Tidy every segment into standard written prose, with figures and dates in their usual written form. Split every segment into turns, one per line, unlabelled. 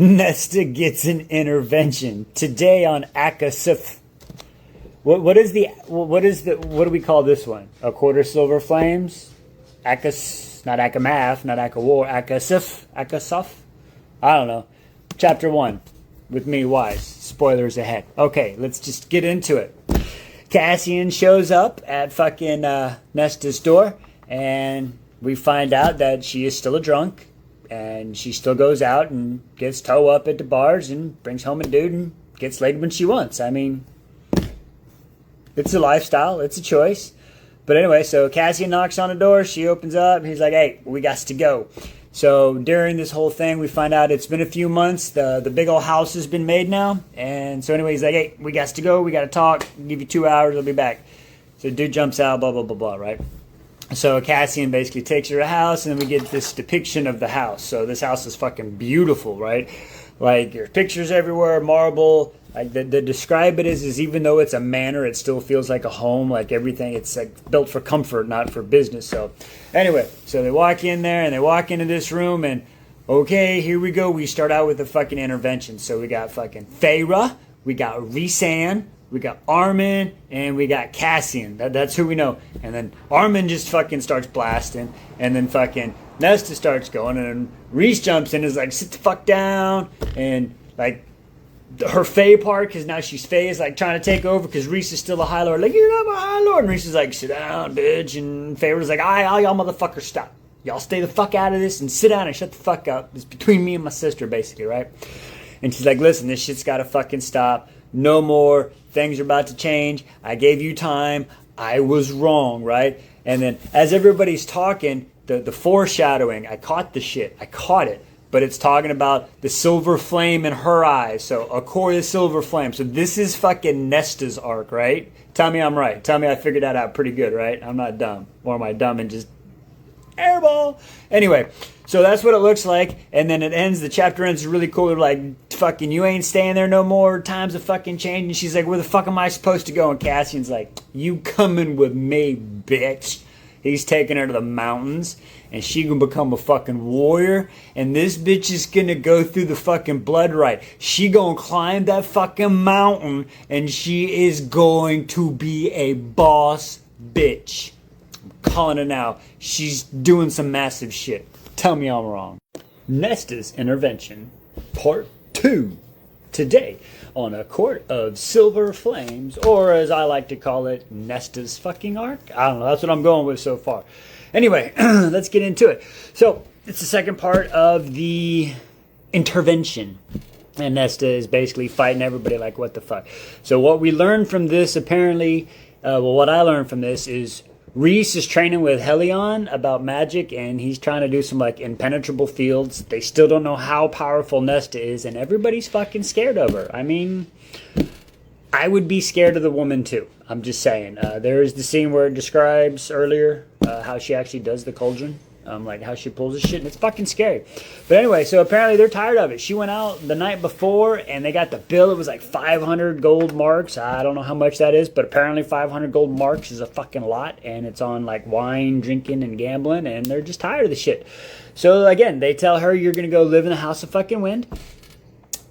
Nesta gets an intervention today on ACOSF. What do we call this one? A quarter silver flames? ACOS, not ACOMAF, not ACOWAR, ACOSF? I don't know. Chapter 1 with me, Wise. Spoilers ahead. Okay, let's just get into it. Cassian shows up at fucking Nesta's door, and we find out that she is still a drunk. And she still goes out and gets toe up at the bars and brings home a dude and gets laid when she wants. I mean, it's a lifestyle. It's a choice. But anyway, so Cassian knocks on the door. She opens up. He's like, hey, we got to go. So during this whole thing, we find out it's been a few months. The big old house has been made now. And so anyway, he's like, hey, we got to go. We got to talk. I'll give you 2 hours. I'll be back. So dude jumps out, blah, blah, blah, blah, right? So Cassian basically takes her to a house, and then we get this depiction of the house. So this house is fucking beautiful, right? Like, there's pictures everywhere, marble. Like, the describe it is even though it's a manor, it still feels like a home. Like, everything, it's like built for comfort, not for business. So anyway, so they walk in there, and they walk into this room, and okay, here we go. We start out with a fucking intervention. So we got fucking Feyre, we got Rhysand, we got Armin, and we got Cassian. That's who we know. And then Armin just fucking starts blasting, and then fucking Nesta starts going, and then Rhys jumps in and is like, sit the fuck down, and like her Fae part, because now she's Fae, is like trying to take over, because Rhys is still a High Lord. Like, you're not my High Lord. And Rhys is like, sit down, bitch. And Fae was like, all y'all motherfuckers stop. Y'all stay the fuck out of this and sit down and shut the fuck up. It's between me and my sister, basically, right? And she's like, listen, this shit's got to fucking stop. No more. Things are about to change. I gave you time. I was wrong, right? And then as everybody's talking, the foreshadowing, I caught the shit. I caught it. But it's talking about the silver flame in her eyes. So a core of silver flame. So this is fucking Nesta's arc, right? Tell me I'm right. Tell me I figured that out pretty good, right? I'm not dumb. Or am I dumb and just airball? Anyway, so that's what it looks like. And then it ends. The chapter ends really cool. They're like, fucking, you ain't staying there no more. Times have fucking changed. And she's like, where the fuck am I supposed to go? And Cassian's like, you coming with me, bitch. He's taking her to the mountains, and she gonna become a fucking warrior, and this bitch is gonna go through the fucking blood rite. She gonna climb that fucking mountain, and she is going to be a boss bitch. I'm calling it now. She's doing some massive shit. Tell me I'm wrong. Nesta's Intervention, Part 2. Today on A Court of Silver Flames, or as I like to call it, Nesta's fucking arc. I don't know, that's what I'm going with so far. Anyway, let's get into it. So, it's the second part of the intervention. And Nesta is basically fighting everybody like, what the fuck. So what we learned from this, apparently, what I learned from this is Rhys is training with Helion about magic, and he's trying to do some like impenetrable fields. They still don't know how powerful Nesta is, and everybody's fucking scared of her. I mean, I would be scared of the woman too. I'm just saying. There is the scene where it describes earlier how she actually does the cauldron. Like how she pulls this shit, and it's fucking scary. But anyway, so apparently they're tired of it. She went out the night before, and they got the bill. It was like 500 gold marks. I don't know how much that is, but apparently 500 gold marks is a fucking lot, and it's on like wine, drinking, and gambling, and they're just tired of the shit. So again, they tell her you're gonna go live in the House of fucking Wind.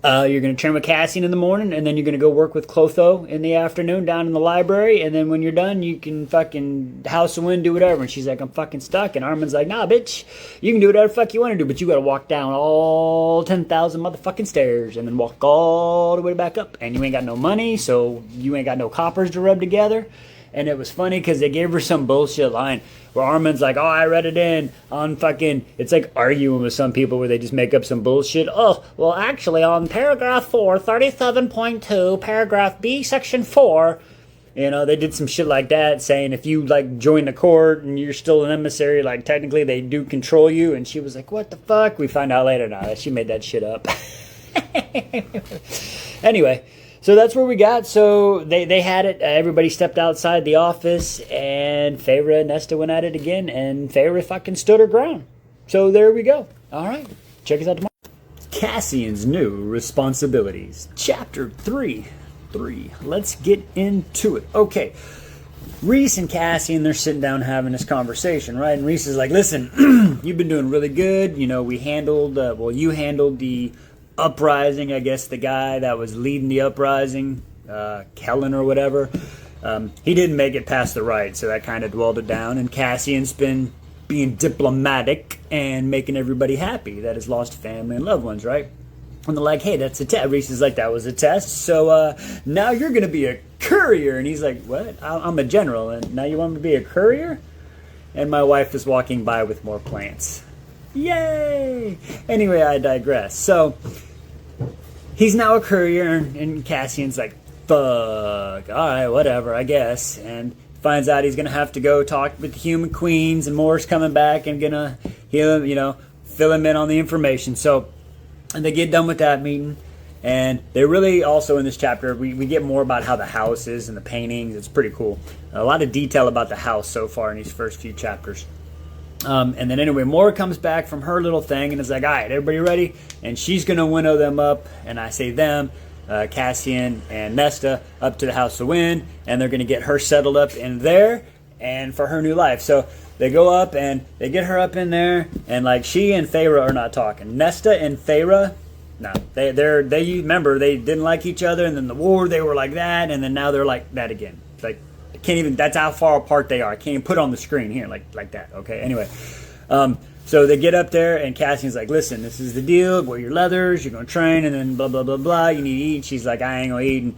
You're going to train with Cassian in the morning, and then you're going to go work with Clotho in the afternoon down in the library, and then when you're done, you can fucking House of Wind, do whatever. And she's like, I'm fucking stuck. And Armin's like, nah, bitch, you can do whatever the fuck you want to do, but you got to walk down all 10,000 motherfucking stairs and then walk all the way back up. And you ain't got no money, so you ain't got no coppers to rub together. And it was funny because they gave her some bullshit line where Armin's like, oh, I read it in on fucking, it's like arguing with some people where they just make up some bullshit. Oh, well, actually, on paragraph 4, 37.2, paragraph B, section 4, you know, they did some shit like that, saying if you, like, join the court and you're still an emissary, like, technically they do control you. And she was like, what the fuck? We find out later now that she made that shit up. Anyway. So that's where we got. So they had it. Everybody stepped outside the office, and Feyre and Nesta went at it again, and Feyre fucking stood her ground. So there we go. All right. Check us out tomorrow. Cassian's New Responsibilities. Chapter 3. Let's get into it. Okay. Rhys and Cassian, they're sitting down having this conversation, right? And Rhys is like, listen, you've been doing really good. You know, we handled, you handled the uprising, I guess the guy that was leading the uprising, Kellen or whatever, he didn't make it past the rite, so that kind of dwelled it down. And Cassian's been being diplomatic and making everybody happy that has lost family and loved ones, right? And they're like, hey, that's a test. Reese is like, that was a test, so now you're going to be a courier. And he's like, what? I'm a general, and now you want me to be a courier? And my wife is walking by with more plants. Yay! Anyway, I digress. So, he's now a courier, and Cassian's like, fuck, alright, whatever, I guess. And finds out he's going to have to go talk with the human queens, and Moore's coming back and going to, fill him in on the information. So, and they get done with that meeting, and they really also in this chapter, we get more about how the house is and the paintings. It's pretty cool. A lot of detail about the house so far in these first few chapters. And then anyway, Moore comes back from her little thing and is like, all right, everybody ready? And she's going to winnow them up, and I say them, Cassian and Nesta, up to the House of Wind, and they're going to get her settled up in there and for her new life. So they go up and they get her up in there, and like she and Feyre are not talking. Nesta and Feyre, no, they remember they didn't like each other, and then the war they were like that, and then now they're like that again. Like I can't even. That's how far apart they are. I can't even put it on the screen here like that. Okay. Anyway, so they get up there, and Cassian's like, listen, this is the deal. Wear your leathers. You're gonna train, and then blah blah blah blah. You need to eat. She's like, I ain't gonna eat. And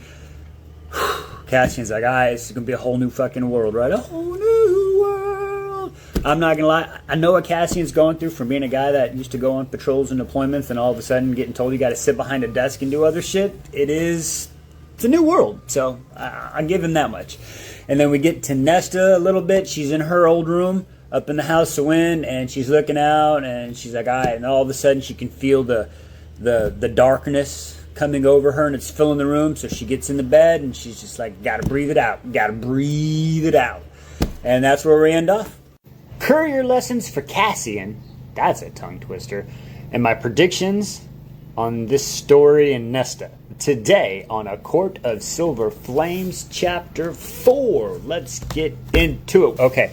Cassian's like, all right, this is gonna be a whole new fucking world, right? A whole new world. I'm not gonna lie. I know what Cassian's going through from being a guy that used to go on patrols and deployments, and all of a sudden getting told you got to sit behind a desk and do other shit. It's a new world. So I give him that much. And then we get to Nesta a little bit. She's in her old room up in the House of Wind, and she's looking out, and she's like, all right. And all of a sudden she can feel the darkness coming over her, and it's filling the room. So she gets in the bed, and she's just like, gotta breathe it out. Gotta breathe it out. And that's where we end off. Courier lessons for Cassian. That's a tongue twister. And my predictions on this story in Nesta. Today on A Court of Silver Flames, Chapter 4. Let's get into it. Okay,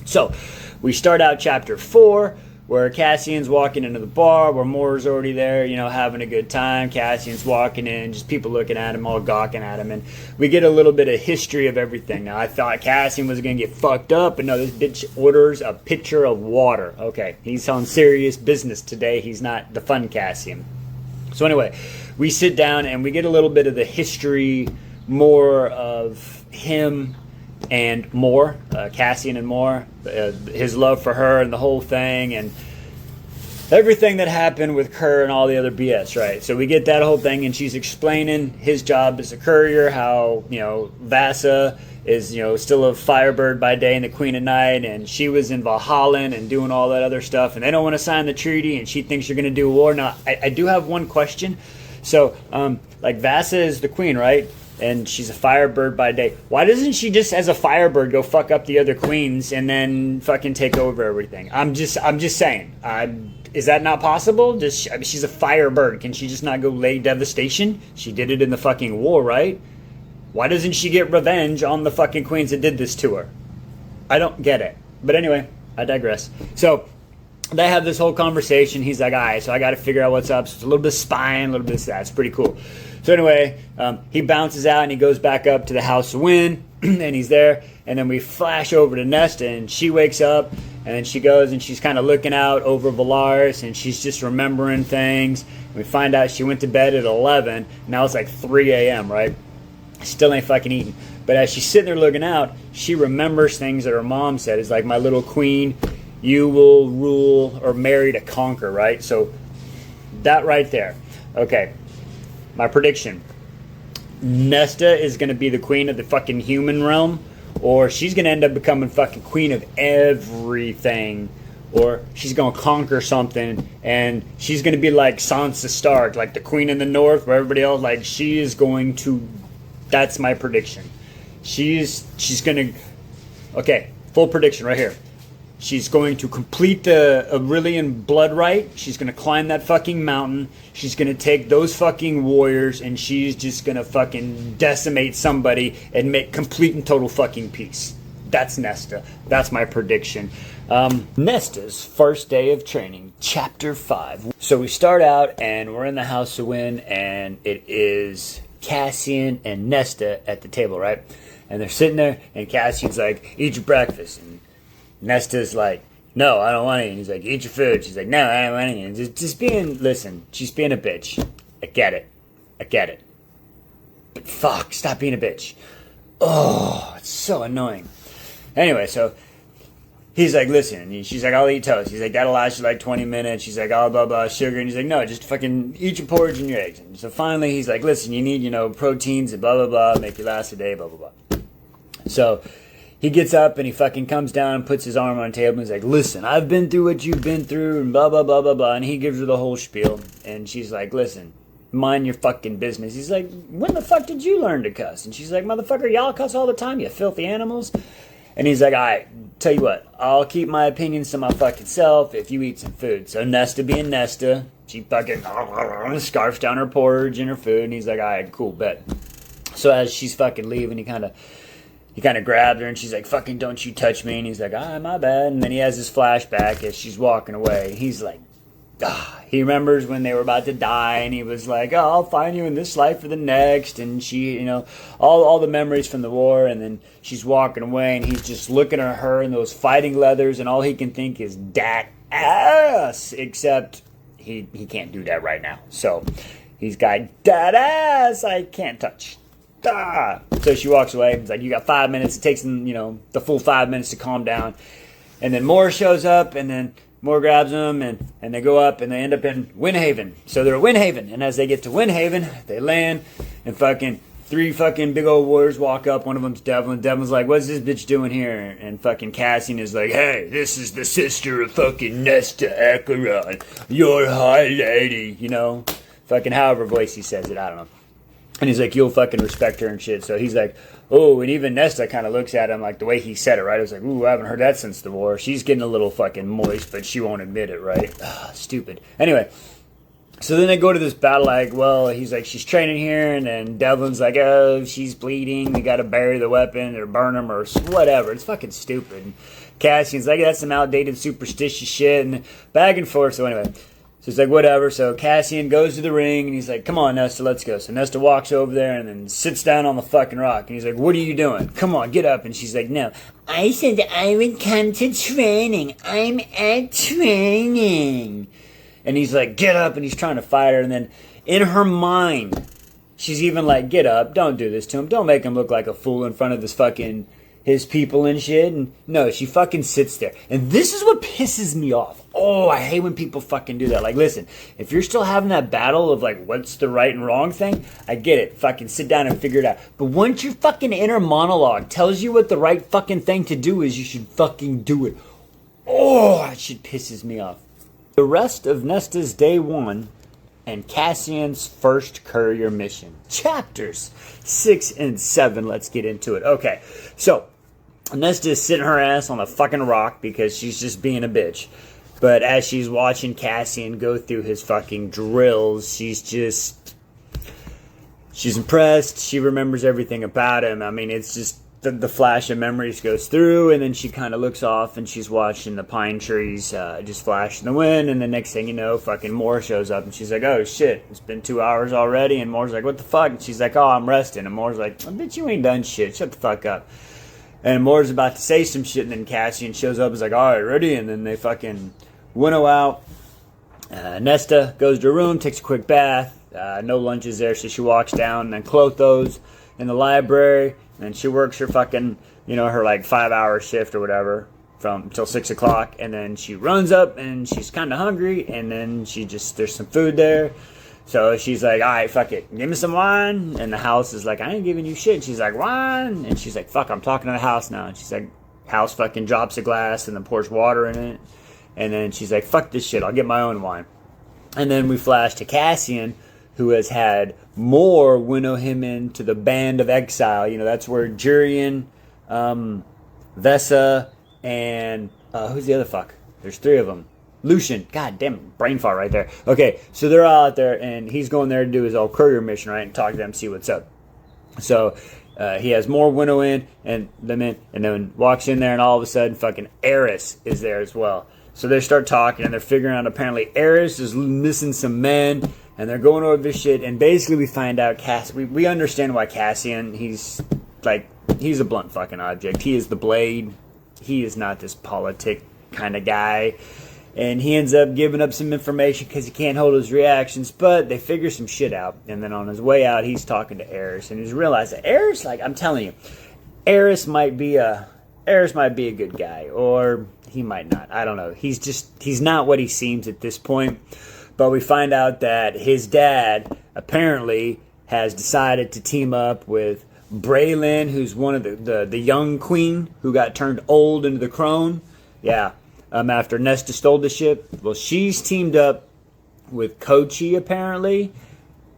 so we start out Chapter 4, where Cassian's walking into the bar, where Moore's already there, having a good time. Cassian's walking in, just people looking at him, all gawking at him, and we get a little bit of history of everything. Now, I thought Cassian was going to get fucked up, but no, this bitch orders a pitcher of water. Okay, he's on serious business today. He's not the fun Cassian. So anyway, we sit down and we get a little bit of the history, more of him and Moore, Cassian and Moore, his love for her and the whole thing, and everything that happened with Kerr and all the other BS, right? So we get that whole thing, and she's explaining his job as a courier, how, Vasa is, still a firebird by day and the queen at night, and she was in Valhalla and doing all that other stuff, and they don't want to sign the treaty, and she thinks you're going to do a war. Now, I do have one question. So, Vasa is the queen, right? And she's a firebird by day. Why doesn't she just, as a firebird, go fuck up the other queens and then fucking take over everything? I'm just saying. Is that not possible? She's a firebird. Can she just not go lay devastation? She did it in the fucking war, right? Why doesn't she get revenge on the fucking queens that did this to her? I don't get it. But anyway, I digress. So they have this whole conversation. He's like, all right, so I got to figure out what's up. So it's a little bit of spying, a little bit of that. It's pretty cool. So anyway, he bounces out and he goes back up to the House of Wind, and he's there. And then we flash over to Nesta, and she wakes up, and then she goes and she's kind of looking out over Valaris, and she's just remembering things. We find out she went to bed at 11. Now it's like 3 a.m., right? Still ain't fucking eating. But as she's sitting there looking out, she remembers things that her mom said. It's like, my little queen, you will rule or marry to conquer, right? So that right there. Okay. My prediction. Nesta is going to be the queen of the fucking human realm, or she's going to end up becoming fucking queen of everything, or she's going to conquer something, and she's going to be like Sansa Stark, like the queen in the north, where everybody else, like, she is going to, that's my prediction. She's going to, okay, full prediction right here. She's going to complete the Aurelian blood rite. She's going to climb that fucking mountain. She's going to take those fucking warriors, and she's just going to fucking decimate somebody and make complete and total fucking peace. That's Nesta. That's my prediction. Nesta's first day of training, Chapter 5. So we start out, and we're in the House of Wind, and it is Cassian and Nesta at the table, right? And they're sitting there, and Cassian's like, eat your breakfast. And Nesta's like, no, I don't want any. And he's like, eat your food. She's like, no, I don't want any. And just being, listen, she's being a bitch. I get it. But fuck, stop being a bitch. Oh, it's so annoying. Anyway, so he's like, listen, she's like, I'll eat toast. He's like, that'll last you like 20 minutes. She's like, oh, blah, blah, sugar. And he's like, no, just fucking eat your porridge and your eggs. And so finally he's like, listen, you need, proteins and blah, blah, blah, make you last a day, blah, blah, blah. So he gets up and he fucking comes down and puts his arm on the table and he's like, listen, I've been through what you've been through and blah, blah, blah, blah, blah. And he gives her the whole spiel. And she's like, listen, mind your fucking business. He's like, when the fuck did you learn to cuss? And she's like, motherfucker, y'all cuss all the time, you filthy animals. And he's like, all right, tell you what, I'll keep my opinions to my fucking self if you eat some food. So Nesta being Nesta, she fucking scarfs down her porridge and her food. And he's like, all right, cool, bet. So as she's fucking leaving, he kind of grabbed her and she's like, fucking don't you touch me. And he's like, my bad. And then he has this flashback as she's walking away. He's like, he remembers when they were about to die, and he was like, oh, I'll find you in this life or the next. And she, all the memories from the war. And then she's walking away, and he's just looking at her in those fighting leathers, and all he can think is dat ass, except he can't do that right now. So he's got dat ass I can't touch. So she walks away. It's like, you got 5 minutes. It takes them, the full 5 minutes to calm down. And then Moore shows up, and then Moore grabs them, and they go up, and they end up in Windhaven. So they're at Windhaven, and as they get to Windhaven, they land, and fucking 3 fucking big old warriors walk up. One of them's Devlin. Devlin's like, what's this bitch doing here? And fucking Cassian is like, hey, this is the sister of fucking Nesta Archeron, your high lady, fucking however voice he says it, I don't know. And he's like, you'll fucking respect her and shit. So he's like, oh, and even Nesta kind of looks at him like the way he said it, right? I was like, ooh, I haven't heard that since the war. She's getting a little fucking moist, but she won't admit it, right? Stupid. Anyway, so then they go to this battle, like, well, he's like, she's training here, and then Devlin's like, oh, she's bleeding. We got to bury the weapon or burn him or whatever. It's fucking stupid. And Cassian's like, that's some outdated superstitious shit, and back and forth. So anyway, so it's like, whatever. So Cassian goes to the ring, and he's like, come on, Nesta, let's go. So Nesta walks over there and then sits down on the fucking rock. And he's like, what are you doing? Come on, get up. And she's like, no, I said I would come to training. I'm at training. And he's like, get up. And he's trying to fight her. And then in her mind, she's even like, get up. Don't do this to him. Don't make him look like a fool in front of his people and shit. And no, she fucking sits there. And this is what pisses me off. Oh, I hate when people fucking do that. Like, listen, if you're still having that battle of like, what's the right and wrong thing, I get it. Fucking sit down and figure it out. But once your fucking inner monologue tells you what the right fucking thing to do is, you should fucking do it. Oh, that shit pisses me off. The rest of Nesta's day 1 and Cassian's first courier mission. Chapters 6 and 7. Let's get into it. Okay, so Nesta is sitting her ass on the fucking rock because she's just being a bitch. But as she's watching Cassian go through his fucking drills, she's impressed. She remembers everything about him. I mean, it's just the flash of memories goes through, and then she kind of looks off, and she's watching the pine trees just flash in the wind, and the next thing you know, fucking Moore shows up, and she's like, oh, shit, it's been 2 hours already, and Moore's like, what the fuck? And she's like, oh, I'm resting, and Moore's like, I bet you ain't done shit, shut the fuck up. And Moore's about to say some shit, and then Cassian shows up and is like, all right, ready? And then they fucking winnow out. Nesta goes to her room, takes a quick bath. No lunch is there, so she walks down. And then Clotho's in the library. And she works her fucking, her like 5-hour shift or whatever from till 6 o'clock. And then she runs up and she's kind of hungry. And then there's some food there. So she's like, all right, fuck it. Give me some wine. And the house is like, I ain't giving you shit. And she's like, wine? And she's like, fuck, I'm talking to the house now. And she's like, house fucking drops a glass and then pours water in it. And then she's like, fuck this shit, I'll get my own wine. And then we flash to Cassian, who has had Moore winnow him into the Band of Exile. That's where Jurian, Vesa, and who's the other fuck? There's 3 of them. Lucian. God damn it, brain fart right there. Okay, so they're all out there, and he's going there to do his old courier mission, right, and talk to them, see what's up. So he has Moore winnow in, and then walks in there, and all of a sudden, fucking Eris is there as well. So they start talking, and they're figuring out apparently Eris is missing some men, and they're going over this shit. And basically, we find out we understand why Cassian, he's a blunt fucking object. He is the blade. He is not this politic kind of guy. And he ends up giving up some information because he can't hold his reactions. But they figure some shit out. And then on his way out, he's talking to Eris, and he's realized that Eris, I'm telling you, Eris might be a good guy, or he might not. I don't know. He's not what he seems at this point. But we find out that his dad apparently has decided to team up with Braylon, who's one of the young queen who got turned old into the crone. Yeah. After Nesta stole the ship. Well, she's teamed up with Kochi apparently,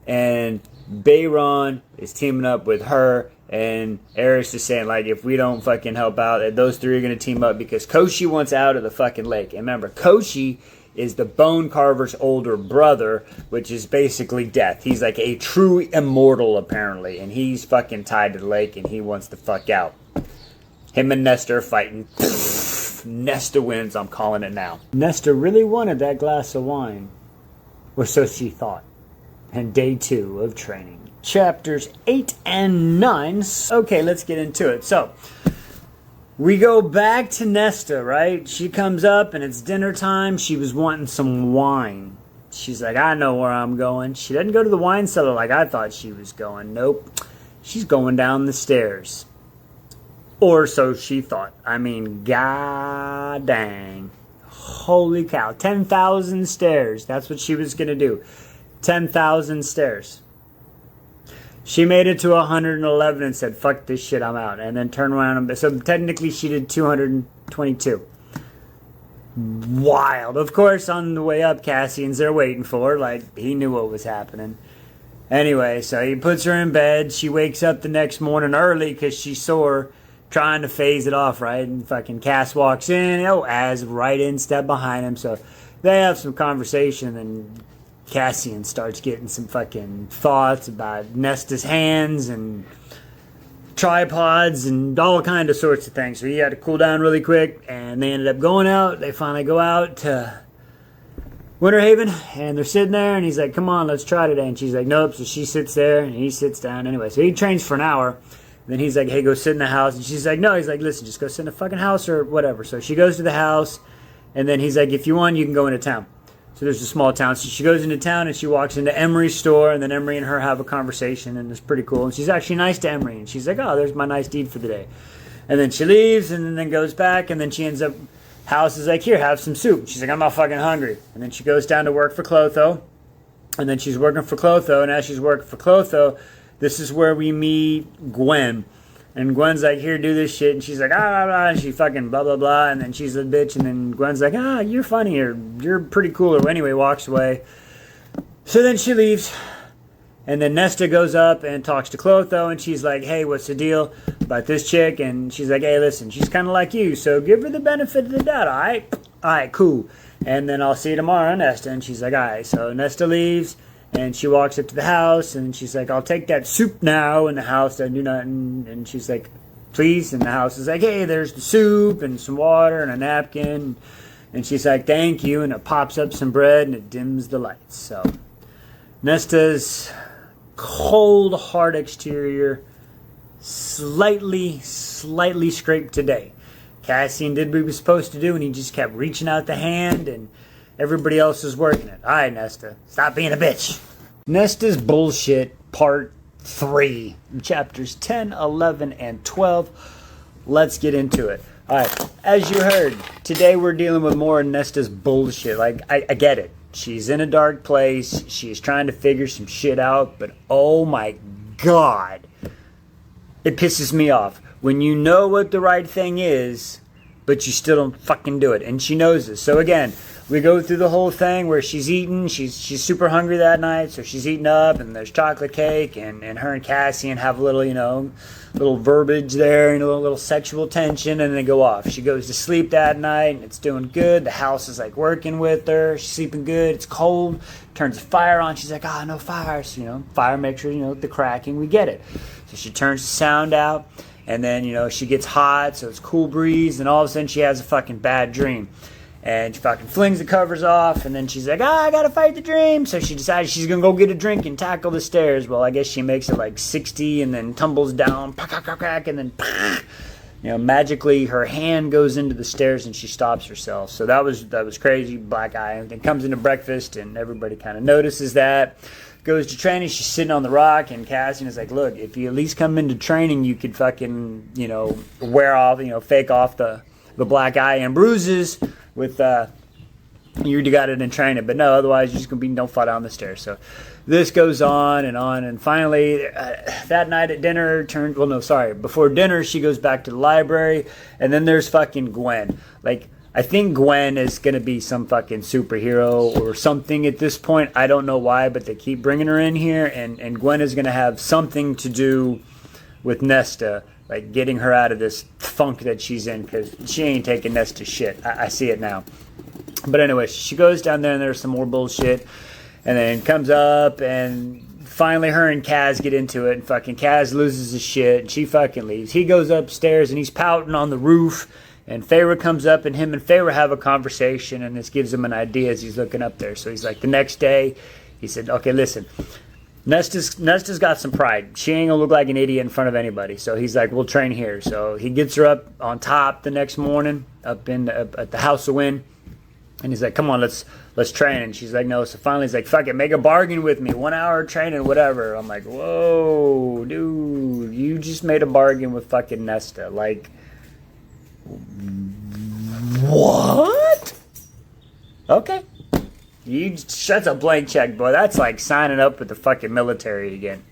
and Bayron is teaming up with her. And Eris is saying, if we don't fucking help out, those three are going to team up because Koshi wants out of the fucking lake. And remember, Koshi is the Bone Carver's older brother, which is basically death. He's like a true immortal, apparently. And he's fucking tied to the lake, and he wants the fuck out. Him and Nesta are fighting. Nesta wins, I'm calling it now. Nesta really wanted that glass of wine. Or so she thought. And day 2 of training. Chapters 8 and 9. Okay, let's get into it. So, we go back to Nesta, right? She comes up and it's dinner time. She was wanting some wine. She's like, I know where I'm going. She doesn't go to the wine cellar like I thought she was going. Nope. She's going down the stairs. Or so she thought. I mean, god dang. Holy cow. 10,000 stairs. That's what she was going to do. 10,000 stairs. She made it to 111 and said, fuck this shit, I'm out. And then turned around. So technically she did 222. Wild. Of course, on the way up, Cassian's there waiting for her. He knew what was happening. Anyway, so he puts her in bed. She wakes up the next morning early because she's sore, trying to phase it off, right? And fucking Cass walks in. Az right in, step behind him. So they have some conversation, and Cassian starts getting some fucking thoughts about Nesta's hands and tripods and all kind of sorts of things. So he had to cool down really quick, and they ended up going out. They finally go out to Winter Haven, and they're sitting there, and he's like, come on, let's try today. And she's like, nope. So she sits there, and he sits down. Anyway, so he trains for an hour. Then he's like, hey, go sit in the house. And she's like, no. He's like, listen, just go sit in the fucking house or whatever. So she goes to the house, and then he's like, if you want, you can go into town. So there's a small town. So she goes into town, and she walks into Emery's store, and then Emery and her have a conversation, and it's pretty cool. And she's actually nice to Emery, and she's like, oh, there's my nice deed for the day. And then she leaves, and then goes back, and then she ends up, House is like, here, have some soup. She's like, I'm not fucking hungry. And then she goes down to work for Clotho, and then she's working for Clotho, and as she's working for Clotho, this is where we meet Gwen. And Gwen's like, here, do this shit. And she's like, blah, blah, and she fucking blah, blah, blah. And then she's a bitch. And then Gwen's like, you're funny, or you're pretty cool. Or anyway, walks away. So then she leaves. And then Nesta goes up and talks to Clotho. And she's like, hey, what's the deal about this chick? And she's like, hey, listen, she's kind of like you. So give her the benefit of the doubt, all right? All right, cool. And then I'll see you tomorrow, Nesta. And she's like, all right. So Nesta leaves. And she walks up to the house, and she's like, I'll take that soup now. And the house doesn't do nothing. And she's like, please. And the house is like, hey, there's the soup and some water and a napkin. And she's like, thank you. And it pops up some bread, and it dims the lights. So Nesta's cold, hard exterior, slightly scraped today. Cassian did what he was supposed to do, and he just kept reaching out the hand, and everybody else is working it. All right, Nesta, stop being a bitch. Nesta's bullshit, part 3, chapters 10, 11, and 12. Let's get into it. All right, as you heard, today we're dealing with more Nesta's bullshit. I get it. She's in a dark place. She's trying to figure some shit out, but oh my God, it pisses me off when you know what the right thing is, but you still don't fucking do it. And she knows this. So again, we go through the whole thing where she's eating. She's super hungry that night, so she's eating up, and there's chocolate cake, and her and Cassian have a little, little verbiage there, and a little sexual tension, and they go off. She goes to sleep that night, and it's doing good. The house is like working with her. She's sleeping good. It's cold. Turns the fire on. She's like, no fire. So, fire makes her, the cracking. We get it. So she turns the sound out, and then, she gets hot, so it's cool breeze, and all of a sudden she has a fucking bad dream. And she fucking flings the covers off, and then she's like, I gotta fight the dream. So she decides she's gonna go get a drink and tackle the stairs. Well, I guess she makes it like 60 and then tumbles down, and then, magically her hand goes into the stairs and she stops herself. So that was crazy, black eye. And then comes into breakfast, and everybody kind of notices that. Goes to training, she's sitting on the rock, and Cassian is like, look, if you at least come into training, you could fucking, wear off, fake off the black eye and bruises with, you got it in training. But no, otherwise you're just going to don't fall down the stairs. So this goes on, and finally, that night at dinner, before dinner, she goes back to the library, and then there's fucking Gwen. Like, I think Gwen is going to be some fucking superhero or something at this point. I don't know why, but they keep bringing her in here, and Gwen is going to have something to do with Nesta, like getting her out of this funk that she's in, because she ain't taking Nesta's shit. I see it now. But anyway, she goes down there, and there's some more bullshit, and then comes up, and finally her and Kaz get into it, and fucking Kaz loses his shit, and she fucking leaves. He goes upstairs, and he's pouting on the roof. And Feyre comes up, and him and Feyre have a conversation, and this gives him an idea as he's looking up there. So he's like, the next day, he said, okay, listen, Nesta's got some pride. She ain't gonna look like an idiot in front of anybody. So he's like, we'll train here. So he gets her up on top the next morning, up at the House of Wind, and he's like, come on, let's train. And she's like, no. So finally he's like, fuck it, make a bargain with me, 1 hour training, whatever. I'm like, whoa, dude, you just made a bargain with fucking Nesta, like. What? Okay. That's a blank check, boy. That's like signing up with the fucking military again.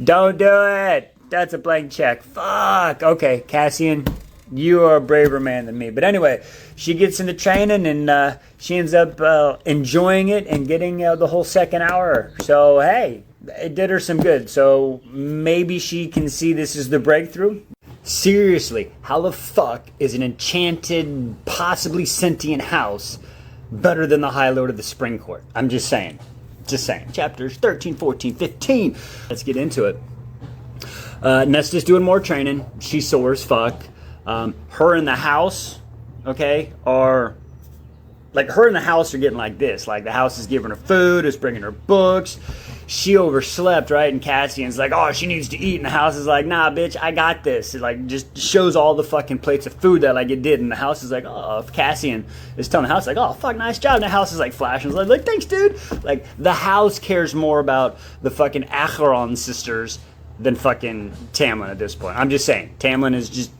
Don't do it. That's a blank check. Fuck. Okay, Cassian, you are a braver man than me. But anyway, she gets into training, and she ends up enjoying it and getting the whole second hour. So, hey, it did her some good. So maybe she can see this as the breakthrough. Seriously, how the fuck is an enchanted, possibly sentient house better than the High Lord of the Spring Court? I'm just saying. Chapters 13, 14, 15. Let's get into it. Nesta's doing more training. She's sore as fuck. Her and the house, okay, are... Like, her and the house are getting like this. Like, the house is giving her food, is bringing her books. She overslept, right? And Cassian's like, oh, she needs to eat. And the house is like, nah, bitch, I got this. It, like, just shows all the fucking plates of food that, like, it did. And the house is like, oh, Cassian is telling the house, like, oh, fuck, nice job. And the house is like flashing. It's like, thanks, dude. Like, the house cares more about the fucking Archeron sisters than fucking Tamlin at this point. I'm just saying. Tamlin is just...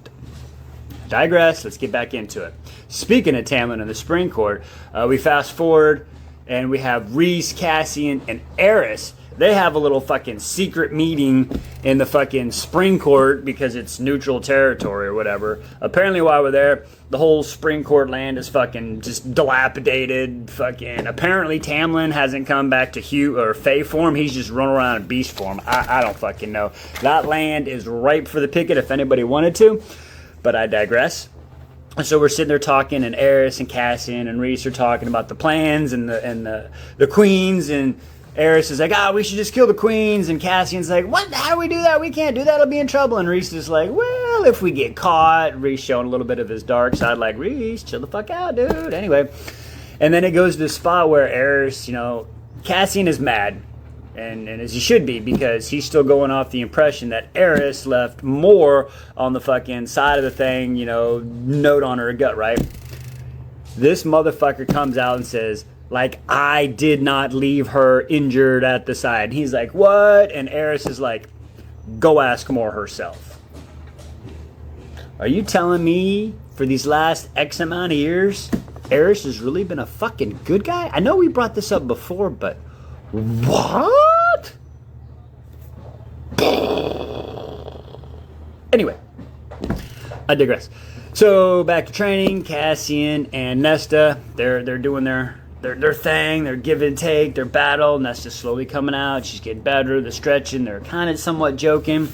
Digress. Let's get back into it. Speaking of Tamlin and the Spring Court, we fast forward, and we have Rhys, Cassian, and Eris. They have a little fucking secret meeting in the fucking Spring Court because it's neutral territory or whatever. Apparently while we're there, the whole Spring Court land is fucking just dilapidated. Fucking apparently Tamlin hasn't come back to Hugh or Fae form. He's just running around in beast form. I don't fucking know. That land is ripe for the picket if anybody wanted to. But I digress. So we're sitting there talking, and Eris and Cassian and Rhys are talking about the plans and the queens, and Eris is like, we should just kill the queens, and Cassian's like, what? How do we do that? We can't do that. I'll be in trouble. And Rhys is like, well, if we get caught. Rhys showing a little bit of his dark side, like, Rhys, chill the fuck out, dude. Anyway, and then it goes to the spot where Eris, Cassian is mad. And as he should be, because he's still going off the impression that Eris left more on the fucking side of the thing, note on her gut, right? This motherfucker comes out and says, like, I did not leave her injured at the side. And he's like, what? And Eris is like, go ask more herself. Are you telling me for these last X amount of years, Eris has really been a fucking good guy? I know we brought this up before, but... What? Anyway, I digress. So back to training. Cassian and Nesta, they're doing their thing. They're give and take. Their battle. Nesta's slowly coming out. She's getting better. They're stretching. They're kind of somewhat joking.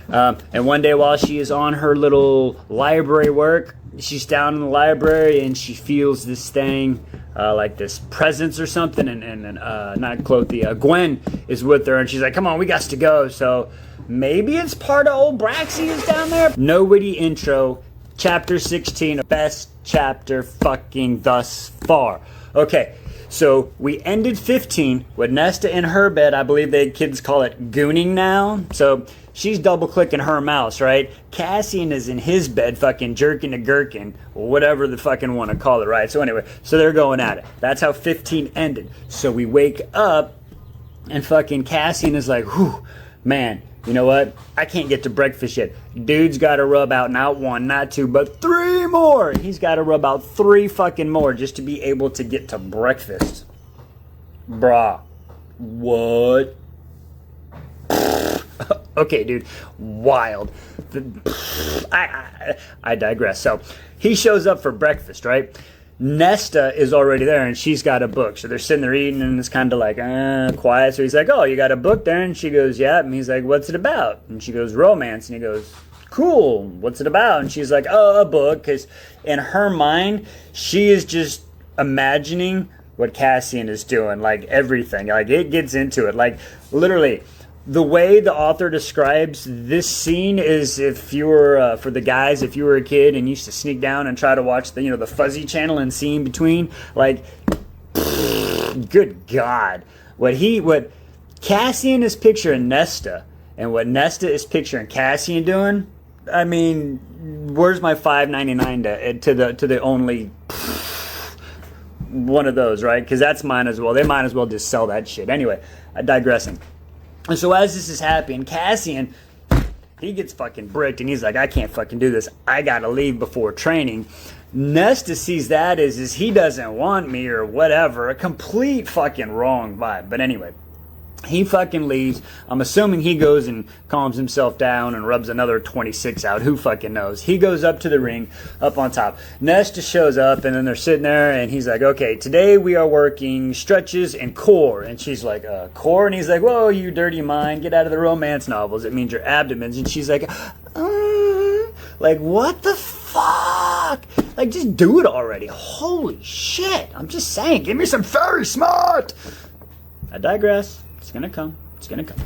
And one day while she is on her little library work, she's down in the library and she feels this thing, like this presence or something, and not Clothe, Gwen is with her, and she's like, come on, we got to go. So maybe it's part of old Braxius down there. No witty intro, Chapter 16, best chapter fucking thus far. Okay, so we ended 15 with Nesta in her bed. I believe the kids call it gooning now. So she's double clicking her mouse, right? Cassian is in his bed fucking jerking a gherkin, whatever the fucking want to call it, right? So anyway, so they're going at it. That's how 15 ended. So we wake up and fucking Cassian is like, whew, man, you know what? I can't get to breakfast yet. Dude's got to rub out not 1, not 2, but 3 more. He's got to rub out 3 fucking more just to be able to get to breakfast. Bruh. What? Okay, dude. Wild. I digress. So he shows up for breakfast, right? Nesta is already there, and she's got a book. So they're sitting there eating, and it's kind of like, quiet. So he's like, oh, you got a book there? And she goes, yeah. And he's like, what's it about? And she goes, romance. And he goes, cool. What's it about? And she's like, oh, a book. Because in her mind, she is just imagining what Cassian is doing. Like, everything. Like, it gets into it. Like, literally, the way the author describes this scene is if you were, for the guys, if you were a kid and used to sneak down and try to watch the, the fuzzy channel and see in between, like, good God. What Cassian is picturing Nesta and what Nesta is picturing Cassian doing, I mean, where's my $5.99 to the only one of those, right? Because that's mine as well. They might as well just sell that shit. Anyway, digressing. And so as this is happening, Cassian, he gets fucking bricked, and he's like, I can't fucking do this. I gotta leave before training. Nesta sees that as he doesn't want me or whatever. A complete fucking wrong vibe. But anyway, he fucking leaves. I'm assuming he goes and calms himself down and rubs another 26 out. Who fucking knows? He goes up to the ring, up on top. Nesta shows up, and then they're sitting there, and he's like, okay, today we are working stretches and core. And she's like, core? And he's like, whoa, you dirty mind. Get out of the romance novels. It means your abdomens. And she's like, like, what the fuck? Like, just do it already. Holy shit. I'm just saying, give me some fairy smart. I digress. It's gonna come. It's gonna come.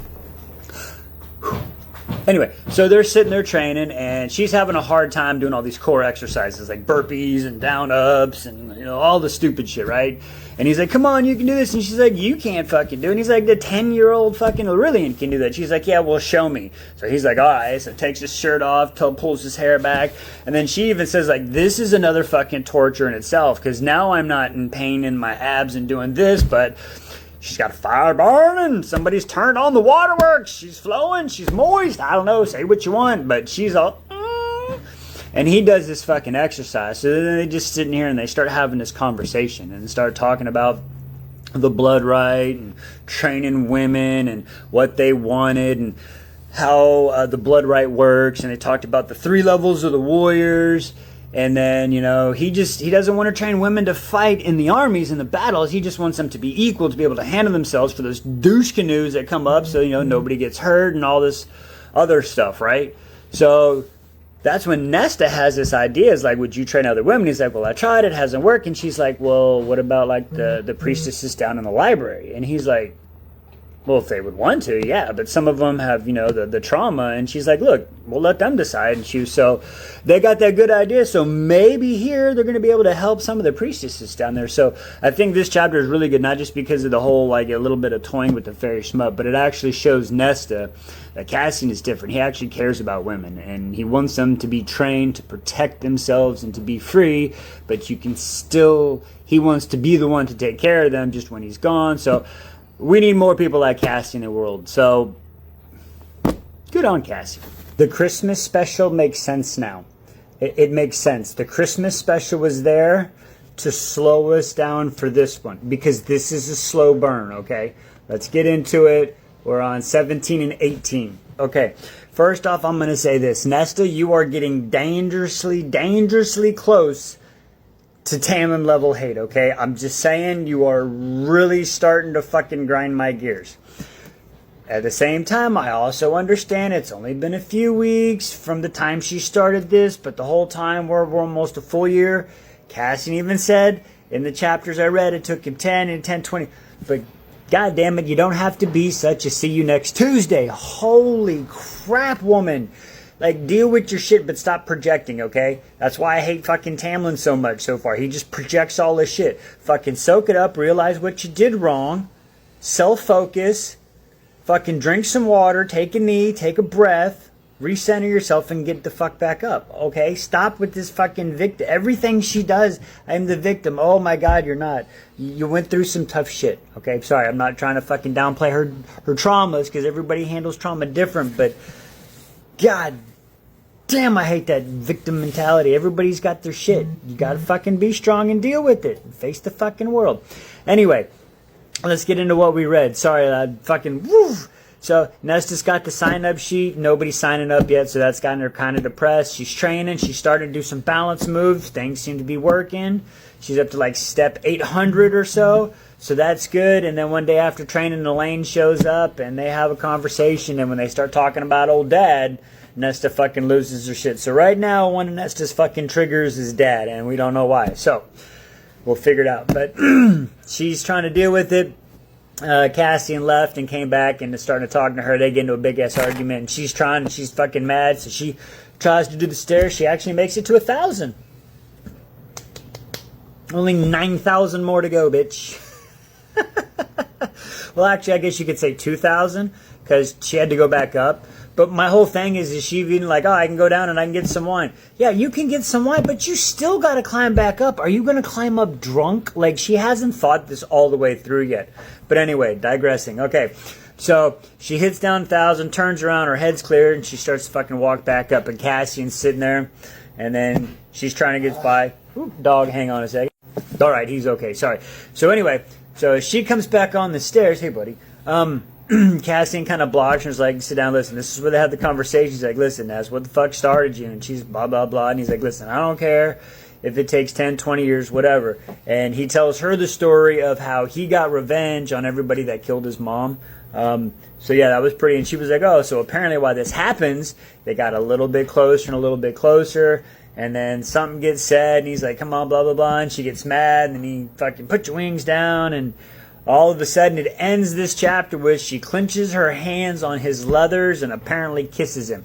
Anyway, so they're sitting there training, and she's having a hard time doing all these core exercises like burpees and down ups and all the stupid shit, right? And he's like, come on, you can do this. And she's like, you can't fucking do it. And he's like, the 10-year-old fucking Aurelian can do that. She's like, yeah, well, show me. So he's like, all right. So takes his shirt off, pulls his hair back. And then she even says, like, this is another fucking torture in itself, because now I'm not in pain in my abs and doing this, but she's got a fire burning. Somebody's turned on the waterworks. She's flowing. She's moist. I don't know. Say what you want. But she's all... And he does this fucking exercise. So then they just sit in here and they start having this conversation and start talking about the blood right and training women and what they wanted and how the blood right works. And they talked about the 3 levels of the warriors. And then, he doesn't want to train women to fight in the armies, in the battles. He just wants them to be equal, to be able to handle themselves for those douche canoes that come up so, nobody gets hurt and all this other stuff, right? So that's when Nesta has this idea. Is like, would you train other women? He's like, well, I tried. It hasn't worked. And she's like, well, what about like the priestesses down in the library? And he's like, well, if they would want to, yeah, but some of them have, the trauma. And she's like, look, we'll let them decide. And so they got that good idea. So maybe here they're going to be able to help some of the priestesses down there. So I think this chapter is really good, not just because of the whole, like, a little bit of toying with the fairy smut, but it actually shows Nesta that Cassian is different. He actually cares about women, and he wants them to be trained to protect themselves and to be free, but he wants to be the one to take care of them just when he's gone. So we need more people like Cassian in the world. So, good on Cassian. The Christmas special makes sense now. It makes sense. The Christmas special was there to slow us down for this one, because this is a slow burn, okay? Let's get into it. We're on 17 and 18. Okay, first off, I'm going to say this. Nesta, you are getting dangerously, dangerously close to Tamlin level hate, okay? I'm just saying, you are really starting to fucking grind my gears. At the same time, I also understand it's only been a few weeks from the time she started this, but the whole time we're almost a full year. Cassian even said in the chapters I read, it took him 10 and 10, 20. But God damn it, you don't have to be such a see you next Tuesday. Holy crap, woman. Like, deal with your shit, but stop projecting, okay? That's why I hate fucking Tamlin so much so far. He just projects all this shit. Fucking soak it up, realize what you did wrong, self-focus, fucking drink some water, take a knee, take a breath, recenter yourself, and get the fuck back up, okay? Stop with this fucking victim. Everything she does, I'm the victim. Oh my God, you're not. You went through some tough shit, okay? Sorry, I'm not trying to fucking downplay her traumas, because everybody handles trauma different, but God damn, I hate that victim mentality. Everybody's got their shit. You gotta fucking be strong and deal with it. Face the fucking world. Anyway, let's get into what we read. Sorry, I fucking... Woo. So, Nesta's got the sign-up sheet. Nobody's signing up yet, so that's gotten her kind of depressed. She's training. She's starting to do some balance moves. Things seem to be working. She's up to like step 800 or so. So that's good. And then one day after training, Elaine shows up and they have a conversation. And when they start talking about old dad, Nesta fucking loses her shit. So right now, one of Nesta's fucking triggers is dad, and we don't know why. So we'll figure it out. But she's trying to deal with it. Cassian left and came back and is starting to talk to her. They get into a big ass argument. And she's trying, and she's fucking mad. So she tries to do the stairs. She actually makes it to 1,000. Only 9,000 more to go, bitch. Well, actually, I guess you could say 2,000 because she had to go back up. But my whole thing is she even like, oh, I can go down and I can get some wine. Yeah, you can get some wine, but you still got to climb back up. Are you going to climb up drunk? Like, she hasn't thought this all the way through yet. But anyway, digressing. Okay, so she hits down 1,000, turns around, her head's cleared, and she starts to fucking walk back up. And Cassian's sitting there, and then she's trying to get by. Ooh, dog, hang on a second. All right, he's okay. Sorry. So anyway, so she comes back on the stairs. Hey, buddy. Cassian kind of blocks her and is like, sit down, listen. This is where they have the conversation. He's like, listen, that's what the fuck started you. And she's blah, blah, blah. And he's like, listen, I don't care if it takes 10, 20 years, whatever. And he tells her the story of how he got revenge on everybody that killed his mom. So yeah, that was pretty. And she was like, oh, so apparently while this happens, they got a little bit closer and a little bit closer. And then something gets said, and he's like, come on, blah, blah, blah. And she gets mad, and he fucking put your wings down. And all of a sudden, it ends this chapter with she clenches her hands on his leathers and apparently kisses him.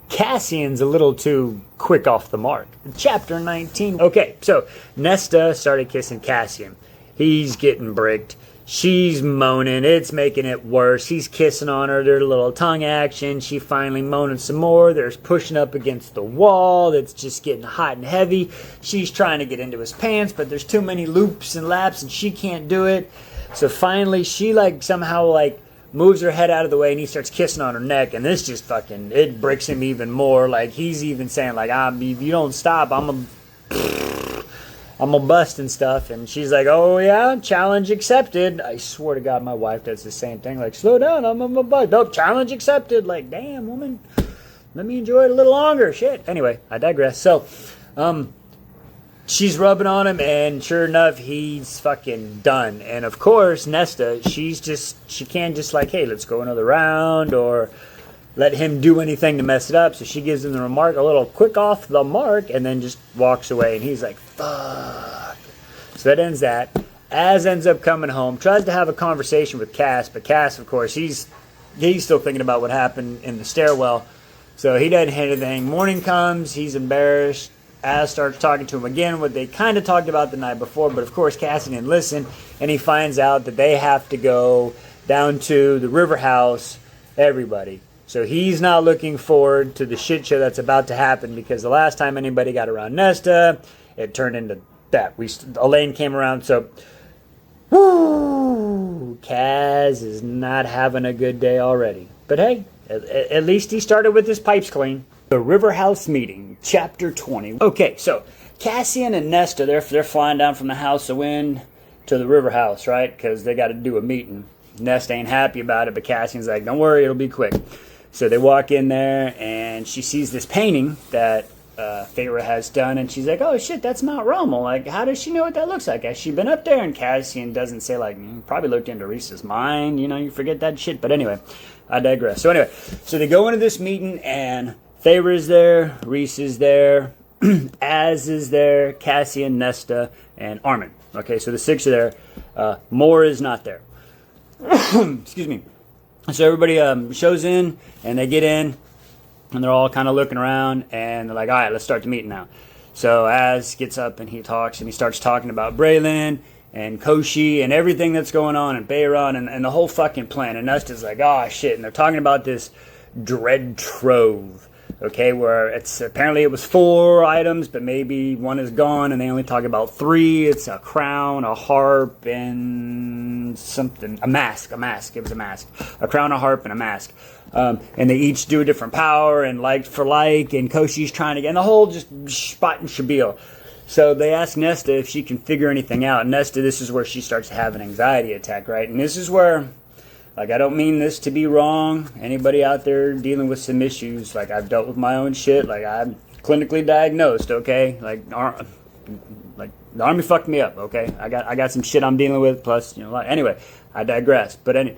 Cassian's a little too quick off the mark. Chapter 19. Okay, so Nesta started kissing Cassian. He's getting bricked. She's moaning. It's making it worse. He's kissing on her. There's a little tongue action. She finally moaning some more. There's pushing up against the wall. That's just getting hot and heavy. She's trying to get into his pants, but there's too many loops and laps, and she can't do it. So finally, she somehow moves her head out of the way, and he starts kissing on her neck, and this just fucking, it bricks him even more. Like, he's even saying, if you don't stop, I'm a bust and stuff. And she's like, oh yeah, challenge accepted. I swear to God, my wife does the same thing. Like, slow down, I'm a bust. Nope, challenge accepted. Like, damn, woman, let me enjoy it a little longer. Shit. Anyway, I digress. So, she's rubbing on him, and sure enough, he's fucking done. And of course, Nesta, she can't just hey, let's go another round, or let him do anything to mess it up. So she gives him the remark, a little quick off the mark, and then just walks away. And he's like, fuck. So that ends that. Az ends up coming home, tries to have a conversation with Cass, but Cass, of course, he's still thinking about what happened in the stairwell. So he doesn't hit anything. Morning comes, he's embarrassed. Az starts talking to him again, what they kind of talked about the night before, but of course Cassian didn't listen, and he finds out that they have to go down to the river house, everybody. So he's not looking forward to the shit show that's about to happen, because the last time anybody got around Nesta, it turned into that. Elaine came around, so woo, Kaz is not having a good day already. But hey, at least he started with his pipes clean. The River House Meeting, Chapter 20. Okay, so Cassian and Nesta, they're flying down from the House of Wind to the River House, right? Because they got to do a meeting. Nesta ain't happy about it, but Cassian's like, don't worry, it'll be quick. So they walk in there, and she sees this painting that Feyre has done, and she's like, oh shit, that's Mount Rommel. Like, how does she know what that looks like? Has she been up there? And Cassian doesn't say, probably looked into Rhys's mind, you forget that shit. But anyway, I digress. So anyway, so they go into this meeting, and Feyre is there, Rhys is there, Az is there, Cassian, Nesta, and Armin. Okay, so the six are there. Mor is not there. Excuse me. So everybody shows in, and they get in, And they're all kind of looking around, and they're like, all right, let's start the meeting now. So Az gets up and he talks, and he starts talking about Braylon and Koshi and everything that's going on, and Bayron and the whole fucking plan. And Nesta's like, oh shit. And they're talking about this dread trove, okay, where it's apparently it was 4 items, but maybe one is gone, and they only talk about 3. It's a crown, a harp, and something, a mask. It was a mask. A crown, a harp, and a mask. And they each do a different power, and like for like, and Koshi's trying to get, and the whole just spot and shabeel. So they ask Nesta if she can figure anything out. Nesta, this is where she starts to have an anxiety attack, right? And this is where, like, I don't mean this to be wrong. Anybody out there dealing with some issues, like, I've dealt with my own shit. Like, I'm clinically diagnosed, okay? Like the army fucked me up, okay? I got some shit I'm dealing with, plus, you know, like, anyway, I digress. But anyway,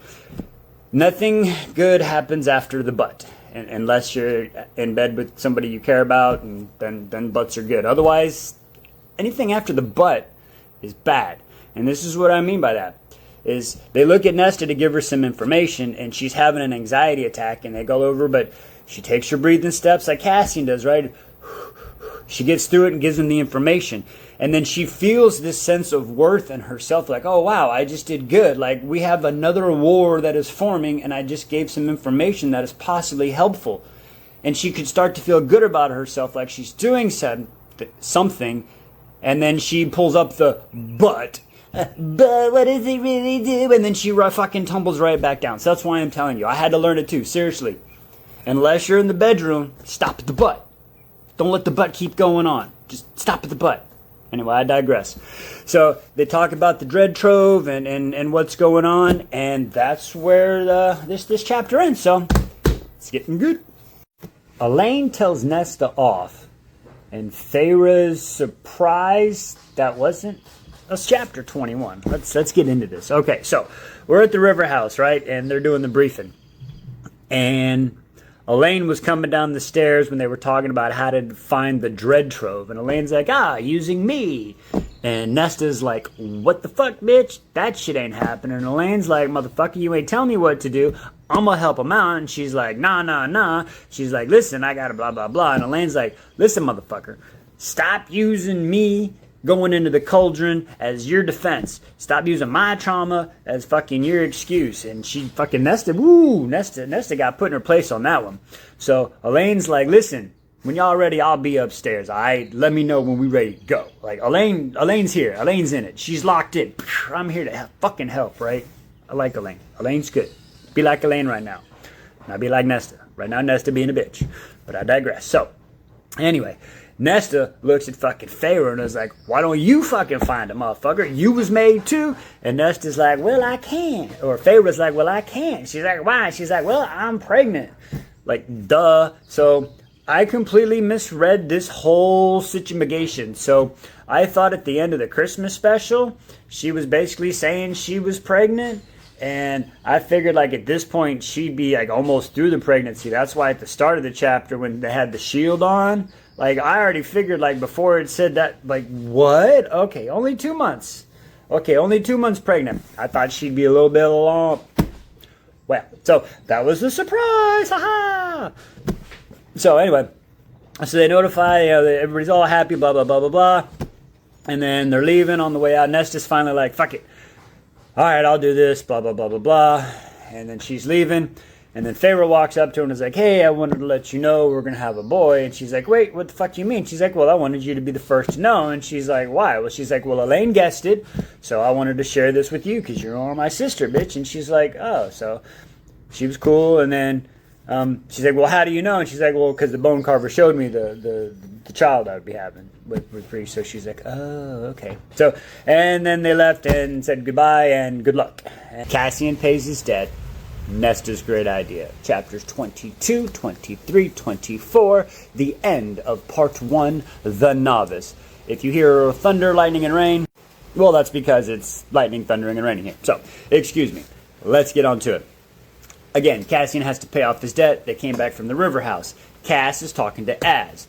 nothing good happens after the butt, unless you're in bed with somebody you care about, and then butts are good. Otherwise, anything after the butt is bad. And this is what I mean by that. Is they look at Nesta to give her some information, and she's having an anxiety attack, and they go over, but she takes her breathing steps like Cassian does, right? She gets through it and gives them the information. And then she feels this sense of worth in herself, like, oh, wow, I just did good. Like, we have another war that is forming, and I just gave some information that is possibly helpful. And she could start to feel good about herself, like she's doing something, and then she pulls up the but what does it really do? And then she fucking tumbles right back down. So that's why I'm telling you. I had to learn it too, seriously. Unless you're in the bedroom, stop at the butt. Don't let the butt keep going on. Just stop at the butt. Anyway, I digress. So they talk about the dread trove and what's going on, and that's where this chapter ends. So it's getting good. Elaine tells Nesta off, and Feyre's surprised that wasn't. That's chapter 21. Let's get into this. Okay, so we're at the river house, right? And they're doing the briefing. And Elaine was coming down the stairs when they were talking about how to find the dread trove. And Elaine's like, using me. And Nesta's like, what the fuck, bitch? That shit ain't happening. And Elaine's like, motherfucker, you ain't telling me what to do. I'm gonna help him out. And she's like, nah. She's like, listen, I gotta blah, blah, blah. And Elaine's like, listen, motherfucker, stop using me going into the cauldron as your defense. Stop using my trauma as fucking your excuse. And she fucking Nesta got put in her place on that one. So Elaine's like, listen, when y'all ready, I'll be upstairs. Let me know when we ready to go. Like, Elaine's here. Elaine's in it. She's locked in. I'm here to fucking help, right? I like Elaine. Elaine's good. Be like Elaine right now. Not be like Nesta. Right now, Nesta being a bitch. But I digress. So, anyway, Nesta looks at fucking Feyre and is like, why don't you fucking find him, motherfucker? You was made too. And Nesta's like, well, I can't. Or Feyre's like, well, I can't. She's like, why? She's like, well, I'm pregnant. Like, duh. So I completely misread this whole situation. So I thought at the end of the Christmas special, she was basically saying she was pregnant. And I figured, like, at this point, she'd be, like, almost through the pregnancy. That's why at the start of the chapter, when they had the shield on, like, I already figured, like, before it said that, like, what? Okay, only 2 months. Okay, only 2 months pregnant. I thought she'd be a little bit along. Well, so that was the surprise. Ha-ha! So, anyway, so they notify, everybody's all happy, blah, blah, blah, blah, blah. And then they're leaving on the way out. Nesta's finally like, fuck it. All right, I'll do this, blah, blah, blah, blah, blah. And then she's leaving. And then Feyre walks up to her and is like, hey, I wanted to let you know we're going to have a boy. And she's like, wait, what the fuck do you mean? She's like, well, I wanted you to be the first to know. And she's like, why? Well, she's like, well, Elaine guessed it, so I wanted to share this with you because you're my sister, bitch. And she's like, oh, so she was cool. And then she's like, well, how do you know? And she's like, well, because the bone carver showed me the child I would be having with Bree. So she's like, oh, okay. So, and then they left and said goodbye and good luck. And Cassian pays his debt. Nesta's great idea. Chapters 22, 23, 24, the end of part 1, The Novice. If you hear thunder, lightning, and rain, well, that's because it's lightning, thundering, and raining here. So, excuse me. Let's get on to it. Again, Cassian has to pay off his debt. They came back from the river house. Cass is talking to Az.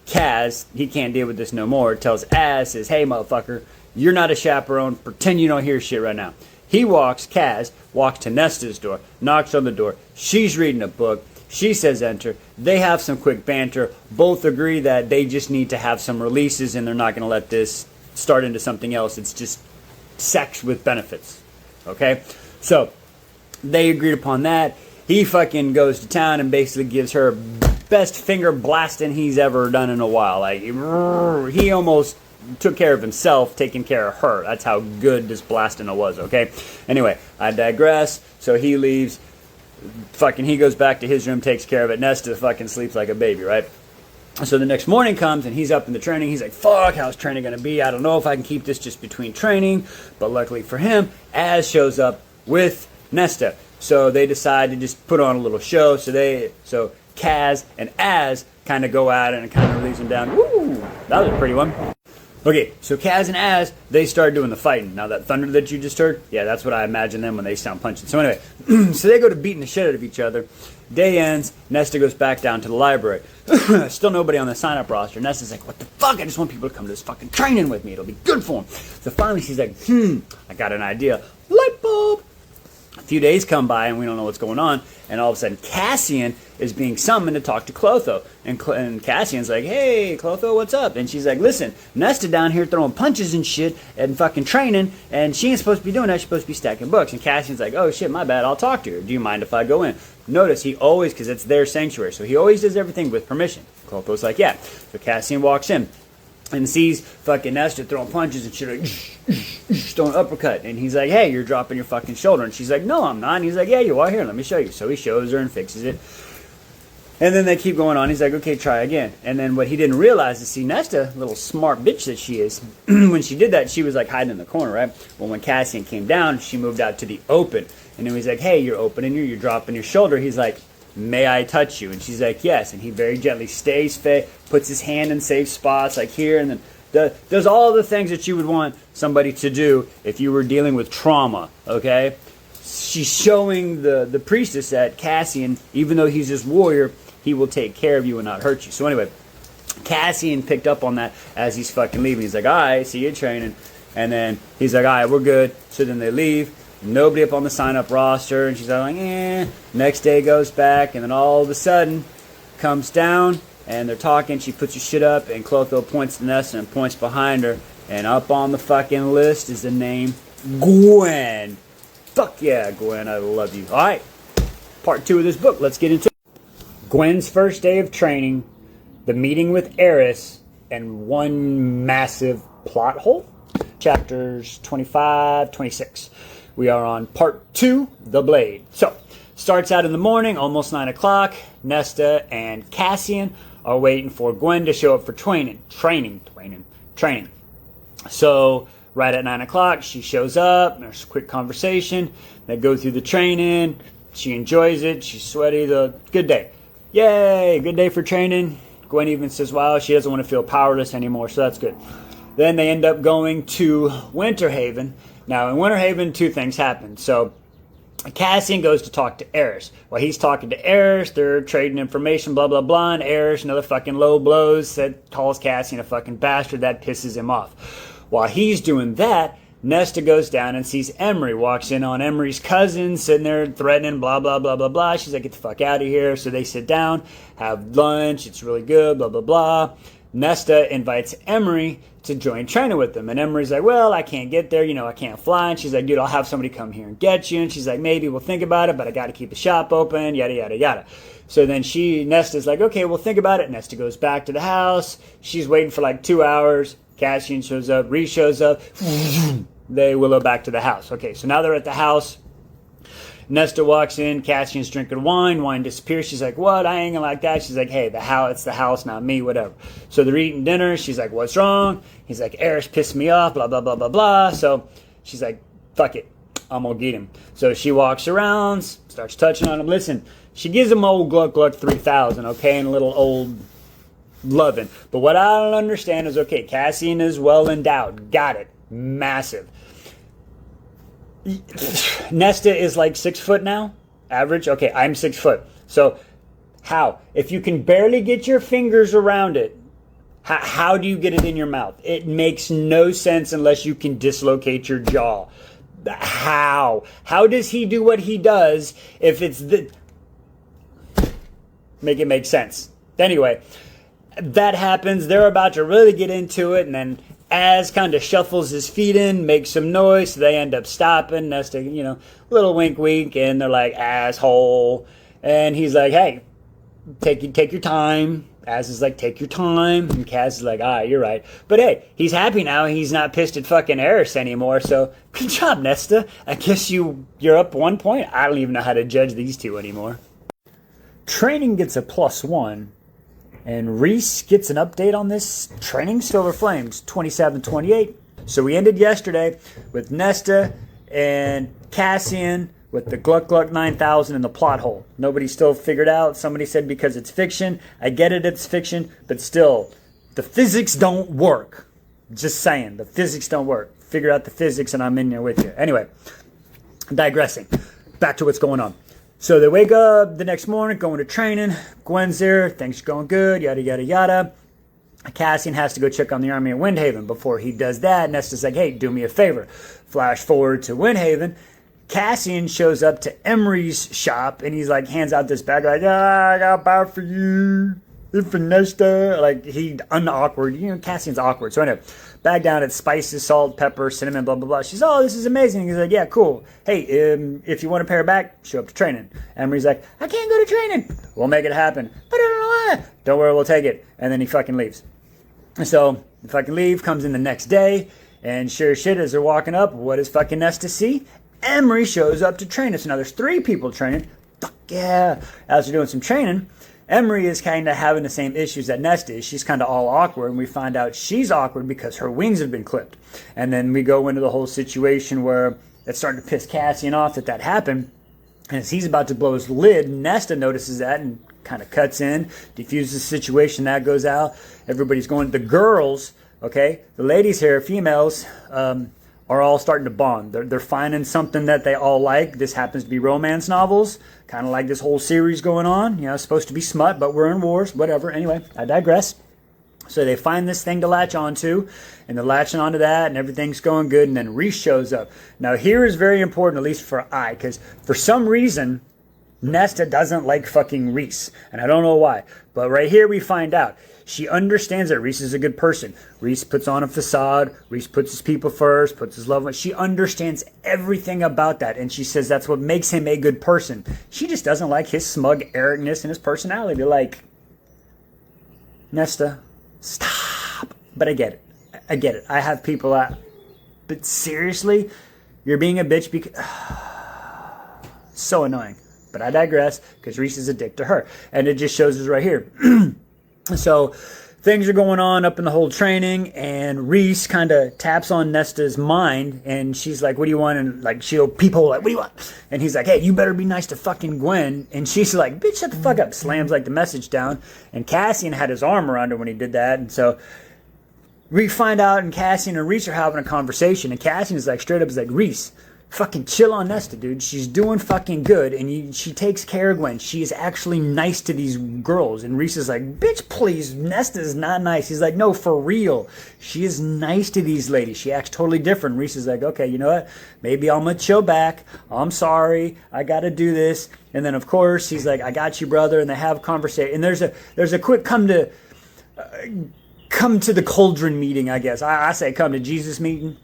Kaz, he can't deal with this no more, tells Az, says, hey, motherfucker, you're not a chaperone. Pretend you don't hear shit right now. Kaz walks to Nesta's door, knocks on the door. She's reading a book. She says enter. They have some quick banter. Both agree that they just need to have some releases and they're not going to let this start into something else. It's just sex with benefits. Okay? So, they agreed upon that. He fucking goes to town and basically gives her best finger blasting he's ever done in a while. Like, he almost took care of himself, taking care of her. That's how good this blasting was, okay? Anyway, I digress. So he leaves. Fucking he goes back to his room, takes care of it. Nesta fucking sleeps like a baby, right? So the next morning comes and he's up in the training. He's like, fuck, how's training going to be? I don't know if I can keep this just between training. But luckily for him, Az shows up with Nesta. So they decide to just put on a little show. So Kaz and Az kind of go at it and kind of release him down. Woo! That was a pretty one. Okay, so Kaz and Az, they start doing the fighting. Now that thunder that you just heard, yeah, that's what I imagine them when they sound punching. So anyway, so they go to beating the shit out of each other. Day ends, Nesta goes back down to the library. Still nobody on the sign-up roster. Nesta's like, what the fuck? I just want people to come to this fucking training with me. It'll be good for them. So finally she's like, I got an idea. Light bulb! A few days come by and we don't know what's going on, and all of a sudden Cassian is being summoned to talk to Clotho, and Cassian's like, hey Clotho, what's up? And she's like, listen, Nesta down here throwing punches and shit and fucking training, and she ain't supposed to be doing that. She's supposed to be stacking books. And Cassian's like, oh shit, my bad, I'll talk to her. Do you mind if I go in? Notice he always, because it's their sanctuary, so he always does everything with permission. Clotho's like, yeah. So Cassian walks in and sees fucking Nesta throwing punches and shit, like, throwing uppercut. And he's like, hey, you're dropping your fucking shoulder. And she's like, no, I'm not. And he's like, yeah, you are. Here, let me show you. So he shows her and fixes it. And then they keep going on. He's like, okay, try again. And then what he didn't realize is, see, Nesta, little smart bitch that she is, when she did that, she was like hiding in the corner, right? Well, when Cassian came down, she moved out to the open. And then he's like, hey, you're opening you're dropping your shoulder. He's like, may I touch you? And she's like, yes. And he very gently stays, puts his hand in safe spots, like here, and then does all the things that you would want somebody to do if you were dealing with trauma, okay? She's showing the priestess that Cassian, even though he's this warrior, he will take care of you and not hurt you. So anyway, Cassian picked up on that as he's fucking leaving. He's like, all right, see you training. And then he's like, all right, we're good. So then they leave. Nobody up on the sign-up roster, and she's like, Next day goes back, and then all of a sudden, comes down, and they're talking. She puts her shit up, and Clotho points to Nesta and points behind her, and up on the fucking list is the name Gwen. Fuck yeah, Gwen, I love you. All right, part 2 of this book. Let's get into it. Gwen's first day of training, the meeting with Eris, and one massive plot hole. Chapters 25, 26. We are on part 2, The Blade. So, starts out in the morning, almost 9 o'clock. Nesta and Cassian are waiting for Gwen to show up for training. So, right at 9 o'clock, she shows up. There's a quick conversation. They go through the training. She enjoys it. She's sweaty. Good day. Yay, good day for training. Gwen even says, wow, she doesn't want to feel powerless anymore, so that's good. Then they end up going to Winterhaven. Now, in Winterhaven, 2 things happen. So, Cassian goes to talk to Eris. While he's talking to Eris, they're trading information, blah, blah, blah. And Eris, another fucking low blows, calls Cassian a fucking bastard. That pisses him off. While he's doing that, Nesta goes down and sees Emery. Walks in on Emery's cousin, sitting there threatening, blah, blah, blah, blah, blah. She's like, get the fuck out of here. So they sit down, have lunch. It's really good, blah, blah, blah. Nesta invites Emery to join training with them. And Emery's like, well, I can't get there. I can't fly. And she's like, dude, I'll have somebody come here and get you. And she's like, maybe we'll think about it, but I got to keep the shop open, yada, yada, yada. So then Nesta's like, okay, we'll think about it. Nesta goes back to the house. She's waiting for like 2 hours. Cassian shows up. Rhys shows up. They willow back to the house. Okay, so now they're at the house. Nesta walks in. Cassian's drinking wine. Wine disappears. She's like, what? I ain't gonna like that. She's like, hey, it's the house, not me, whatever. So they're eating dinner. She's like, what's wrong? He's like, Eris pissed me off, blah, blah, blah, blah, blah. So she's like, fuck it. I'm gonna get him. So she walks around, starts touching on him. Listen, she gives him old Gluck Gluck 3000, okay, and a little old loving. But what I don't understand is, okay, Cassian is well endowed. Got it. Massive. Nesta is like 6 foot now, average. Okay, I'm 6 foot. So how? If you can barely get your fingers around it, how do you get it in your mouth? It makes no sense unless you can dislocate your jaw. How? How does he do what he does if it's make it make sense. Anyway, that happens. They're about to really get into it, and then Az kind of shuffles his feet in, makes some noise, so they end up stopping. Nesta, little wink wink, and they're like, asshole. And he's like, hey, take your time. Az is like, take your time. And Kaz is like, you're right. But hey, he's happy now. He's not pissed at fucking Eris anymore. So good job, Nesta. I guess you're up 1 point. I don't even know how to judge these two anymore. Training gets a +1. And Reese gets an update on this training. Silver Flames 27-28. So we ended yesterday with Nesta and Cassian with the Gluck Gluck 9000 in the plot hole. Nobody still figured out. Somebody said because it's fiction. I get it, it's fiction, but still, the physics don't work. Just saying, the physics don't work. Figure out the physics and I'm in there with you. Anyway, digressing. Back to what's going on. So they wake up the next morning, going to training. Gwen's there, things are going good, yada, yada, yada. Cassian has to go check on the army at Windhaven. Before he does that, Nesta's like, hey, do me a favor. Flash forward to Windhaven. Cassian shows up to Emery's shop, and he's like, hands out this bag, like, I got a bag for you. It's for Nesta. Like, he unawkward. Cassian's awkward. So anyway, bag down, it's spices, salt, pepper, cinnamon, blah, blah, blah. She's, oh, this is amazing. He's like, yeah, cool. Hey, if you want to pay her back, show up to training. Emery's like, I can't go to training. We'll make it happen. But I don't know why. Don't worry, we'll take it. And then he fucking leaves. So, the fucking leave comes in the next day, and sure as shit, as they're walking up, what does fucking Nesta see? Emery shows up to train us. So now there's 3 people training. Fuck yeah. As they're doing some training, Emery is kind of having the same issues that Nesta is. She's kind of all awkward, and we find out she's awkward because her wings have been clipped. And then we go into the whole situation where it's starting to piss Cassian off that happened. And as he's about to blow his lid, Nesta notices that and kind of cuts in, defuses the situation. That goes out. Everybody's going. The girls, okay, the ladies here, females, are all starting to bond. They're finding something that they all like. This happens to be romance novels, kind of like this whole series going on. It's supposed to be smut, but we're in wars, whatever. Anyway, I digress. So they find this thing to latch onto, and they're latching onto that, and everything's going good, and then Reese shows up. Now, here is very important, at least for I, because for some reason, Nesta doesn't like fucking Reese, and I don't know why. But right here we find out. She understands that Reese is a good person. Reese puts on a facade. Reese puts his people first, puts his love on. She understands everything about that, and she says that's what makes him a good person. She just doesn't like his smug arrogance and his personality. Like, Nesta, stop. But I get it. I get it. I have people out. But seriously, you're being a bitch because... so annoying. But I digress, because Reese is a dick to her. And it just shows us right here. So things are going on up in the whole training, and Reese kind of taps on Nesta's mind, and she's like, what do you want? And like, she'll peephole, like, what do you want? And he's like, hey, you better be nice to fucking Gwen. And she's like, bitch, shut the fuck up. Slams like the message down. And Cassian had his arm around her when he did that. And so we find out, and Cassian and Reese are having a conversation, and Cassian is like, straight up is like, Reese, fucking chill on Nesta, dude. She's doing fucking good, and she takes care of Gwen. She is actually nice to these girls. And Reese is like, bitch, please, Nesta is not nice. He's like, no, for real. She is nice to these ladies. She acts totally different. Reese is like, okay, you know what? Maybe I'm gonna chill back. I'm sorry. I gotta do this. And then, of course, he's like, I got you, brother. And they have a conversation. And there's a quick come to the cauldron meeting, I guess. I say come to Jesus meeting.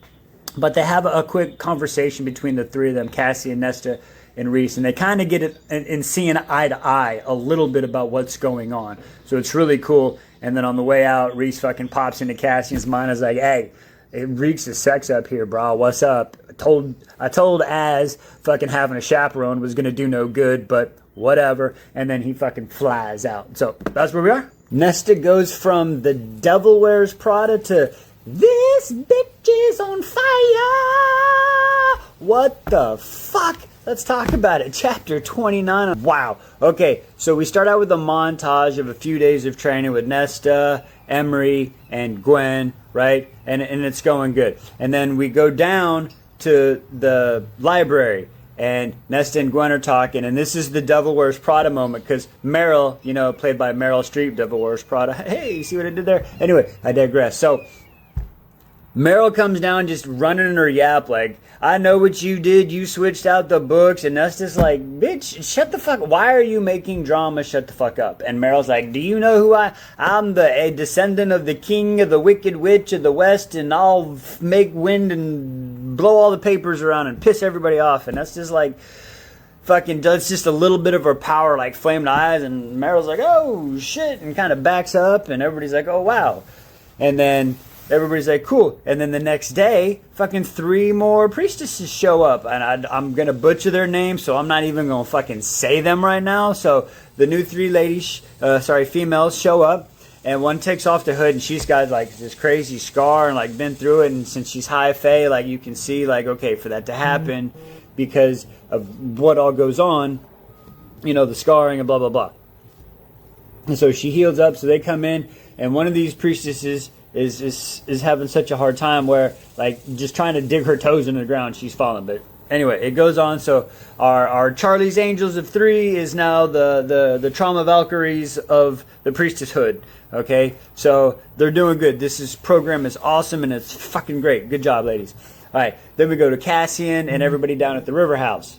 But they have a quick conversation between the 3 of them, Cassian, Nesta, and Reese, and they kind of get it in seeing eye to eye a little bit about what's going on. So it's really cool. And then on the way out, Reese fucking pops into Cassian's mind. Is like, hey, it reeks of sex up here, bro. What's up? I told Az fucking having a chaperone was gonna do no good, but whatever. And then he fucking flies out. So that's where we are. Nesta goes from the Devil Wears Prada to this bitch is on fire. What the fuck? Let's talk about it. Chapter 29. Wow. Okay, so we start out with a montage of a few days of training with Nesta, Emery, and Gwen, right? And it's going good. And then we go down to the library, and Nesta and Gwen are talking, and this is the Devil Wears Prada moment, because Meryl, played by Meryl Streep, Devil Wears Prada. Hey, you see what I did there? Anyway, I digress. So Meryl comes down just running in her yap like, I know what you did. You switched out the books. And Nesta's like, bitch, shut the fuck. Why are you making drama? Shut the fuck up. And Meryl's like, do you know who I'm a descendant of the king of the wicked witch of the west. And I'll make wind and blow all the papers around and piss everybody off. And that's just like, fucking does just a little bit of her power like flaming eyes. And Meryl's like, oh shit. And kind of backs up. And everybody's like, oh wow. And then everybody's like, cool. And then the next day, fucking 3 more priestesses show up. And I'm going to butcher their names, so I'm not even going to fucking say them right now. So the new 3 ladies, females show up. And one takes off the hood, and she's got like this crazy scar and like been through it. And since she's high fae, like you can see, like, okay, for that to happen because of what all goes on, you know, the scarring and blah, blah, blah. And so she heals up. So they come in, and one of these priestesses is having such a hard time where like just trying to dig her toes into the ground, she's falling. But anyway, it goes on. So our Charlie's Angels of 3 is now the trauma Valkyries of the priestesshood. Okay, so they're doing good. This program is awesome and it's fucking great. Good job, ladies. All right, then we go to Cassian and everybody down at the river house.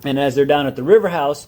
And as they're down at the river house,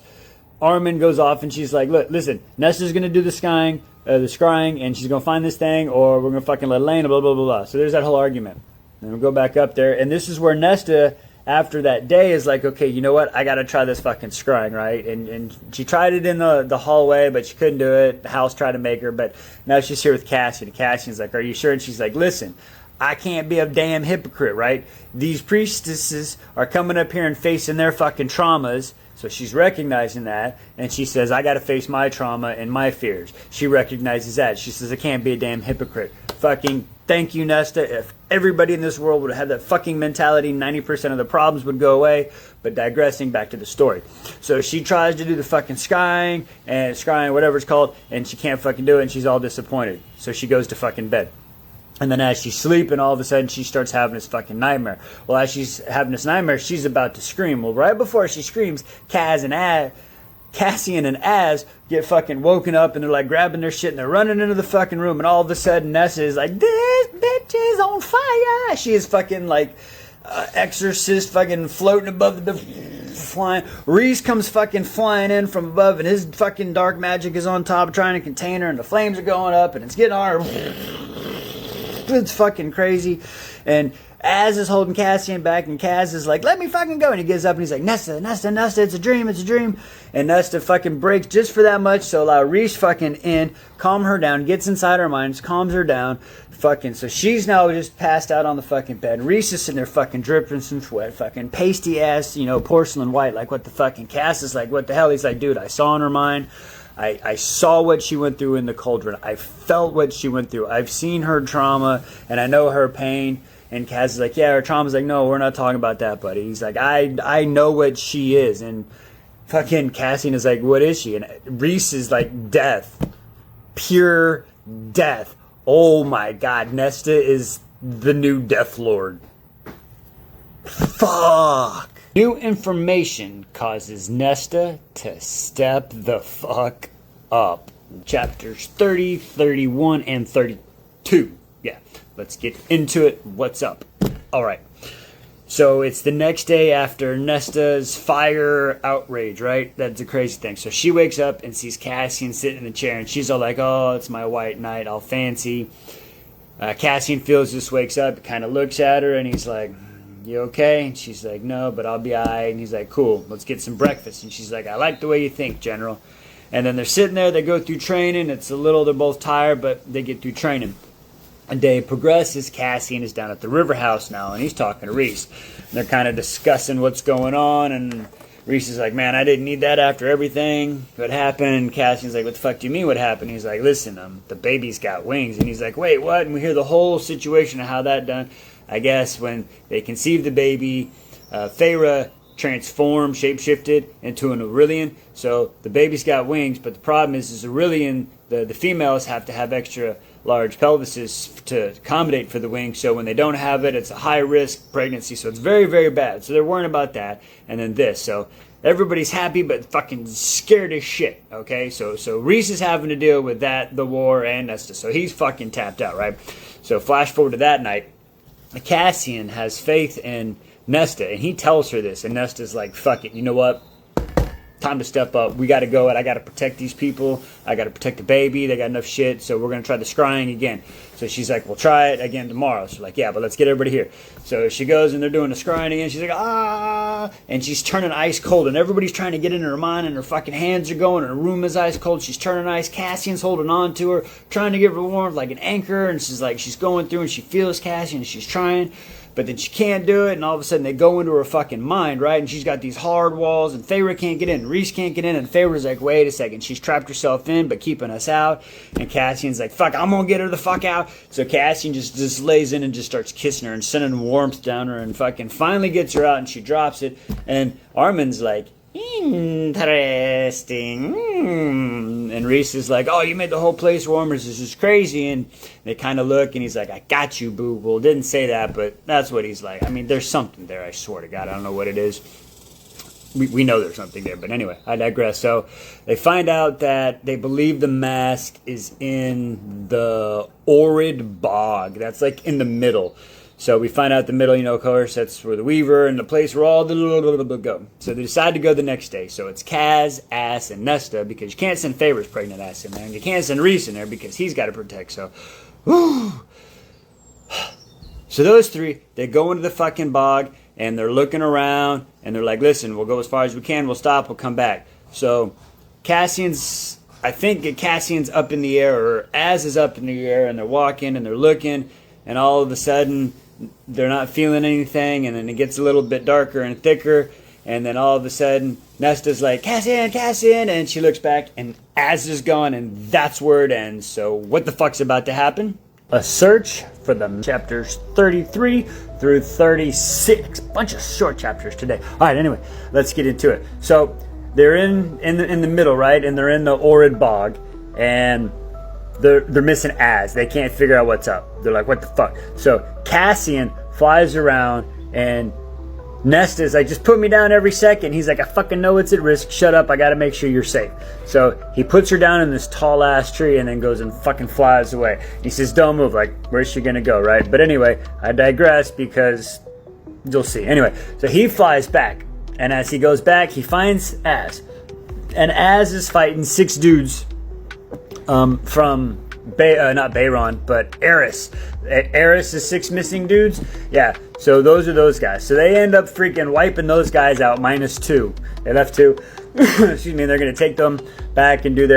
Armin goes off and she's like, look, listen, Nesta's gonna do the scrying, and she's gonna find this thing, or we're gonna fucking let Elena, blah blah blah blah. So there's that whole argument. And we go back up there, and this is where Nesta, after that day, is like, okay, you know what? I gotta try this fucking scrying, right? And she tried it in the hallway, but she couldn't do it. The house tried to make her, but now she's here with Cassian. And Cassian's like, are you sure? And she's like, listen, I can't be a damn hypocrite, right? These priestesses are coming up here and facing their fucking traumas. So she's recognizing that, and she says, I got to face my trauma and my fears. She recognizes that. She says, I can't be a damn hypocrite. Fucking thank you, Nesta. If everybody in this world would have that fucking mentality, 90% of the problems would go away. But digressing, back to the story. So she tries to do the fucking scrying, whatever it's called, and she can't fucking do it, and she's all disappointed. So she goes to fucking bed. And then as she's sleeping, all of a sudden she starts having this fucking nightmare. Well, as she's having this nightmare, she's about to scream. Well, right before she screams, Cassian and Az get fucking woken up, and they're like grabbing their shit and they're running into the fucking room. And all of a sudden Nessa is like, this bitch is on fire. She is fucking like exorcist fucking floating above the flying. Reese comes fucking flying in from above, and his fucking dark magic is on top trying to contain her, and the flames are going up, and it's getting on her. It's fucking crazy. And Az is holding Cassian back, and Kaz is like, let me fucking go. And he gets up and he's like, Nesta, it's a dream. And Nesta fucking breaks just for that much, so allow Reese fucking in, calm her down, gets inside her mind, calms her down. Fucking, so she's now just passed out on the fucking bed. And Reese is sitting there fucking dripping some sweat, fucking pasty ass, porcelain white, like what the fucking Cass is like, what the hell? He's like, dude, I saw in her mind. I saw what she went through in the cauldron. I felt what she went through. I've seen her trauma, and I know her pain. And Kaz is like, yeah, her trauma's like, no, we're not talking about that, buddy. He's like, I know what she is. And fucking Cassian is like, what is she? And Reese is like, death. Pure death. Oh my God, Nesta is the new Death Lord. Fuck. New information causes Nesta to step the fuck up. Chapters 30, 31, and 32. Yeah, let's get into it. What's up? Alright. So it's the next day after Nesta's fire outrage, right? That's the crazy thing. So she wakes up and sees Cassian sitting in the chair, and she's all like, oh, it's my white knight, all fancy. Cassian feels this, wakes up, kind of looks at her, and he's like, you okay? And she's like, no, but I'll be alright. And he's like, cool, let's get some breakfast. And she's like, I like the way you think, General. And then they're sitting there, they go through training. They're both tired, but they get through training. A day progresses, Cassian is down at the river house now, and he's talking to Reese. And they're kind of discussing what's going on, and Reese is like, man, I didn't need that after everything. What happened? And Cassian's like, what the fuck do you mean what happened? He's like, listen, the baby's got wings. And he's like, wait, what? And we hear the whole situation of how that done. I guess when they conceived the baby, Feyre transformed, shapeshifted into an Aurelian. So the baby's got wings, but the problem is Aurelian, the females have to have extra large pelvises to accommodate for the wings. So when they don't have it, it's a high risk pregnancy. So it's very, very bad. So they're worrying about that. And then this. So everybody's happy, but fucking scared as shit. Okay. So Reese is having to deal with that, the war, and Nesta. So he's fucking tapped out, right? So flash forward to that night. Cassian has faith in Nesta, and he tells her this, and Nesta's like, fuck it, you know what? Time to step up. We got to go, and I got to protect these people. I got to protect the baby. They got enough shit, so we're going to try the scrying again. So she's like, we'll try it again tomorrow. She's like, yeah, but let's get everybody here. So she goes, and they're doing the scrying again. She's like, ah, and she's turning ice cold, and everybody's trying to get in her mind, and her fucking hands are going, and her room is ice cold. She's turning ice. Cassian's holding on to her, trying to give her warmth like an anchor, and she's like, she's going through, and she feels Cassian, and she's trying, but then she can't do it, and all of a sudden they go into her fucking mind, right? And she's got these hard walls, and Feyre can't get in, Rhys can't get in, and Feyre's like, wait a second, she's trapped herself in, but keeping us out, and Cassian's like, fuck, I'm gonna get her the fuck out. So Cassian just lays in and just starts kissing her and sending warmth down her, and fucking finally gets her out, and she drops it, and Armin's like, interesting. And Rhys is like, oh, you made the whole place warmer. This is crazy. And they kind of look, and he's like, I got you, boo. Well, didn't say that, but that's what he's like. I mean, there's something there, I swear to God. I don't know what it is. We know there's something there, but anyway, I digress. So they find out that they believe the mask is in the Orid Bog. That's like in the middle. So we find out the middle, you know, of course, that's where the Weaver and the place where all the go. So they decide to go the next day. So it's Kaz, Ass, and Nesta, because you can't send Feyre's pregnant ass in there, and you can't send Rhys in there because he's got to protect. So, whew. So those three, they go into the fucking bog, and they're looking around, and they're like, listen, we'll go as far as we can, we'll stop, we'll come back. So Cassian's up in the air, or Az is up in the air, and they're walking, and they're looking, and all of a sudden, they're not feeling anything, and then it gets a little bit darker and thicker, and then all of a sudden, Nesta's like, Cassian, and she looks back, and Az is gone, and that's where it ends. So what the fuck's about to happen? A search for them. Chapters 33 through 36. Bunch of short chapters today. All right, anyway, let's get into it. So they're in the middle, right? And they're in the Orid Bog, and they're missing Az. They can't figure out what's up. They're like, what the fuck? So Cassian flies around, and Nesta's like, just put me down every second. He's like, I fucking know it's at risk. Shut up. I got to make sure you're safe. So he puts her down in this tall ass tree and then goes and fucking flies away. He says, don't move. Like, where's she going to go, right? But anyway, I digress because you'll see. Anyway, so he flies back. And as he goes back, he finds Az. And Az is fighting 6 dudes from not Bayron, but Eris. Eris is 6 missing dudes. Yeah, so those are those guys. So they end up freaking wiping those guys out, -2. They left 2. Excuse me. They're going to take them back and do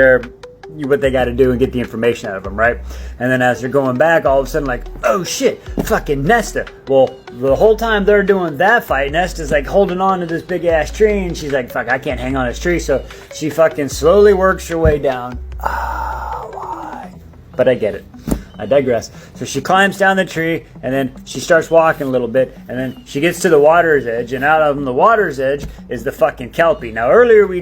what they got to do and get the information out of them, right? And then as they're going back, all of a sudden, like, oh shit, fucking Nesta. Well, the whole time they're doing that fight, Nesta's like holding on to this big ass tree, and she's like, fuck, I can't hang on this tree. So she fucking slowly works her way down. Why? But I get it. I digress. So she climbs down the tree, and then she starts walking a little bit, and then she gets to the water's edge, and out on the water's edge is the fucking Kelpie. Now, earlier they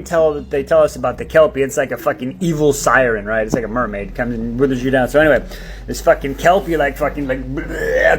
tell us about the Kelpie. It's like a fucking evil siren, right? It's like a mermaid. Comes and withers you down. So anyway, this fucking Kelpie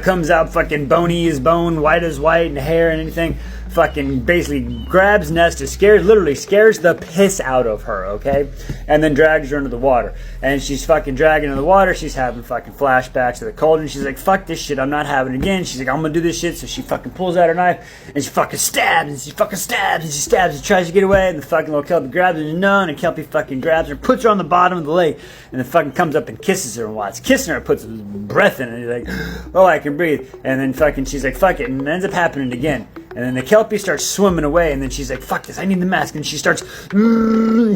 comes out fucking bony as bone, white as white, and hair and anything. Fucking basically grabs Nesta, literally scares the piss out of her, okay? And then drags her into the water. And she's fucking dragging in the water. She's having fucking flashbacks to the cauldron. She's like, fuck this shit, I'm not having it again. She's like, I'm gonna do this shit. So she fucking pulls out her knife, and she fucking stabs, and she fucking stabs, and she stabs, and tries to get away, and the fucking little Kelpie grabs her, and the Kelpie fucking grabs her, puts her on the bottom of the lake, and then fucking comes up and kisses her, and while it's kissing her, puts his breath in it, and he's like, oh, I can breathe. And then fucking she's like, fuck it, and it ends up happening again. And then the Kelpie starts swimming away, and then she's like, fuck this, I need the mask. And she starts,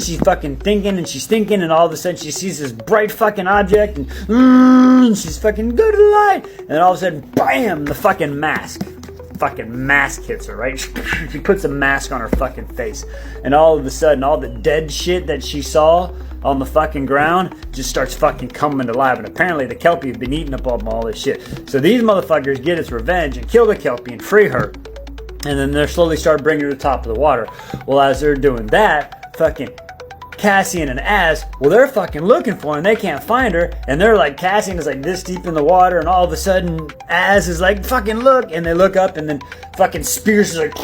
she's fucking thinking, and she's thinking, and all of a sudden she sees this bright fucking object, and she's fucking, go to the light. And then all of a sudden, bam, the fucking mask. Fucking mask hits her, right? She puts a mask on her fucking face. And all of a sudden, all the dead shit that she saw on the fucking ground just starts fucking coming to life. And apparently the Kelpie have been eating up all this shit. So these motherfuckers get its revenge and kill the Kelpie and free her. And then they're slowly start bringing her to the top of the water. Well, as they're doing that, fucking Cassian and Az, well, they're fucking looking for her, and they can't find her. And they're like, Cassian is like this deep in the water, and all of a sudden, Az is like, fucking look. And they look up, and then fucking Spears is like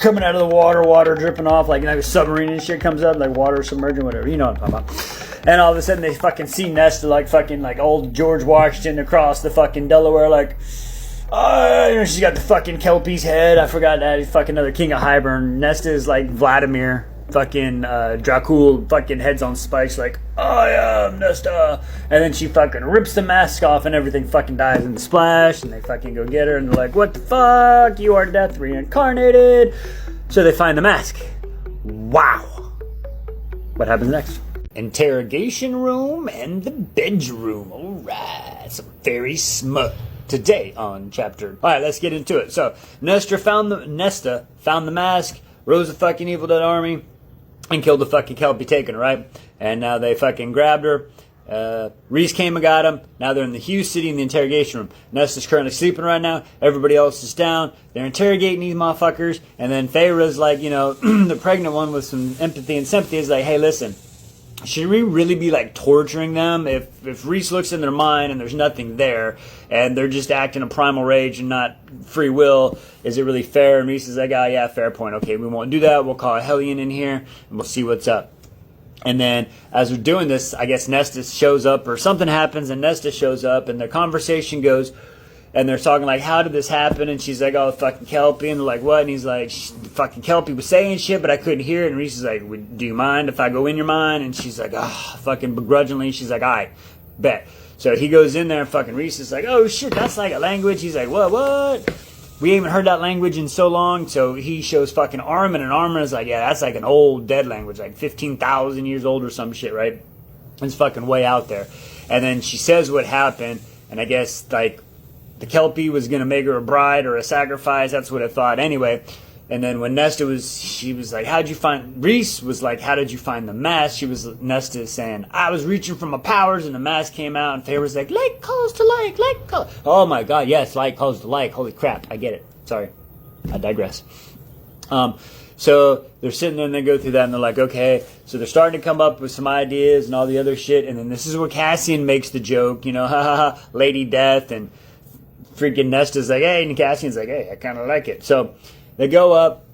coming out of the water dripping off, like a submarine and shit comes up, like water submerging, whatever. You know what I'm talking about. And all of a sudden they fucking see Nesta like fucking like old George Washington across the fucking Delaware, like, she's got the fucking Kelpie's head. I forgot that he's fucking another king of Hybern. Nesta is like Vladimir. Fucking Dracul fucking heads on spikes like, I am Nesta. And then she fucking rips the mask off and everything fucking dies in the splash. And they fucking go get her and they're like, what the fuck? You are death reincarnated. So they find the mask. Wow. What happens next? Interrogation room and the bedroom. Alright. Some very smut. Today on chapter. Alright, let's get into it. So Nesta found the mask, rose the fucking evil dead army, and killed the fucking Kelpie taken, right? And now they fucking grabbed her. Reese came and got him. Now they're in the Hughes City in the interrogation room. Nesta's currently sleeping right now. Everybody else is down. They're interrogating these motherfuckers. And then Feyre's like, the pregnant one with some empathy and sympathy is like, hey, listen, should we really be like torturing them if Reese looks in their mind and there's nothing there and they're just acting a primal rage and not free will? Is it really fair? And Reese is like, oh yeah, fair point. Okay, we won't do that. We'll call a Hellion in here and we'll see what's up. And then as we're doing this, I guess Nesta shows up or something happens and Nesta shows up and their conversation goes and they're talking like, how did this happen? And she's like, oh, fucking Kelpie. And they're like, what? And he's like, fucking Kelpie was saying shit, but I couldn't hear it. And Reese is like, do you mind if I go in your mind? And she's like, fucking begrudgingly. She's like, all right, bet. So he goes in there and fucking Reese is like, oh shit, that's like a language. He's like, what? We haven't heard that language in so long. So he shows fucking Armin, and Armin is like, yeah, that's like an old dead language, like 15,000 years old or some shit, right? It's fucking way out there. And then she says what happened, and I guess like the Kelpie was going to make her a bride or a sacrifice. That's what I thought anyway. And then when she was like, Reese was like, how did you find the mask? Nesta saying, I was reaching for my powers and the mask came out. And Faye was like, like calls to like calls. Oh my God, yes, like calls to like. Holy crap, I get it. Sorry, I digress. So they're sitting there and they go through that and they're like, okay. So they're starting to come up with some ideas and all the other shit. And then this is where Cassian makes the joke, Lady Death, and freaking Nesta's like, hey, and Cassian's like, hey, I kind of like it. So they go up,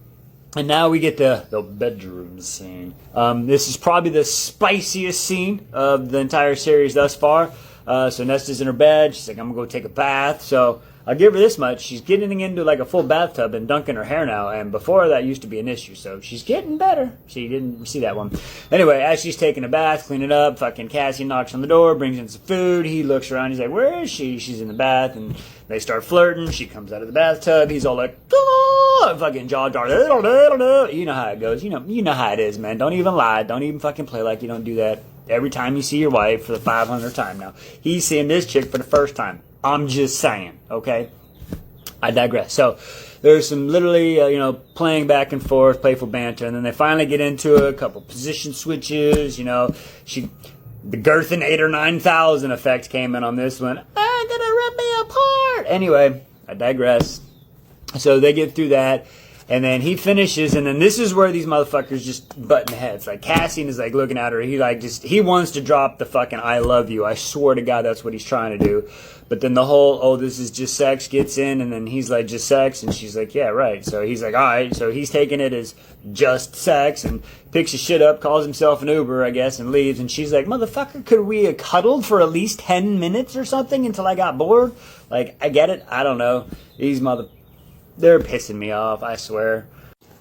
and now we get the bedroom scene. This is probably the spiciest scene of the entire series thus far. So Nesta's in her bed. She's like, I'm going to go take a bath. So I'll give her this much. She's getting into like a full bathtub and dunking her hair now. And before that used to be an issue. So she's getting better. So you didn't see that one. Anyway, as she's taking a bath, cleaning up, fucking Cassian knocks on the door, brings in some food. He looks around. He's like, where is she? She's in the bath. And they start flirting. She comes out of the bathtub. He's all like, oh, fucking jaw jar. You know how it goes. You know how it is, man. Don't even lie. Don't even fucking play like you don't do that every time you see your wife for the 500th time now. He's seeing this chick for the first time. I'm just saying, okay? I digress. So there's some literally, playing back and forth, playful banter, and then they finally get into a couple position switches. The Girthinator 9000 effect came in on this one. I'm gonna rip me apart. Anyway, I digress. So they get through that. And then he finishes, and then this is where these motherfuckers just button heads. Like, Cassian is, like, looking at her. He wants to drop the fucking I love you. I swear to God that's what he's trying to do. But then the whole, oh, this is just sex gets in, and then he's like, just sex? And she's like, yeah, right. So he's like, all right. So he's taking it as just sex and picks his shit up, calls himself an Uber, I guess, and leaves. And she's like, motherfucker, could we have cuddled for at least 10 minutes or something until I got bored? Like, I get it. I don't know. They're pissing me off, I swear.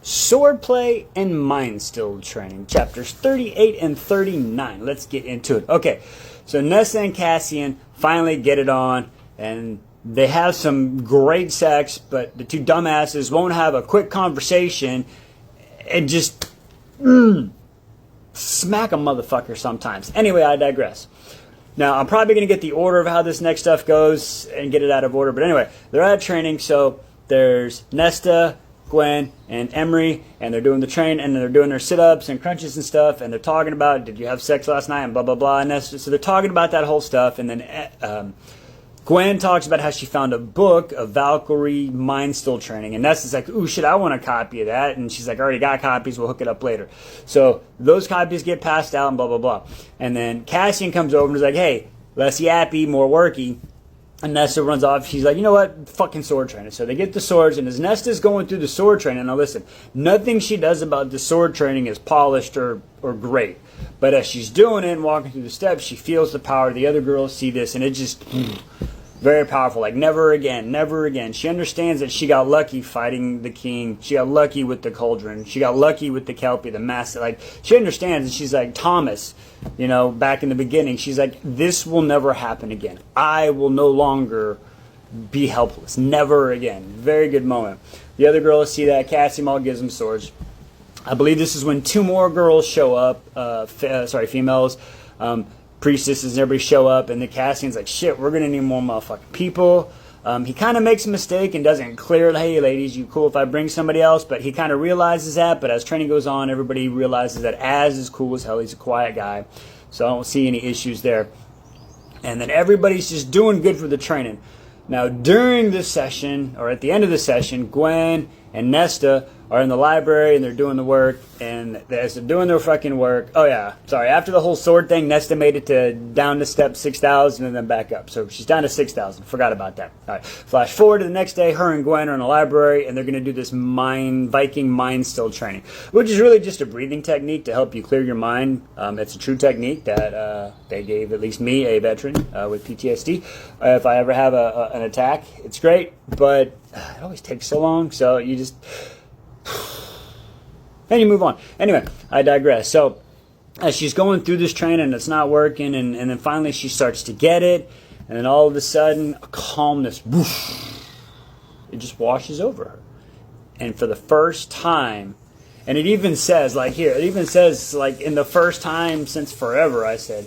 Swordplay and Mind Still Training, chapters 38 and 39. Let's get into it. Okay, so Nesta and Cassian finally get it on, and they have some great sex, but the two dumbasses won't have a quick conversation and just smack a motherfucker sometimes. Anyway, I digress. Now, I'm probably going to get the order of how this next stuff goes and get it out of order, but anyway, they're at training, so there's Nesta, Gwen, and Emery, and they're doing the train, and they're doing their sit-ups and crunches and stuff, and they're talking about, did you have sex last night, and blah, blah, blah, and Nesta, so they're talking about that whole stuff, and then Gwen talks about how she found a book of Valkyrie mind still training, and Nesta's like, ooh, shit, I want a copy of that, and she's like, I already got copies, we'll hook it up later. So those copies get passed out, and blah, blah, blah. And then Cassian comes over and is like, hey, less yappy, more worky. And Nesta runs off. She's like, you know what? Fucking sword training. So they get the swords, and as Nesta's going through the sword training, now listen, nothing she does about the sword training is polished or great. But as she's doing it and walking through the steps, she feels the power. The other girls see this, and it just very powerful. Like, never again, never again. She understands that she got lucky fighting the king. She got lucky with the cauldron. She got lucky with the Kelpie, the Maas. Like, she understands, and she's like, Thomas, you know, back in the beginning, she's like, this will never happen again. I will no longer be helpless. Never again. Very good moment. The other girls see that. Cassian all gives them swords. I believe this is when two more girls show up. Females. Priestesses and everybody show up, and the Cassian's like, shit, we're gonna need more motherfucking people. He kind of makes a mistake and doesn't clear, hey ladies, you cool if I bring somebody else? But he kind of realizes that, but as training goes on, everybody realizes that Az is cool as hell. He's a quiet guy, so I don't see any issues there. And then everybody's just doing good for the training. Now, during this session, or at the end of the session, Gwen and Nesta are in the library, and they're doing the work, and as they're doing their fucking work, after the whole sword thing, Nesta made it to down to step 6,000 and then back up. So she's down to 6,000. Forgot about that. All right. Flash forward to the next day, her and Gwen are in the library, and they're going to do this Viking mind still training, which is really just a breathing technique to help you clear your mind. It's a true technique that they gave at least me, a veteran with PTSD. If I ever have an attack, it's great, but it always takes so long, so you just... and you move on. Anyway, I digress. So as she's going through this training, it's not working, and then finally she starts to get it, and then all of a sudden a calmness, whoosh, it just washes over her. And for the first time, and it even says, like here, it even says, like, in the first time since forever, I said,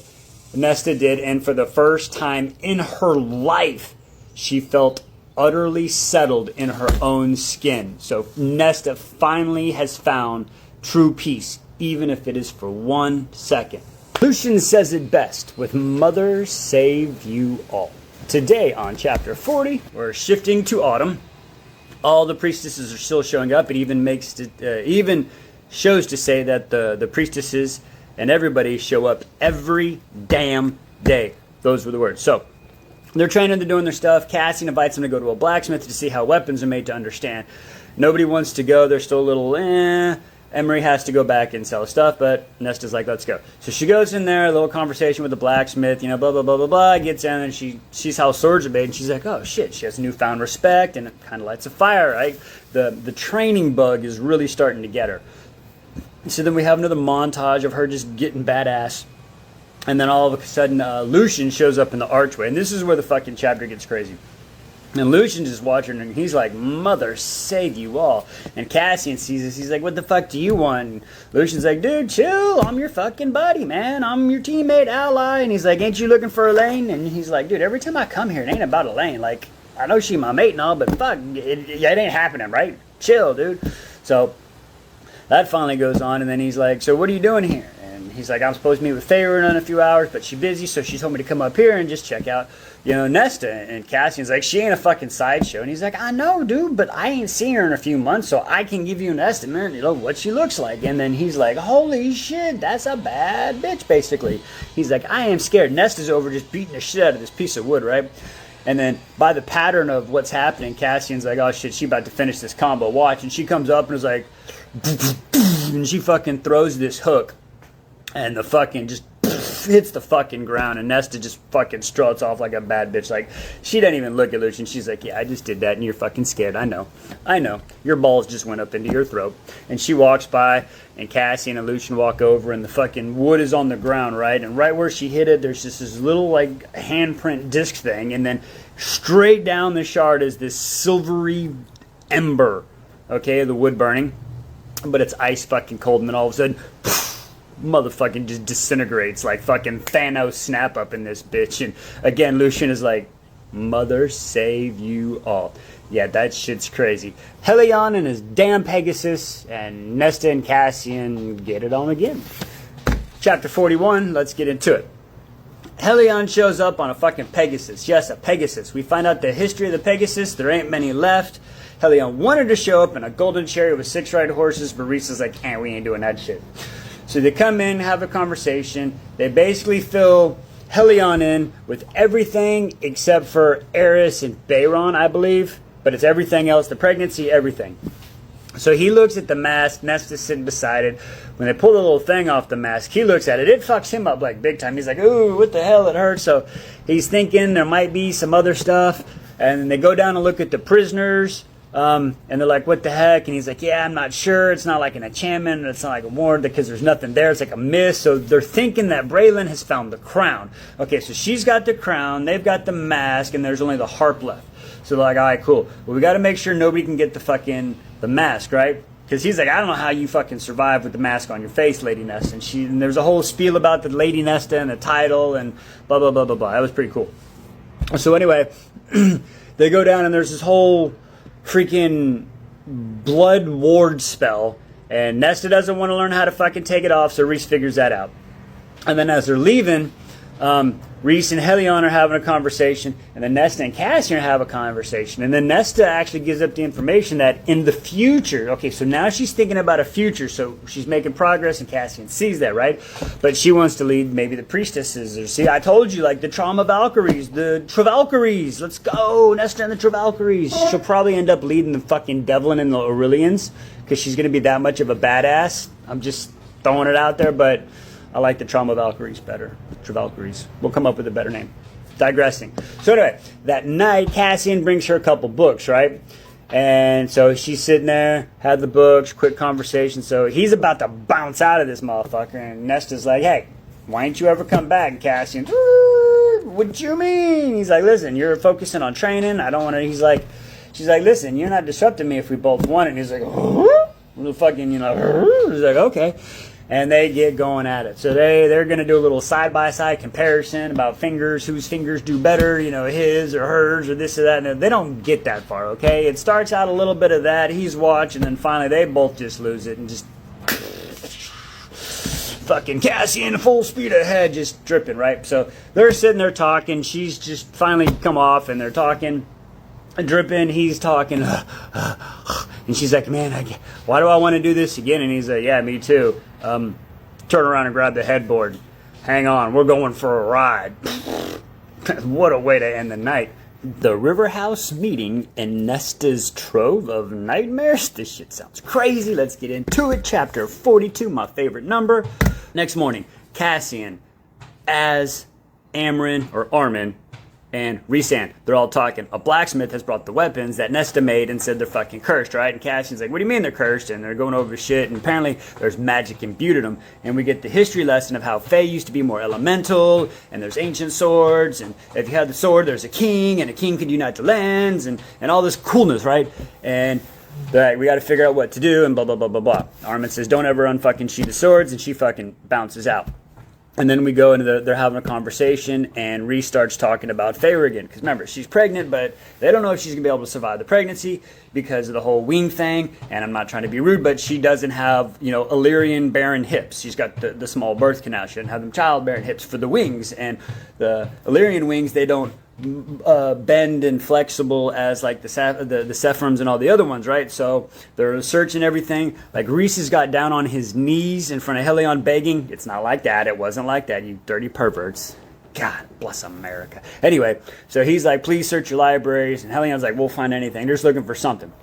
Nesta did, and for the first time in her life, she felt utterly settled in her own skin. So Nesta finally has found true peace, even if it is for 1 second. Lucian says it best with Mother Save You All. Today on chapter 40, we're shifting to autumn. All the priestesses are still showing up. It even shows to say that the priestesses and everybody show up every damn day. Those were the words. So they're training, they're doing their stuff. Cassian invites them to go to a blacksmith to see how weapons are made, to understand. Nobody wants to go. They're still a little, Emery has to go back and sell stuff, but Nesta's like, let's go. So she goes in there, a little conversation with the blacksmith, blah, blah, blah, blah, blah. Gets in and she sees how swords are made, and she's like, oh, shit. She has newfound respect, and it kind of lights a fire, right? The training bug is really starting to get her. So then we have another montage of her just getting badass. And then all of a sudden, Lucian shows up in the archway. And this is where the fucking chapter gets crazy. And Lucian's just watching, and he's like, Mother save you all. And Cassian sees this. He's like, what the fuck do you want? And Lucian's like, dude, chill. I'm your fucking buddy, man. I'm your teammate, ally. And he's like, ain't you looking for Elaine? And he's like, dude, every time I come here, it ain't about Elaine. Like, I know she my mate and all, but fuck, it ain't happening, right? Chill, dude. So that finally goes on, and then he's like, so what are you doing here? He's like, I'm supposed to meet with Faerun in a few hours, but she's busy, so she told me to come up here and just check out, Nesta. And Cassian's like, she ain't a fucking sideshow. And he's like, I know, dude, but I ain't seen her in a few months, so I can give you an estimate, what she looks like. And then he's like, holy shit, that's a bad bitch, basically. He's like, I am scared. Nesta's over just beating the shit out of this piece of wood, right? And then by the pattern of what's happening, Cassian's like, oh shit, she about to finish this combo. Watch. And she comes up and is like, and she fucking throws this hook. And the fucking just hits the fucking ground, and Nesta just fucking struts off like a bad bitch. Like, she doesn't even look at Lucian. She's like, yeah, I just did that, and you're fucking scared. I know. Your balls just went up into your throat. And she walks by, and Cassian and Lucian walk over, and the fucking wood is on the ground, right? And right where she hit it, there's just this little, like, handprint disc thing, and then straight down the shard is this silvery ember, okay, the wood burning. But it's ice fucking cold, and then all of a sudden, motherfucking just disintegrates like fucking Thanos snap up in this bitch. And again, Lucian is like, Mother save you all. Yeah, that shit's crazy. Helion and his damn Pegasus, and Nesta and Cassian get it on again. Chapter 41, let's get into it. Helion shows up on a fucking Pegasus. Yes, a Pegasus. We find out the history of the Pegasus. There ain't many left. Helion wanted to show up in a golden chariot with 6 riding horses, but Risa's like, we ain't doing that shit. So they come in, have a conversation. They basically fill Helion in with everything except for Eris and Bayron, I believe. But it's everything else, the pregnancy, everything. So he looks at the mask, Nesta's sitting beside it. When they pull the little thing off the mask, he looks at it. It fucks him up like big time. He's like, ooh, what the hell, it hurts. So he's thinking there might be some other stuff. And they go down and look at the prisoners. And they're like, what the heck? And he's like, yeah, I'm not sure. It's not like an enchantment. It's not like a ward because there's nothing there. It's like a mist. So they're thinking that Braylon has found the crown. Okay, so she's got the crown. They've got the mask. And there's only the harp left. So they're like, all right, cool. Well, we got to make sure nobody can get the mask, right? Because he's like, I don't know how you fucking survive with the mask on your face, Lady Nesta. And there's a whole spiel about the Lady Nesta and the title and blah, blah, blah, blah, blah. That was pretty cool. So anyway, they go down and there's this whole freaking blood ward spell. And Nesta doesn't want to learn how to fucking take it off, so Reese figures that out. And then as they're leaving, Reese and Helion are having a conversation, and then Nesta and Cassian have a conversation, and then Nesta actually gives up the information that in the future, okay, so now she's thinking about a future, so she's making progress, and Cassian sees that, right? But she wants to lead maybe the priestesses, or see, I told you, like the trauma Valkyries, the Travalkyries, let's go, Nesta and the Travalkyries. She'll probably end up leading the fucking Devlin and the Aurelians, because she's going to be that much of a badass. I'm just throwing it out there, but I like the Trauma Valkyries better. Travalkyries. We'll come up with a better name. Digressing. So anyway, that night, Cassian brings her a couple books, right? And so she's sitting there, had the books, quick conversation. So he's about to bounce out of this motherfucker. And Nesta's like, hey, why ain't you ever come back? And Cassian, what you mean? He's like, listen, you're focusing on training. I don't want to. She's like, listen, you're not disrupting me if we both want it. And he's like, little fucking, he's like, okay. And they get going at it. So they're going to do a little side-by-side comparison about fingers, whose fingers do better, his or hers or this or that. And they don't get that far, okay? It starts out a little bit of that. He's watching, and then finally they both just lose it and just fucking Cassian full speed ahead, just dripping, right? So they're sitting there talking. She's just finally come off, and they're talking. Dripping, he's talking, and she's like, man, why do I want to do this again? And he's like, yeah, me too. Turn around and grab the headboard. Hang on, we're going for a ride. What a way to end the night. The River House meeting in Nesta's Trove of Nightmares. This shit sounds crazy. Let's get into it. Chapter 42, my favorite number. Next morning, Cassian, Armin, and Rhysand, they're all talking. A blacksmith has brought the weapons that Nesta made and said they're fucking cursed, right? And Cassian's like, what do you mean they're cursed? And they're going over shit, and apparently there's magic imbued in them. And we get the history lesson of how Fae used to be more elemental, and there's ancient swords, and if you had the sword, there's a king, and a king could unite the lands, and all this coolness, right? And we got to figure out what to do, and blah, blah, blah, blah, blah. Armin says, don't ever unfucking sheath the swords, and she fucking bounces out. And then we go into they're having a conversation, and Rhys starts talking about Feyre again. Because remember, she's pregnant, but they don't know if she's going to be able to survive the pregnancy because of the whole wing thing. And I'm not trying to be rude, but she doesn't have, Illyrian barren hips. She's got the small birth canal. She doesn't have them childbearing hips for the wings. And the Illyrian wings, they don't bend and flexible as like the Sephiroms and all the other ones, right? So they're searching everything. Like Rhys has got down on his knees in front of Helion begging. It's not like that. It wasn't like that, you dirty perverts. God bless America. Anyway, so he's like, please search your libraries. And Helion's like, we'll find anything. They're just looking for something.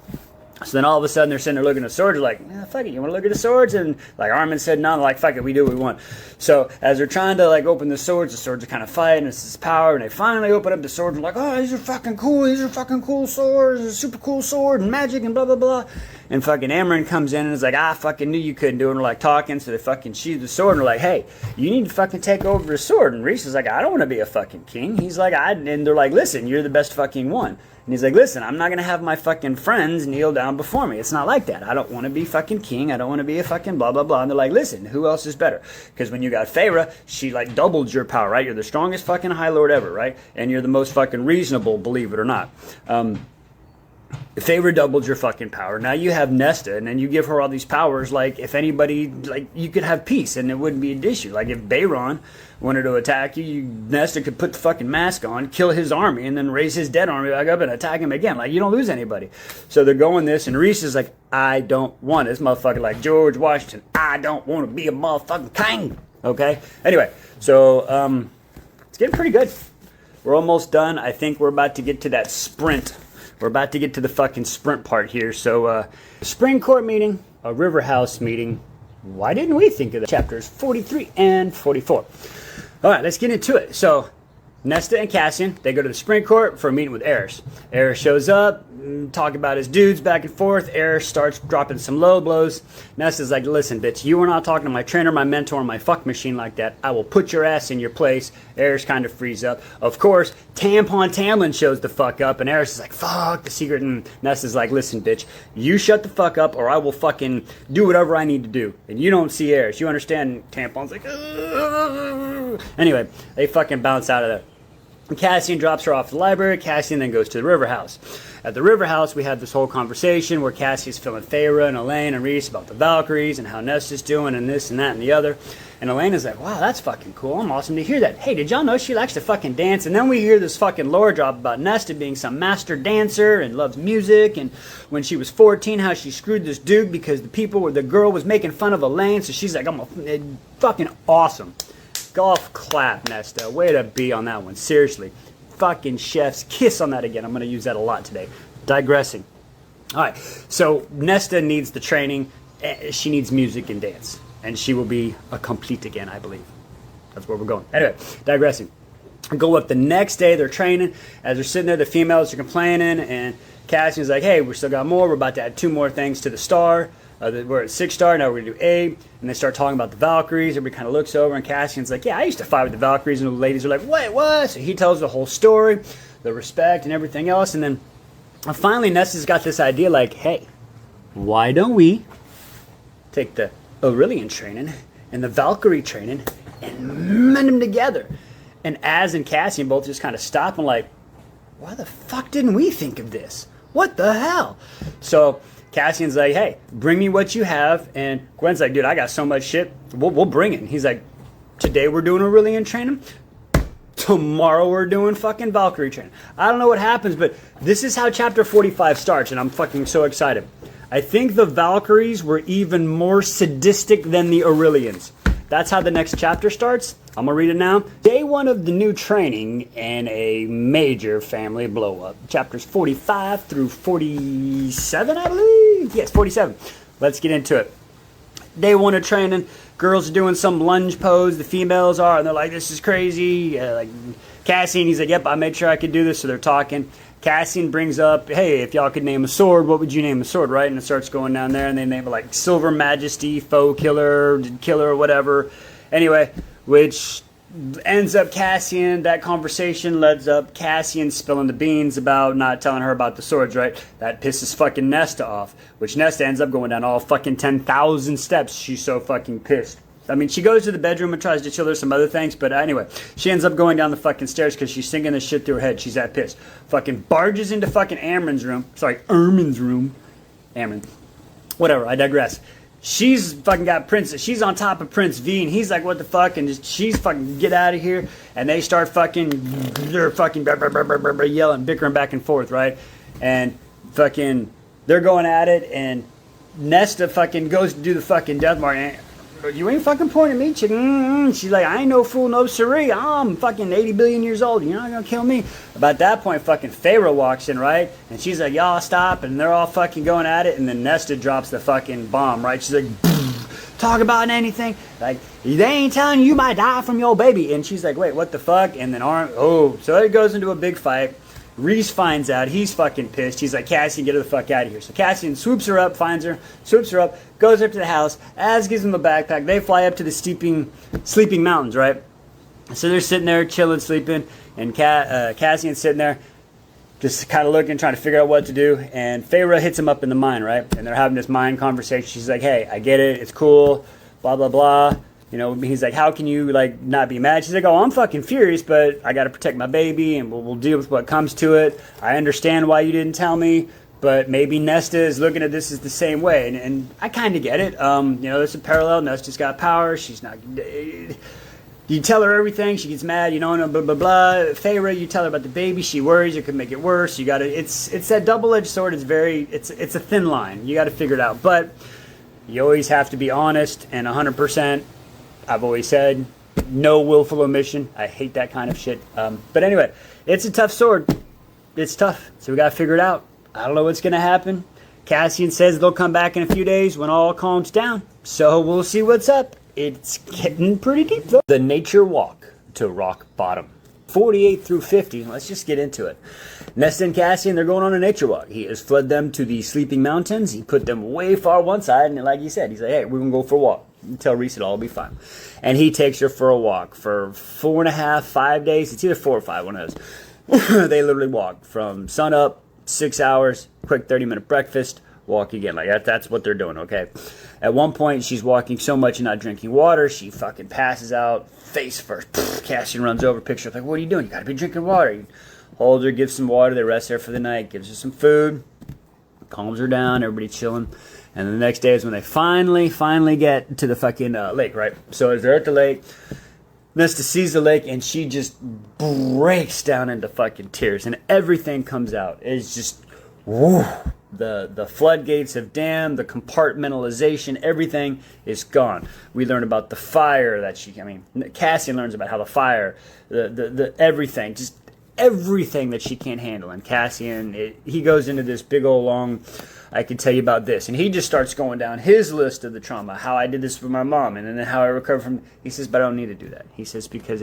So then all of a sudden they're sitting there looking at the swords. They're like, fuck it, you want to look at the swords? And like Armin said, no. They're like, fuck it, we do what we want. So as they're trying to like open the swords are kind of fighting. It's this power, and they finally open up the swords. And like, oh, these are fucking cool. These are fucking cool swords. It's a super cool sword and magic and blah blah blah. And fucking Amryn comes in and is like, I fucking knew you couldn't do it. And they're like talking, so they fucking sheathe the sword. And they're like, hey, you need to fucking take over the sword. And Rhys is like, I don't want to be a fucking king. He's like, and they're like, listen, you're the best fucking one. And he's like, listen, I'm not going to have my fucking friends kneel down before me. It's not like that. I don't want to be fucking king. I don't want to be a fucking blah, blah, blah. And they're like, listen, who else is better? Because when you got Feyre, she like doubled your power, right? You're the strongest fucking High Lord ever, right? And you're the most fucking reasonable, believe it or not. Feyre doubled your fucking power. Now you have Nesta, and then you give her all these powers. Like, if anybody, like, you could have peace, and it wouldn't be an issue. Like, if Bayron wanted to attack you, Nesta could put the fucking mask on, kill his army, and then raise his dead army back up and attack him again. Like, you don't lose anybody. So they're going this, and Rhys is like, I don't want this motherfucker like George Washington. I don't want to be a motherfucking king. Okay? Anyway, so, It's getting pretty good. We're almost done. I think we're about to get to that sprint. We're about to get to the fucking sprint part here. So, spring court meeting, a river house meeting. Why didn't we think of that? Chapters 43 and 44. All right, let's get into it. So, Nesta and Cassian, they go to the spring court for a meeting with Eris. Eris shows up, talk about his dudes back and forth. Eris starts dropping some low blows. Nesta's like, listen, bitch, you were not talking to my trainer, my mentor, my fuck machine like that. I will put your ass in your place. Eris kind of frees up. Of course, Tampon Tamlin shows the fuck up, and Eris is like, fuck the secret. And Nesta's like, listen, bitch, you shut the fuck up or I will fucking do whatever I need to do. And you don't see Eris. You understand? Tampon's like, ugh. Anyway, they fucking bounce out of there. Cassian drops her off at the library. Cassian then goes to the river house. At the river house, we have this whole conversation where Cassian's filling Feyre and Elaine and Rhys about the Valkyries and how Nesta's doing and this and that and the other. And Elaine is like, wow, that's fucking cool. I'm awesome to hear that. Hey, did y'all know she likes to fucking dance? And then we hear this fucking lore drop about Nesta being some master dancer and loves music. And when she was 14, how she screwed this dude because the girl was making fun of Elaine. So she's like, fucking awesome. Golf clap, Nesta. Way to be on that one. Seriously. Fucking chef's kiss on that again. I'm going to use that a lot today. Digressing. Alright, so Nesta needs the training. She needs music and dance. And she will be a complete again, I believe. That's where we're going. Anyway, digressing. Go up the next day. They're training. As they're sitting there, the females are complaining. And Cassian's like, hey, we still got more. We're about to add 2 more things to the star. We're at 6 star, now we're going to do 8. And they start talking about the Valkyries. Everybody kind of looks over, and Cassian's like, yeah, I used to fight with the Valkyries. And the ladies are like, what? So he tells the whole story, the respect and everything else. And then finally, Nesta's got this idea like, hey, why don't we take the Aurelian training and the Valkyrie training and mend them together? And Az and Cassian both just kind of stop and like, why the fuck didn't we think of this? What the hell? So Cassian's like, hey, bring me what you have. And Gwen's like, dude, I got so much shit. We'll bring it. And he's like, today we're doing Aurelian training. Tomorrow we're doing fucking Valkyrie training. I don't know what happens, but this is how chapter 45 starts, and I'm fucking so excited. I think the Valkyries were even more sadistic than the Aurelians. That's how the next chapter starts. I'm going to read it now. Day 1 of the new training and a major family blow-up. Chapters 45 through 47, I believe. Yes, 47. Let's get into it. Day 1 of training. Girls are doing some lunge pose. The females are, and they're like, this is crazy. Like Cassian, he's like, yep, I made sure I could do this. So they're talking. Cassian brings up, hey, if y'all could name a sword, what would you name a sword, right? And it starts going down there, and they name it like Silver Majesty, Foe Killer, whatever. Anyway, which ends up Cassian, that conversation leads up Cassian spilling the beans about not telling her about the swords, right? That pisses fucking Nesta off, which Nesta ends up going down all fucking 10,000 steps. She's so fucking pissed. I mean, she goes to the bedroom and tries to chill her some other things, but anyway, she ends up going down the fucking stairs because she's singing this shit through her head. She's that pissed. Fucking barges into fucking Ermin's room. Sorry, Ermin's room. Ermin. Whatever, I digress. She's fucking got Princess. She's on top of Prince V, and he's like, what the fuck? And she's fucking, get out of here. And they start fucking, they're fucking yelling, bickering back and forth, right? And fucking, they're going at it, and Nesta fucking goes to do the fucking death mark. And you ain't fucking pointing at me, chicken. She's like, I ain't no fool, no siree. I'm fucking 80 billion years old. You're not gonna kill me. About that point, fucking Feyre walks in, right? And she's like, y'all stop. And they're all fucking going at it. And then Nesta drops the fucking bomb, right? She's like, talk about anything. Like, they ain't telling you might die from your baby. And she's like, wait, what the fuck? And then so it goes into a big fight. Rhys finds out. He's fucking pissed. He's like, Cassian, get her the fuck out of here. So Cassian swoops her up, finds her, swoops her up, goes up to the house. Az gives him a backpack. They fly up to the sleeping mountains, right? So they're sitting there, chilling, sleeping. And Cassian's sitting there, just kind of looking, trying to figure out what to do. And Feyre hits him up in the mind, right? And they're having this mind conversation. She's like, hey, I get it. It's cool. Blah, blah, blah. You know, he's like, how can you, like, not be mad? She's like, oh, I'm fucking furious, but I got to protect my baby, and we'll deal with what comes to it. I understand why you didn't tell me, but maybe Nesta is looking at this as the same way, and I kind of get it. You know, there's a parallel. Nesta's got power. She's not... You tell her everything, she gets mad, you know, blah, blah, blah. Feyre, you tell her about the baby, she worries, it could make it worse. You got to... It's that double-edged sword. It's a thin line. You got to figure it out, but you always have to be honest and 100%. I've always said, no willful omission. I hate that kind of shit. But anyway, it's a tough sword. It's tough. So we got to figure it out. I don't know what's going to happen. Cassian says they'll come back in a few days when all calms down. So we'll see what's up. It's getting pretty deep though. The nature walk to rock bottom. 48 through 50. Let's just get into it. Nesta and Cassian, they're going on a nature walk. He has fled them to the sleeping mountains. He put them way far one side, and like he said, he's like, hey, we're going to go for a walk. Tell Reese it'll all be fine. And he takes her for a walk for 4.5, 5 days. It's either 4 or 5, one of those. They literally walk from sun up, 6 hours, quick 30-minute breakfast, walk again. Like that's what they're doing, okay? At one point, she's walking so much and not drinking water, she fucking passes out, face first. Cassian runs over, picks her up, like, what are you doing? You gotta be drinking water. He holds her, gives some water, they rest there for the night, gives her some food, calms her down, everybody chilling. And the next day is when they finally get to the fucking lake, right? So as they're at the lake, Nesta sees the lake and she just breaks down into fucking tears, and everything comes out. It's just, whoo. The floodgates have dammed, the compartmentalization, everything is gone. We learn about the fire that Cassian learns about how the fire, the everything, just everything that she can't handle. And Cassian, he goes into this big old long, I can tell you about this. And he just starts going down his list of the trauma, how I did this with my mom, and then how I recovered from, he says, but I don't need to do that. He says, because,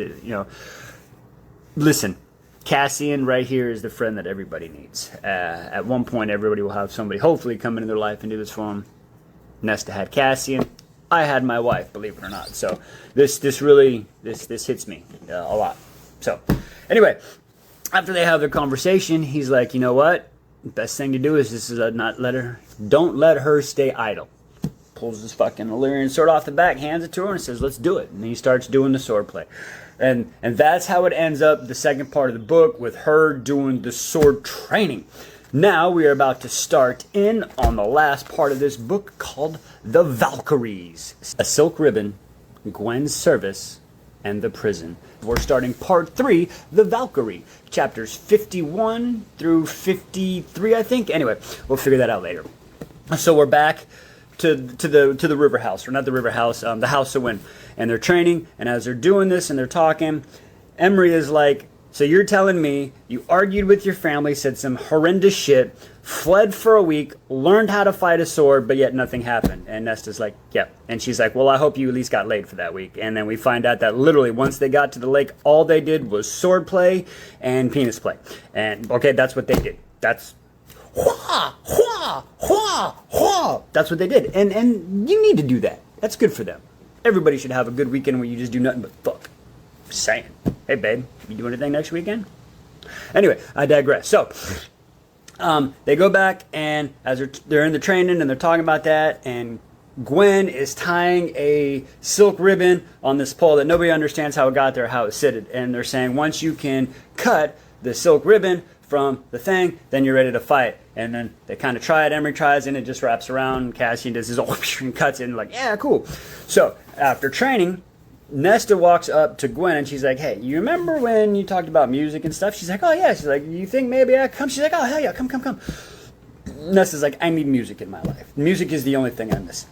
listen, Cassian right here is the friend that everybody needs. At one point, everybody will have somebody hopefully come into their life and do this for them. Nesta had Cassian. I had my wife, believe it or not. So this really hits me a lot. So anyway, after they have their conversation, he's like, you know what? The best thing to do is don't let her stay idle. Pulls his fucking Illyrian sword off the back, hands it to her, and says, let's do it. And he starts doing the sword play. And that's how it ends up, the second part of the book, with her doing the sword training. Now we are about to start in on the last part of this book called The Valkyries. A silk ribbon, Gwen's service, and the prison. We're starting part 3, The Valkyrie. Chapters 51 through 53, I think. Anyway, we'll figure that out later. So we're back to the river house, or not the river house, the House of Wind. And they're training, and as they're doing this and they're talking, Emery is like, so you're telling me you argued with your family, said some horrendous shit, fled for a week, learned how to fight a sword, but yet nothing happened. And Nesta's like, yep. And she's like, well, I hope you at least got laid for that week. And then we find out that literally once they got to the lake, all they did was sword play and penis play. And okay, that's what they did. That's that's what they did. And you need to do that. That's good for them. Everybody should have a good weekend where you just do nothing but fuck. Just saying. Hey, babe, you do anything next weekend? Anyway, I digress. So, they go back, and as they're in the training, and they're talking about that, and Gwen is tying a silk ribbon on this pole that nobody understands how it got there, how it sitted. And they're saying once you can cut the silk ribbon from the thing, then you're ready to fight. And then they kind of try it, Emery tries, and it just wraps around. Cassian does his old and cuts it, and like, yeah, cool. So, after training, Nesta walks up to Gwen, and she's like, hey, you remember when you talked about music and stuff? She's like, oh, yeah. She's like, you think maybe I come? She's like, oh, hell yeah, come. Nesta's like, I need music in my life. Music is the only thing I miss.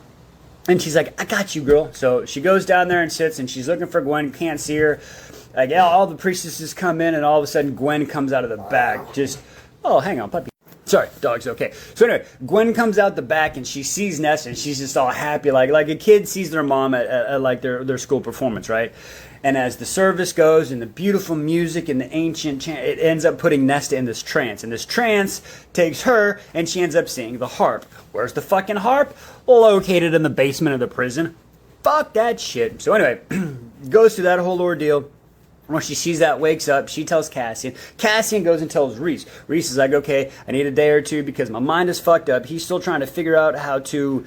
And she's like, I got you, girl. So she goes down there and sits, and she's looking for Gwen, can't see her. Like, yeah, all the priestesses come in, and all of a sudden Gwen comes out of the back. Just, oh, hang on, puppy. Sorry, dog's okay. So anyway, Gwen comes out the back and she sees Nesta and she's just all happy, like a kid sees their mom at like their school performance, right? And as the service goes and the beautiful music and the ancient chant, it ends up putting Nesta in this trance. And this trance takes her and she ends up seeing the harp. Where's the fucking harp? Located in the basement of the prison. Fuck that shit. So anyway, goes through that whole ordeal. When she sees that, wakes up, she tells Cassian. Cassian goes and tells Reese. Reese is like, okay, I need a day or two because my mind is fucked up. He's still trying to figure out how to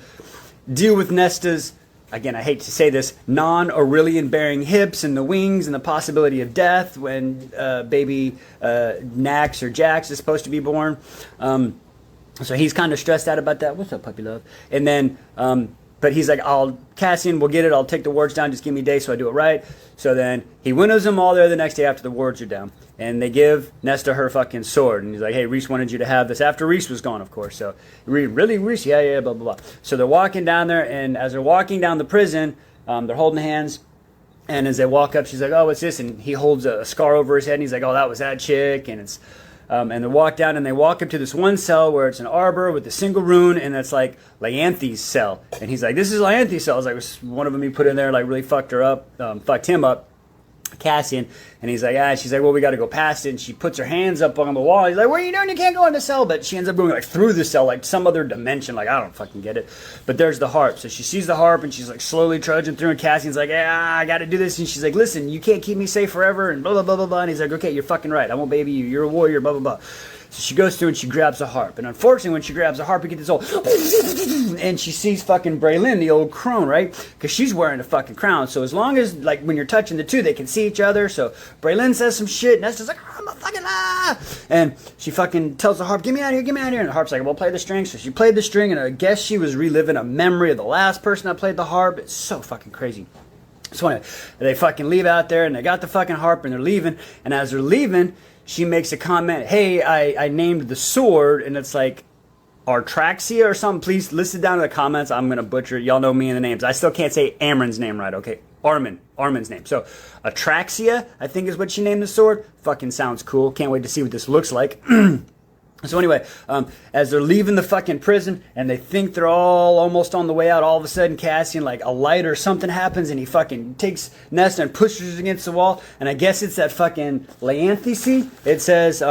deal with Nesta's, again, I hate to say this, non-Aurelian bearing hips and the wings and the possibility of death when baby Nax or Jax is supposed to be born. So he's kind of stressed out about that. What's up, puppy love? And then, but he's like, Cassian will get it. I'll take the wards down. Just give me a day so I do it right. So then he winnows them all there the next day after the wards are down. And they give Nesta her fucking sword. And he's like, hey, Reese wanted you to have this. After Reese was gone, of course. So, really, Reese? Yeah, blah, blah, blah. So they're walking down there. And as they're walking down the prison, they're holding hands. And as they walk up, she's like, "Oh, what's this?" And he holds a scar over his head, and he's like, "Oh, that was that chick." And it's and they walk down, and they walk up to this one cell where it's an arbor with a single rune, and it's like Lyanthi's cell. And he's like, "This is Lyanthi's cell." It's like, one of them he put in there, like, really fucked him up, Cassian. And he's like, she's like, "Well, we got to go past it." And she puts her hands up on the wall. He's like, "What are you doing? You can't go in the cell." But she ends up going like through the cell, like some other dimension. Like, I don't fucking get it. But there's the harp. So she sees the harp, and she's like slowly trudging through. And Cassian's like, "Yeah, I got to do this." And she's like, "Listen, you can't keep me safe forever." And blah blah blah blah blah. And he's like, "Okay, you're fucking right. I won't baby you. You're a warrior." Blah blah blah. So she goes through and she grabs a harp. And unfortunately, when she grabs a harp, you get this old... And she sees fucking Braylin, the old crone, right? Because she's wearing a fucking crown. So as long as, like, when you're touching the two, they can see each other. So Braylin says some shit. Nesta's like, "I'm a fucking And she fucking tells the harp, "Get me out of here, get me out of here." And the harp's like, "Well, play the string." So she played the string, and I guess she was reliving a memory of the last person that played the harp. It's so fucking crazy. So anyway, they fucking leave out there, and they got the fucking harp, and they're leaving. And as they're leaving, she makes a comment, "Hey, I named the sword," and it's like Artraxia or something. Please list it down in the comments. I'm going to butcher it. Y'all know me and the names. I still can't say Amron's name right, okay? Armin's name. So, Atraxia, I think is what she named the sword. Fucking sounds cool. Can't wait to see what this looks like. So anyway, as they're leaving the fucking prison and they think they're all almost on the way out, all of a sudden Cassian, like a light or something happens, and he fucking takes Nesta and pushes her against the wall. And I guess it's that fucking Lyanthice. It says,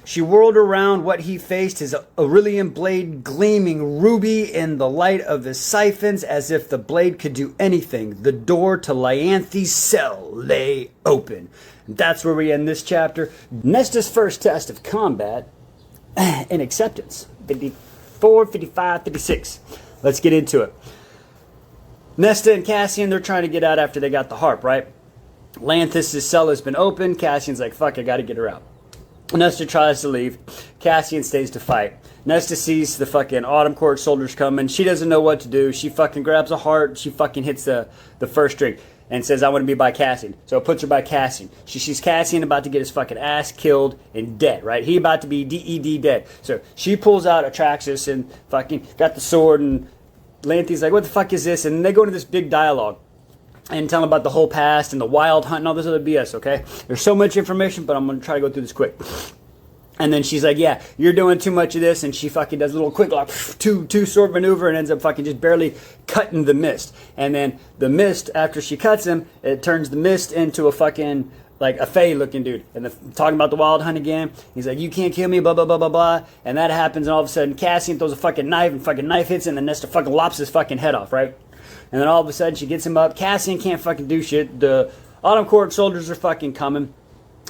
she whirled around. What he faced his Aurelian blade gleaming ruby in the light of his siphons, as if the blade could do anything. The door to Lyanthi's cell lay open. And that's where we end this chapter. Nesta's first test of combat in acceptance. 54, 55, 56. Let's get into it. Nesta and Cassian, they're trying to get out after they got the harp, right? Lyanthis's cell has been opened. Cassian's like, "Fuck, I gotta get her out." Nesta tries to leave. Cassian stays to fight. Nesta sees the fucking Autumn Court soldiers coming. She doesn't know what to do. She fucking grabs a heart. She fucking hits the first string and says, "I want to be by Cassian." So it puts her by Cassian. She sees Cassian about to get his fucking ass killed and dead, right? He about to be DED dead. So she pulls out Atraxis and fucking got the sword, and Lyanthi's like, "What the fuck is this?" And they go into this big dialogue and tell him about the whole past and the wild hunt and all this other BS, okay? There's so much information, but I'm going to try to go through this quick. And then she's like, "Yeah, you're doing too much of this." And she fucking does a little quick, like, two sword maneuver and ends up fucking just barely cutting the mist. And then the mist, after she cuts him, it turns the mist into a fucking, like, a Fae looking dude. And talking about the wild hunt again. He's like, "You can't kill me, blah, blah, blah, blah, blah." And that happens, and all of a sudden Cassian throws a fucking knife, and fucking knife hits him, and Nesta fucking lops his fucking head off, right? And then all of a sudden she gets him up. Cassian can't fucking do shit. The Autumn Court soldiers are fucking coming.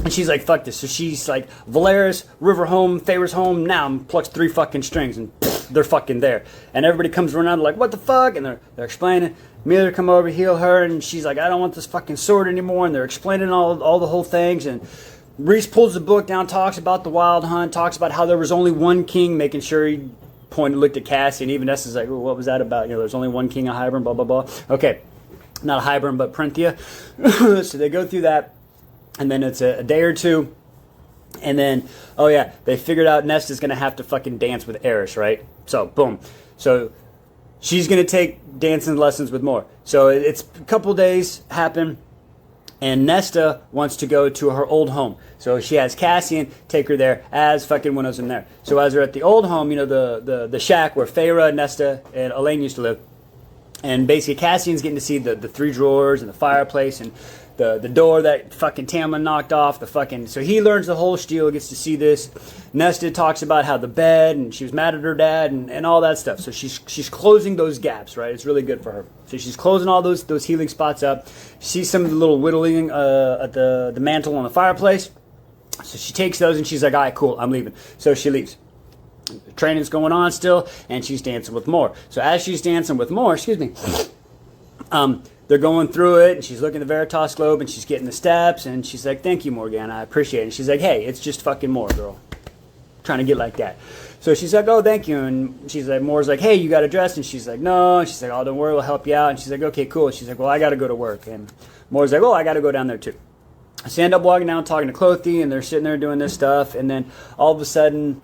And she's like, "Fuck this." So she's like, "Valeris, River home, Favor's home, now," and plucks 3 fucking strings, and they're fucking there. And everybody comes around like, "What the fuck?" And they're explaining. Amelia come over, heal her, and she's like, "I don't want this fucking sword anymore." And they're explaining all the whole things. And Reese pulls the book down, talks about the wild hunt, talks about how there was only one king, making sure he looked at Cassie, and even Nessa's like, "Oh, what was that about? You know, there's only one king of Hybern, blah, blah, blah." Okay, not Hybern, but Printhia. So they go through that. And then it's a day or two. And then, oh yeah, they figured out Nesta's going to have to fucking dance with Eris, right? So, boom. So, she's going to take dancing lessons with Mor. So, it's a couple days happen. And Nesta wants to go to her old home. So, she has Cassian take her there as fucking Winnows in there. So, as they're at the old home, you know, the shack where Feyre, Nesta, and Elaine used to live. And basically, Cassian's getting to see the 3 drawers and the fireplace and the door that fucking Tamlin knocked off, so he learns the whole spiel, gets to see this. Nesta talks about how the bed, and she was mad at her dad, and all that stuff. So she's closing those gaps, right? It's really good for her. So she's closing all those healing spots up. She sees some of the little whittling at the mantle on the fireplace. So she takes those, and she's like, "All right, cool, I'm leaving." So she leaves. The training's going on still, and she's dancing with Mor. So as she's dancing with Mor, they're going through it, and she's looking at the Veritas globe, and she's getting the steps, and she's like, "Thank you, Morgana, I appreciate it." And she's like, "Hey, it's just fucking Mor, girl. Trying to get like that." So she's like, "Oh, thank you." And she's like, Mor's like, "Hey, you got a dress?" And she's like, "No." And she's like, "Oh, don't worry, we'll help you out." And she's like, "Okay, cool." And she's like, "Well, I got to go to work." And Mor's like, "Oh, I got to go down there too." So they end up walking down, talking to Clothy, and they're sitting there doing this stuff, and then all of a sudden,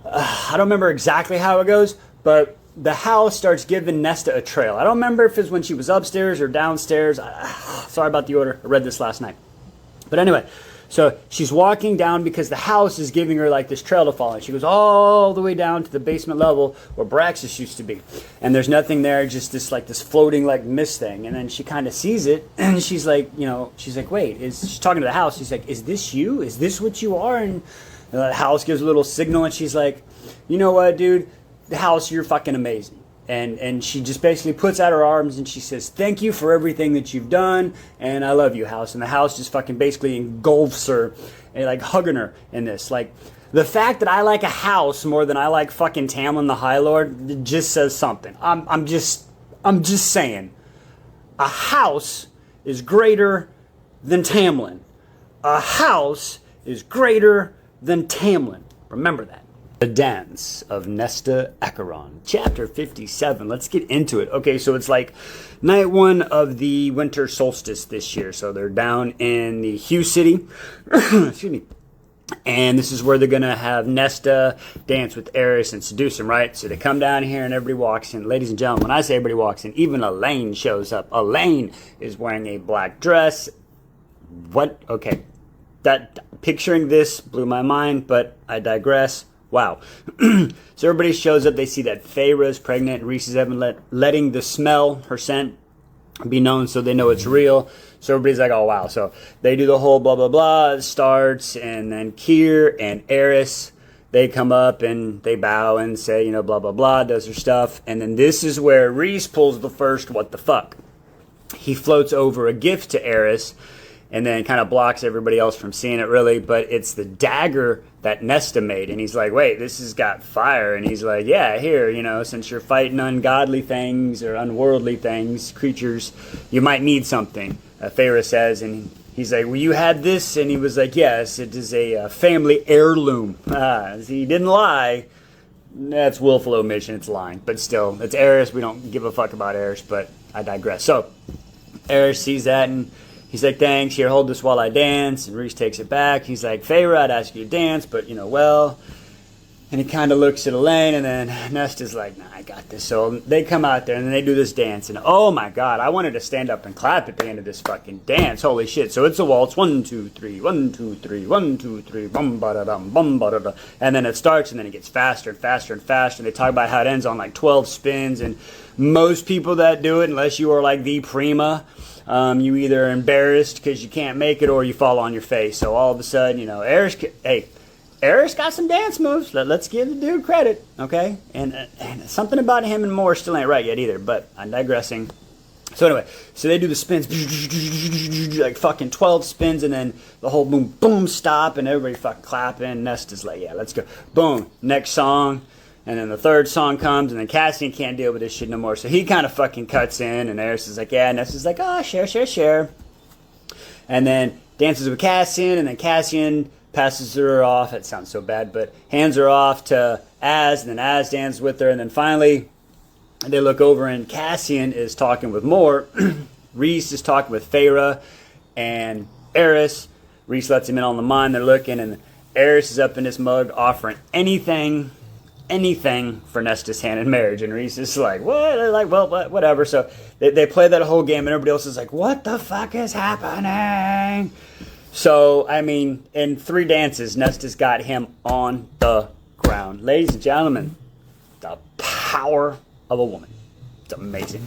I don't remember exactly how it goes, but the house starts giving Nesta a trail. I don't remember if it was when she was upstairs or downstairs. Sorry about the order. I read this last night. But anyway, so she's walking down because the house is giving her like this trail to follow. She goes all the way down to the basement level where Braxis used to be. And there's nothing there, just this like this floating like mist thing. And then she kind of sees it and she's like, you know, she's like, wait, she's talking to the house. She's like, is this you? Is this what you are? And the house gives a little signal and she's like, you know what, dude? The house, you're fucking amazing. And she just basically puts out her arms and she says, thank you for everything that you've done, and I love you, house. And the house just fucking basically engulfs her and like hugging her in this. Like, the fact that I like a house more than I like fucking Tamlin the High Lord, it just says something. I'm just saying. A house is greater than Tamlin. A house is greater than Tamlin. Remember that. The Dance of Nesta Archeron, Chapter 57. Let's get into it. Okay, so it's like night one of the winter solstice this year. So they're down in the Hue City. Excuse me. And this is where they're going to have Nesta dance with Eris and seduce him, right? So they come down here and everybody walks in. Ladies and gentlemen, when I say everybody walks in, even Elaine shows up. Elaine is wearing a black dress. What? Okay. Picturing this blew my mind, but I digress. Wow. So everybody shows up. They see that Feyre's pregnant. Reese is letting the smell, her scent, be known so they know it's real. So everybody's like, oh, wow. So they do the whole blah, blah, blah. It starts. And then Kier and Eris, they come up and they bow and say, you know, blah, blah, blah, does her stuff. And then this is where Reese pulls the first what the fuck. He floats over a gift to Eris and then kind of blocks everybody else from seeing it, really. But it's the dagger that Nesta made. And he's like, wait, this has got fire. And he's like, yeah, here, you know, since you're fighting ungodly things or unworldly things, creatures, you might need something, Feyre says. And he's like, well, you had this? And he was like, yes, it is a family heirloom. He didn't lie. That's willful omission. It's lying. But still, it's Eris. We don't give a fuck about Eris, but I digress. So Eris sees that and he's like, thanks, here, hold this while I dance. And Reese takes it back. He's like, Feyre, I'd ask you to dance, but, you know, well. And he kind of looks at Elaine, and then Nesta's like, nah, I got this. So they come out there, and then they do this dance. And, oh, my God, I wanted to stand up and clap at the end of this fucking dance. Holy shit. So it's a waltz. 1, 2, 3, 1, 2, 3, 1, 2, 3, bum, ba-da-dum, bum, ba-da-dum. And then it starts, and then it gets faster and faster and faster. And they talk about how it ends on, like, 12 spins. And most people that do it, unless you are, like, the prima, you either are embarrassed because you can't make it or you fall on your face. So all of a sudden, you know, Eris got some dance moves. Let's give the dude credit, okay? And something about him and Moore still ain't right yet either, but I'm digressing. So anyway, so they do the spins, like fucking 12 spins, and then the whole boom, boom, stop, and everybody fucking clapping. Nesta's like, yeah, let's go. Boom, next song. And then the third song comes, and then Cassian can't deal with this shit no more. So he kind of fucking cuts in, and Eris is like, yeah. And Nesta's like, oh, share. And then dances with Cassian, and then Cassian passes her off. That sounds so bad, but hands her off to Az, and then Az dances with her. And then finally, they look over, and Cassian is talking with Moore. Reese is talking with Feyre and Eris. Reese lets him in on the mine. They're looking, and Eris is up in this mug offering anything for Nesta's hand in marriage. And Reese is like, what? They're like, well, whatever. So they play that whole game, and everybody else is like, what the fuck is happening? So, I mean, in 3 dances, Nesta's got him on the ground. Ladies and gentlemen, the power of a woman. It's amazing.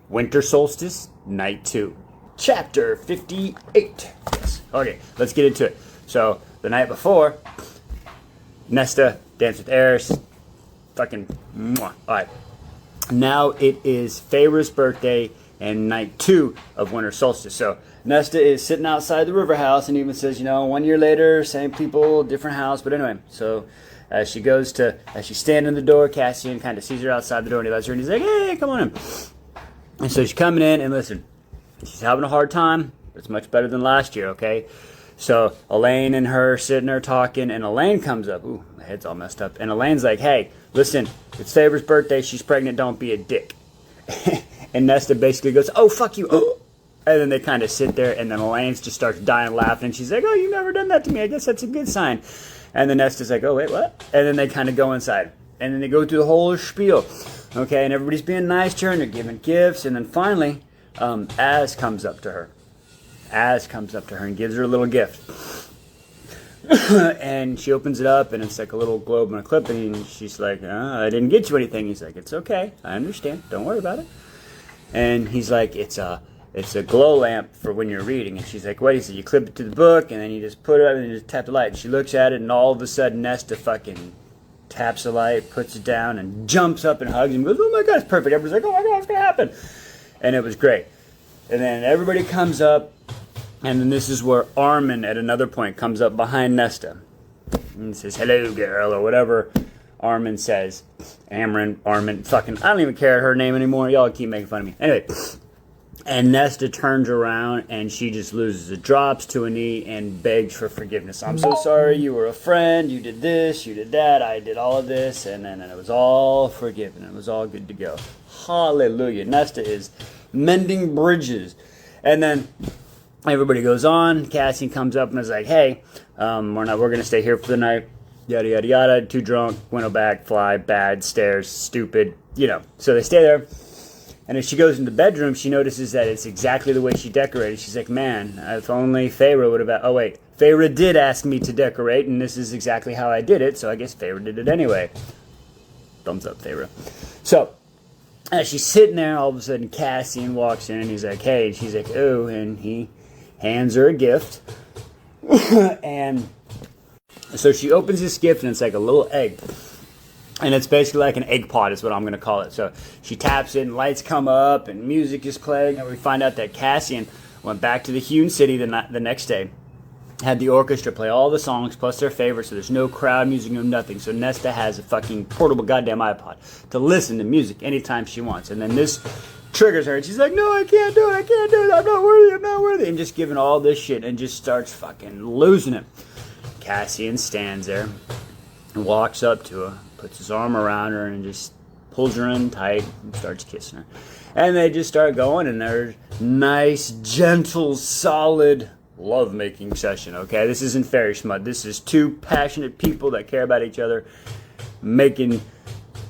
Winter Solstice, Night 2. Chapter 58. Yes. Okay, let's get into it. So, the night before, Nesta danced with Eris. Fucking mwah. Alright. Now it is Feyre's birthday and night 2 of Winter Solstice. So Nesta is sitting outside the river house and even says, you know, 1 year later, same people, different house. But anyway, so as she's standing in the door, Cassian kind of sees her outside the door and he lets her and he's like, hey, come on in. And so she's coming in and listen, she's having a hard time, but it's much better than last year, okay? So Elaine and her sitting there talking, and Elaine comes up. Ooh, my head's all messed up. And Elaine's like, hey, listen, it's Feyre's birthday. She's pregnant. Don't be a dick. And Nesta basically goes, oh, fuck you. Oh. And then they kind of sit there, and then Elaine just starts dying laughing. And she's like, oh, you've never done that to me. I guess that's a good sign. And then Nesta's like, oh, wait, what? And then they kind of go inside. And then they go through the whole spiel. Okay, and everybody's being nice to her, and they're giving gifts, and then finally, Az comes up to her. Az comes up to her and gives her a little gift. And she opens it up, and it's like a little globe and a clip, and she's like, I didn't get you anything. He's like, it's okay, I understand, don't worry about it. And he's like, it's a glow lamp for when you're reading. And she's like, what? He said, you clip it to the book, and then you just put it up, and you just tap the light. And she looks at it, and all of a sudden, Nesta fucking taps the light, puts it down, and jumps up and hugs him, and goes, oh my God, it's perfect. Everybody's like, oh my God, what's going to happen? And it was great. And then everybody comes up, and then this is where Armin, at another point, comes up behind Nesta. And says, hello, girl, or whatever Armin says. Armin, fucking, I don't even care her name anymore. Y'all keep making fun of me. Anyway, and Nesta turns around, and she just loses it, drops to a knee, and begs for forgiveness. I'm so sorry, you were a friend, you did this, you did that, I did all of this, and then it was all forgiven. It was all good to go. Hallelujah. Nesta is mending bridges. And then everybody goes on. Cassian comes up and is like, hey, we're going to stay here for the night. Yada, yada, yada. Too drunk. Winnow back. Fly. Bad. Stairs. Stupid. You know. So they stay there. And as she goes into the bedroom, she notices that it's exactly the way she decorated. She's like, man, if only Feyre would have... Oh, wait. Feyre did ask me to decorate, and this is exactly how I did it, so I guess Feyre did it anyway. Thumbs up, Feyre. So, as she's sitting there, all of a sudden Cassian walks in, and he's like, hey. And she's like, oh, and he hands her a gift. And so she opens this gift, and it's like a little egg. And it's basically like an egg pot is what I'm going to call it. So she taps it, and lights come up, and music is playing, and we find out that Cassian went back to the Hewn City the next day, had the orchestra play all the songs plus their favorites, so there's no crowd music, no nothing. So Nesta has a fucking portable goddamn iPod to listen to music anytime she wants. And then this triggers her, and she's like, no, I can't do it, I'm not worthy, and just giving all this shit, and just starts fucking losing it. Cassian stands there and walks up to her, puts his arm around her, and just pulls her in tight and starts kissing her. And they just start going, and they're nice, gentle, solid love-making session, okay? This isn't fairy smut. This is two passionate people that care about each other making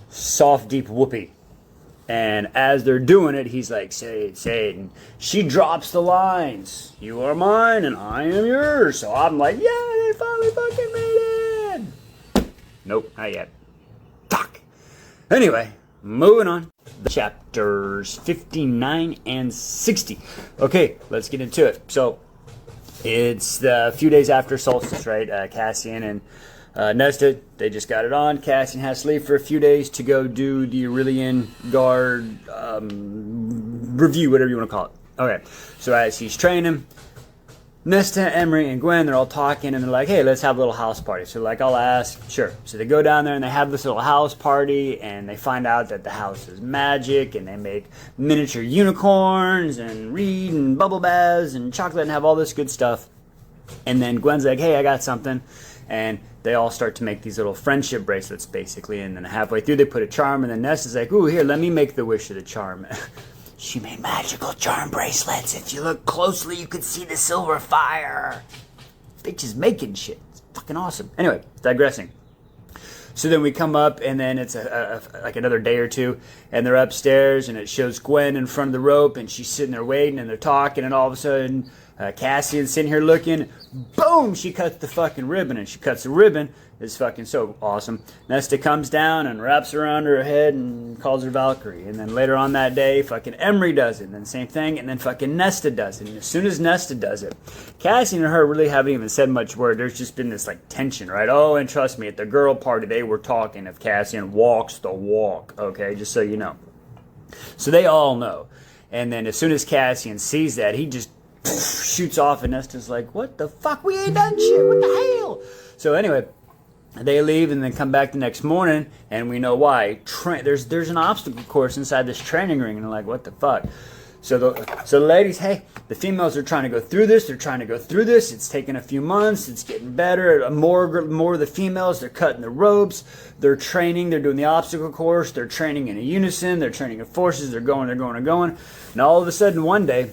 soft, deep whoopee. And as they're doing it, he's like, say it. And she drops the lines. You are mine, and I am yours. So I'm like, yeah, they finally fucking made it. Nope, not yet. Fuck. Anyway, moving on. Chapters 59 and 60. Okay, let's get into it. So, it's a few days after solstice, right? Cassian and Nesta, they just got it on. Cassian has to leave for a few days to go do the Aurelian Guard review, whatever you want to call it. Okay, so as he's training, Nesta, Emery, and Gwen, they're all talking, and they're like, hey, let's have a little house party. So like, I'll ask, sure. So they go down there, and they have this little house party, and they find out that the house is magic, and they make miniature unicorns, and read, and bubble baths, and chocolate, and have all this good stuff. And then Gwen's like, hey, I got something. And they all start to make these little friendship bracelets, basically, and then halfway through, they put a charm, and then Nesta's like, ooh, here, let me make the wish of the charm. She made magical charm bracelets. If you look closely, you could see the silver fire. Bitch is making shit. It's fucking awesome. Anyway, digressing. So then we come up, and then it's like another day or two, and they're upstairs, and it shows Gwen in front of the rope, and she's sitting there waiting, and they're talking, and all of a sudden, Cassian's sitting here looking. Boom! She cuts the fucking ribbon, and she cuts the ribbon. It's fucking so awesome. Nesta comes down and wraps around her head and calls her Valkyrie. And then later on that day, fucking Emery does it. And then same thing. And then fucking Nesta does it. And as soon as Nesta does it, Cassian and her really haven't even said much word. There's just been this like tension, right? Oh, and trust me, at the girl party, they were talking if Cassian walks the walk. Okay, just so you know. So they all know. And then as soon as Cassian sees that, he just shoots off. And Nesta's like, what the fuck? We ain't done shit. What the hell? So anyway, they leave and then come back the next morning, and we know why. There's an obstacle course inside this training ring, and they're like, what the fuck? So the ladies, hey, the females are trying to go through this. They're trying to go through this. It's taken a few months. It's getting better. More of the females, they're cutting the ropes. They're training. They're doing the obstacle course. They're training in a unison. They're training in forces. They're going. And all of a sudden, one day,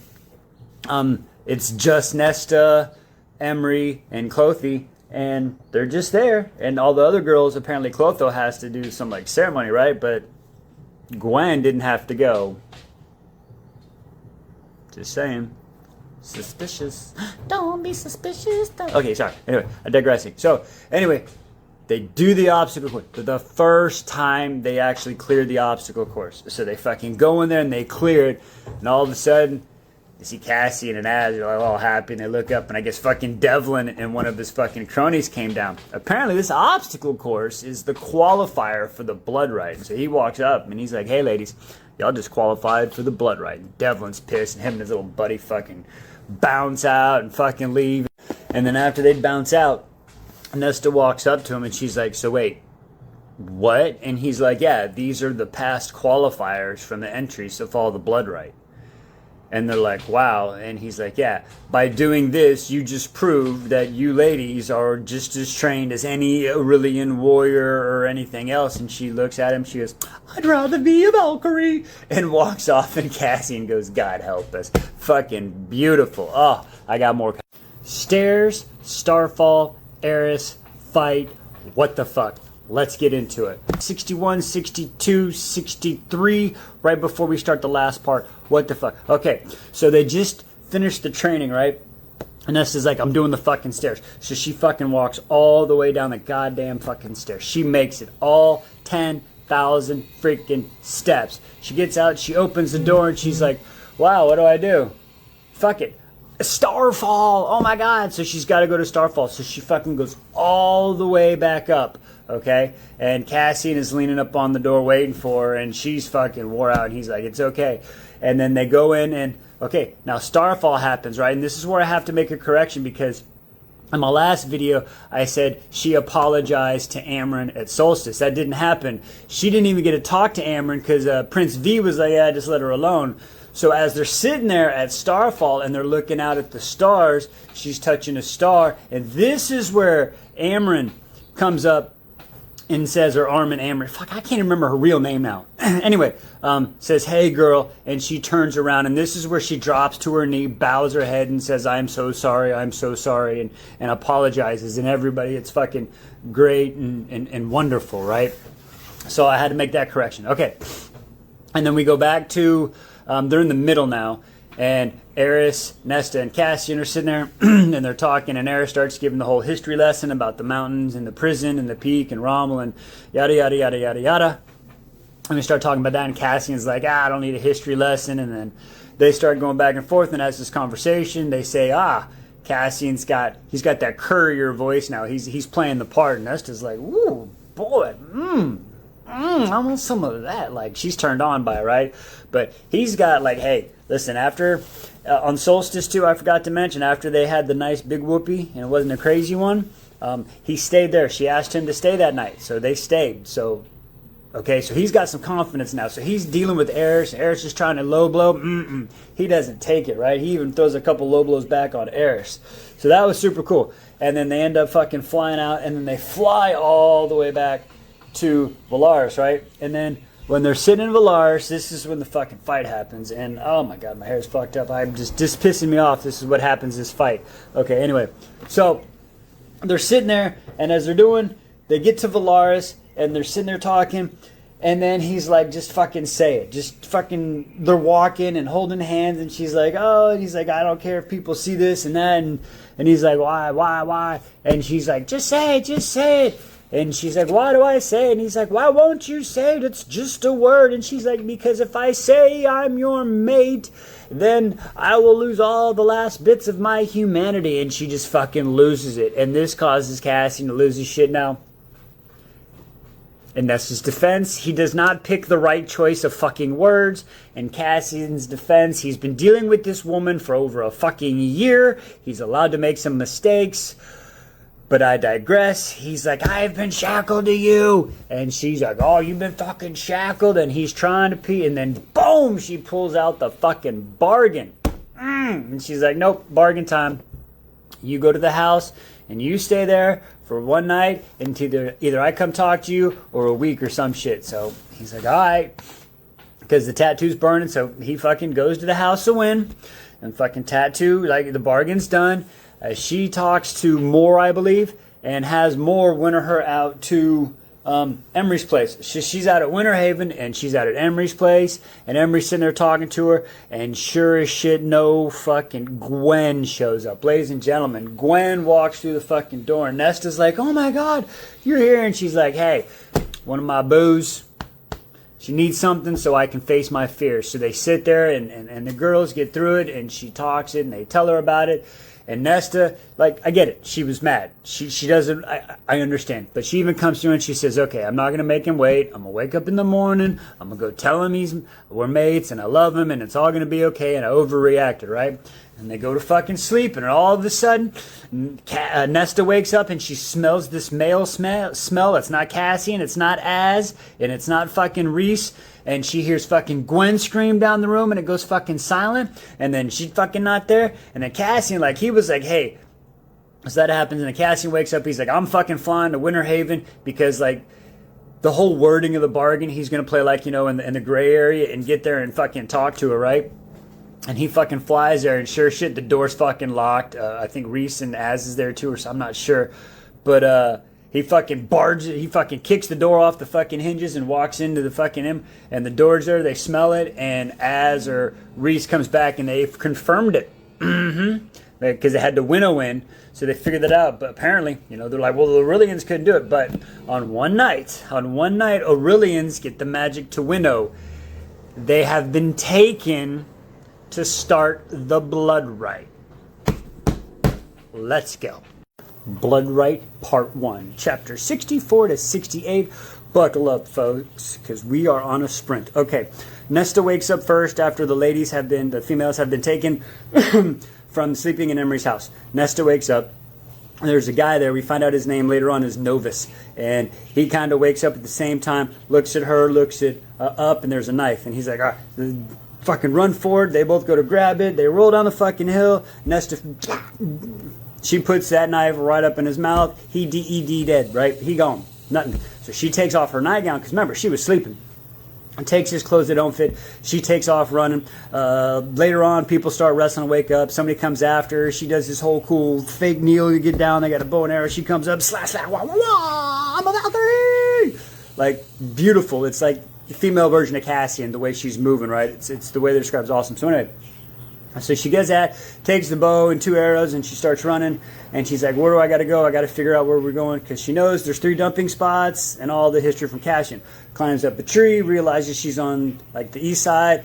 it's just Nesta, Emery, and Clothy. And they're just there. And all the other girls, apparently Clotho has to do some like ceremony, right? But Gwen didn't have to go. Just saying. Suspicious. Don't be suspicious. Okay, sorry. Anyway, I'm digressing. So, anyway, they do the obstacle course. For the first time, they actually cleared the obstacle course. So they fucking go in there and they clear it. And all of a sudden, you see Cassian and Az are all happy. And they look up and I guess fucking Devlin and one of his fucking cronies came down. Apparently, this obstacle course is the qualifier for the blood rite. So he walks up and he's like, hey, ladies, y'all just qualified for the blood rite. And Devlin's pissed and him and his little buddy fucking bounce out and fucking leave. And then after they bounce out, Nesta walks up to him and she's like, so wait, what? And he's like, yeah, these are the past qualifiers from the entries to follow the blood rite. And they're like, wow. And he's like, yeah, by doing this, you just proved that you ladies are just as trained as any Aurelian warrior or anything else. And she looks at him, she goes, I'd rather be a Valkyrie. And walks off and Cassian goes, God help us. Fucking beautiful. Oh, I got more. Stairs, Starfall, Eris, fight, what the fuck? Let's get into it. 61, 62, 63, right before we start the last part. What the fuck? Okay, so they just finished the training, right? And Nesta's like, I'm doing the fucking stairs. So she fucking walks all the way down the goddamn fucking stairs. She makes it all 10,000 freaking steps. She gets out, she opens the door, and she's like, wow, what do I do? Fuck it. Starfall! Oh my god! So she's got to go to Starfall. So she fucking goes all the way back up, okay? And Cassian is leaning up on the door waiting for her, and she's fucking wore out, and he's like, it's okay. And then they go in, and okay, now Starfall happens, right? And this is where I have to make a correction, because in my last video, I said she apologized to Amryn at Solstice. That didn't happen. She didn't even get to talk to Amryn, because Prince V was like, yeah, just let her alone. So as they're sitting there at Starfall and they're looking out at the stars, she's touching a star. And this is where Amryn comes up and says, or Armin Amryn, fuck, I can't remember her real name now. Anyway, says, hey girl, and she turns around and this is where she drops to her knee, bows her head and says, I'm so sorry, and apologizes. And everybody, it's fucking great and wonderful, right? So I had to make that correction. Okay. And then we go back to... they're in the middle now, and Eris, Nesta, and Cassian are sitting there, and they're talking, and Eris starts giving the whole history lesson about the mountains, and the prison, and the peak, and Rommel, and yada, yada, yada, yada, yada. And we start talking about that, and Cassian's like, I don't need a history lesson, and then they start going back and forth, and as this conversation, they say, Cassian's got that courier voice now, he's playing the part, and Nesta's like, ooh, boy, I want some of that. Like, she's turned on by it, right? But he's got, like, hey, listen, after, on Solstice 2, I forgot to mention, after they had the nice big whoopee, and it wasn't a crazy one, he stayed there. She asked him to stay that night, so they stayed. So, okay, so he's got some confidence now. So he's dealing with Eris. Eris is trying to low blow. He doesn't take it, right? He even throws a couple low blows back on Eris. So that was super cool. And then they end up fucking flying out, and then they fly all the way back to Valaris, right? And then when they're sitting in Valaris, this is when the fucking fight happens. And oh my god, my hair's fucked up. I'm just pissing me off. This is what happens this fight. Okay, anyway. So they're sitting there, and as they're doing, they get to Valaris, and they're sitting there talking, and then he's like, just fucking say it. Just fucking, they're walking and holding hands, and she's like, oh, and he's like, I don't care if people see this and that, and he's like, why? And she's like, just say it. And she's like, why do I say it? And he's like, why won't you say it? It's just a word. And she's like, because if I say I'm your mate, then I will lose all the last bits of my humanity. And she just fucking loses it. And this causes Cassian to lose his shit now. In Nesta's defense, he does not pick the right choice of fucking words. In Cassian's defense, he's been dealing with this woman for over a fucking year. He's allowed to make some mistakes. But I digress. He's like, I've been shackled to you. And she's like, oh, you've been fucking shackled. And he's trying to pee. And then, boom, she pulls out the fucking bargain. And she's like, nope, bargain time. You go to the house and you stay there for one night. And either I come talk to you or a week or some shit. So he's like, all right. Because the tattoo's burning. So he fucking goes to the house to win. And fucking tattoo, like the bargain's done. She talks to Moore, I believe, and has Moore winter her out to Emery's place. She's out at Winter Haven, and she's out at Emery's place, and Emery's sitting there talking to her, and sure as shit, no fucking Gwen shows up. Ladies and gentlemen, Gwen walks through the fucking door, and Nesta's like, oh my god, you're here, and she's like, hey, one of my boos, she needs something so I can face my fears. So they sit there, and the girls get through it, and she talks it, and they tell her about it. And Nesta, like, I get it. She was mad. She doesn't, I understand. But she even comes through and she says, okay, I'm not going to make him wait. I'm going to wake up in the morning. I'm going to go tell him we're mates and I love him and it's all going to be okay. And I overreacted, right? And they go to fucking sleep, and all of a sudden, Nesta wakes up and she smells this male smell. It's not Cassian, it's not Az, and it's not fucking Reese. And she hears fucking Gwen scream down the room, and it goes fucking silent. And then she's fucking not there. And then Cassian, like, he was like, hey, so that happens. And then Cassian wakes up. He's like, I'm fucking flying to Winter Haven because, like, the whole wording of the bargain, he's going to play, like, you know, in the gray area and get there and fucking talk to her, right? And he fucking flies there, and sure shit, the door's fucking locked. I think Reese and Az is there too, or so I'm not sure. But he fucking kicks the door off the fucking hinges and walks into the fucking and the door's there. They smell it, and Az or Reese comes back, and they've confirmed it. Because they had to winnow in, so they figured that out. But apparently, you know, they're like, well, the Aurelians couldn't do it. But on one night, Aurelians get the magic to winnow. They have been taken to start the Blood Rite. Let's go. Blood Rite Part 1, Chapter 64 to 68. Buckle up, folks, because we are on a sprint. Okay, Nesta wakes up first after the females have been taken from sleeping in Emery's house. Nesta wakes up. There's a guy there. We find out his name later on is Novus. And he kind of wakes up at the same time, looks at her, looks at up, and there's a knife. And he's like, all right, fucking run forward. They both go to grab it. They roll down the fucking hill. Nesta, she puts that knife right up in his mouth. He dead, right? He gone. Nothing. So she takes off her nightgown, because remember, she was sleeping. And takes his clothes that don't fit. She takes off running. Later on, people start wrestling, wake up. Somebody comes after her. She does this whole cool fake kneel to get down. They got a bow and arrow. She comes up, slash, wah, wah, wah, I'm a Valkyrie! Like, beautiful. It's like the female version of Cassian, the way she's moving, right? It's the way they describe is awesome. So anyway, so she gets that, takes the bow and 2 arrows, and she starts running. And she's like, where do I got to go? I got to figure out where we're going, because she knows there's 3 dumping spots and all the history from Cassian. Climbs up a tree, realizes she's on like the east side,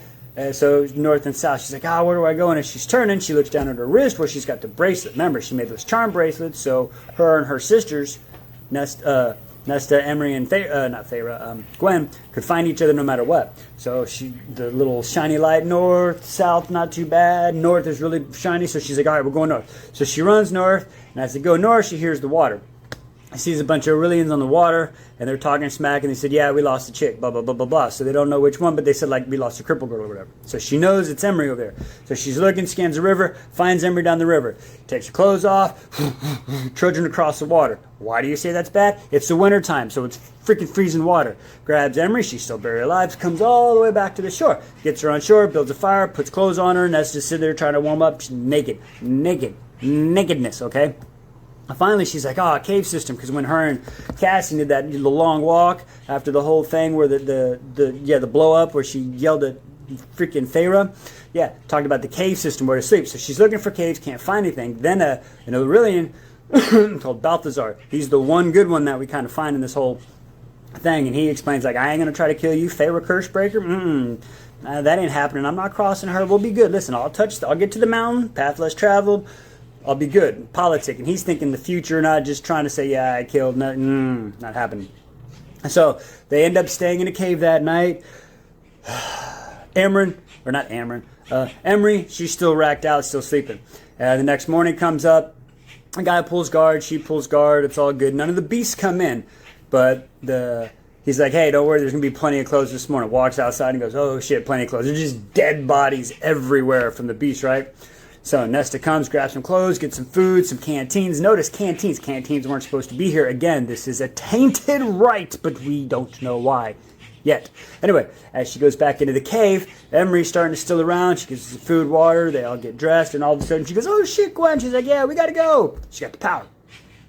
so north and south. She's like, where do I go? And as she's turning, she looks down at her wrist where she's got the bracelet. Remember, she made those charm bracelets, so her and her sisters, Nesta, Emery, and Gwen, could find each other no matter what. So the little shiny light north, south, not too bad. North is really shiny, so she's like, all right, we're going north. So she runs north, and as they go north, she hears the water. She sees a bunch of Aurelians on the water, and they're talking smack, and they said, yeah, we lost a chick, blah, blah, blah, blah, blah. So they don't know which one, but they said, like, we lost a cripple girl or whatever. So she knows it's Emery over there. So she's looking, scans the river, finds Emery down the river, takes her clothes off, trudging across the water. Why do you say that's bad? It's the winter time, so it's freaking freezing water. Grabs Emery, she's still buried alive, comes all the way back to the shore. Gets her on shore, builds a fire, puts clothes on her, and that's just sitting there trying to warm up. She's nakedness, okay? Finally, she's like, cave system, because when her and Cassian did the long walk after the whole thing where the blow up where she yelled at freaking Feyre, talked about the cave system where to sleep. So she's looking for caves, can't find anything. Then an Aurelian called Balthazar, he's the one good one that we kind of find in this whole thing, and he explains, like, I ain't going to try to kill you, Feyre Cursebreaker, that ain't happening, I'm not crossing her, we'll be good. Listen, I'll get to the mountain, path less traveled, I'll be good. Politic. And he's thinking the future, not just trying to say, I killed. Not happening. So they end up staying in a cave that night. Emery, she's still racked out, still sleeping. The next morning comes up. A guy pulls guard. She pulls guard. It's all good. None of the beasts come in. But he's like, hey, don't worry. There's going to be plenty of clothes this morning. Walks outside and goes, oh, shit, plenty of clothes. There's just dead bodies everywhere from the beasts, right? So Nesta comes, grabs some clothes, gets some food, some canteens. Notice canteens. Canteens weren't supposed to be here. Again, this is a tainted rite, but we don't know why yet. Anyway, as she goes back into the cave, Emery's starting to still around. She gives some food, water. They all get dressed, and all of a sudden she goes, oh, shit, Gwen. She's like, yeah, we got to go. She got the power.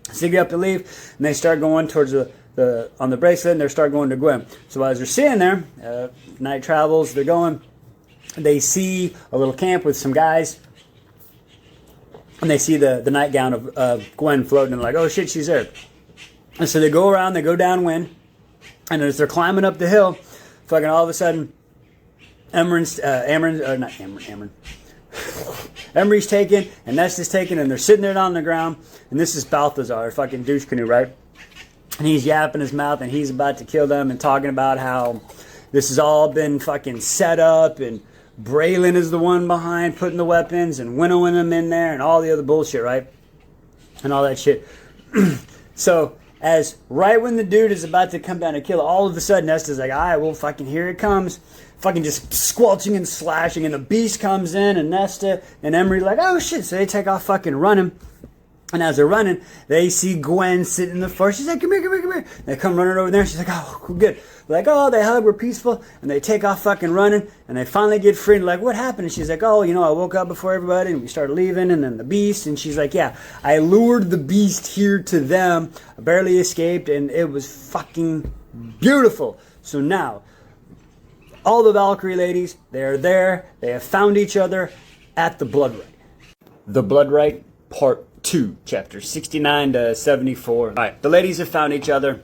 So they get up to leave, and they start going towards the on the bracelet, and they start going to Gwen. So as they're sitting there, night travels, they're going, they see a little camp with some guys, and they see the nightgown of Gwen floating, and they're like, oh shit, she's there. And so they go around, they go downwind, and as they're climbing up the hill, fucking all of a sudden, Emery's taken, and Nesta's taken, and they're sitting there on the ground, and this is Balthazar, fucking douche canoe, right? And he's yapping his mouth, and he's about to kill them, and talking about how this has all been fucking set up, and Braylon is the one behind putting the weapons, and winnowing them in there, and all the other bullshit, right? And all that shit. So, as right when the dude is about to come down and kill it, all of a sudden Nesta's like, all right, well, fucking here it comes. Fucking just squelching and slashing, and the beast comes in, and Nesta and Emery like, oh shit, so they take off fucking running. And as they're running, they see Gwen sitting in the forest. She's like, come here, come here, come here. They come running over there. She's like, oh, good. They're like, oh, they hug, we're peaceful. And they take off fucking running, and they finally get free. And like, what happened? And she's like, oh, you know, I woke up before everybody, and we started leaving, and then the beast. And she's like, yeah, I lured the beast here to them. I barely escaped, and it was fucking beautiful. So now, all the Valkyrie ladies, they are there. They have found each other at the Blood Rite. The Blood Rite, Part 2, chapter 69 to 74. All right, the ladies have found each other,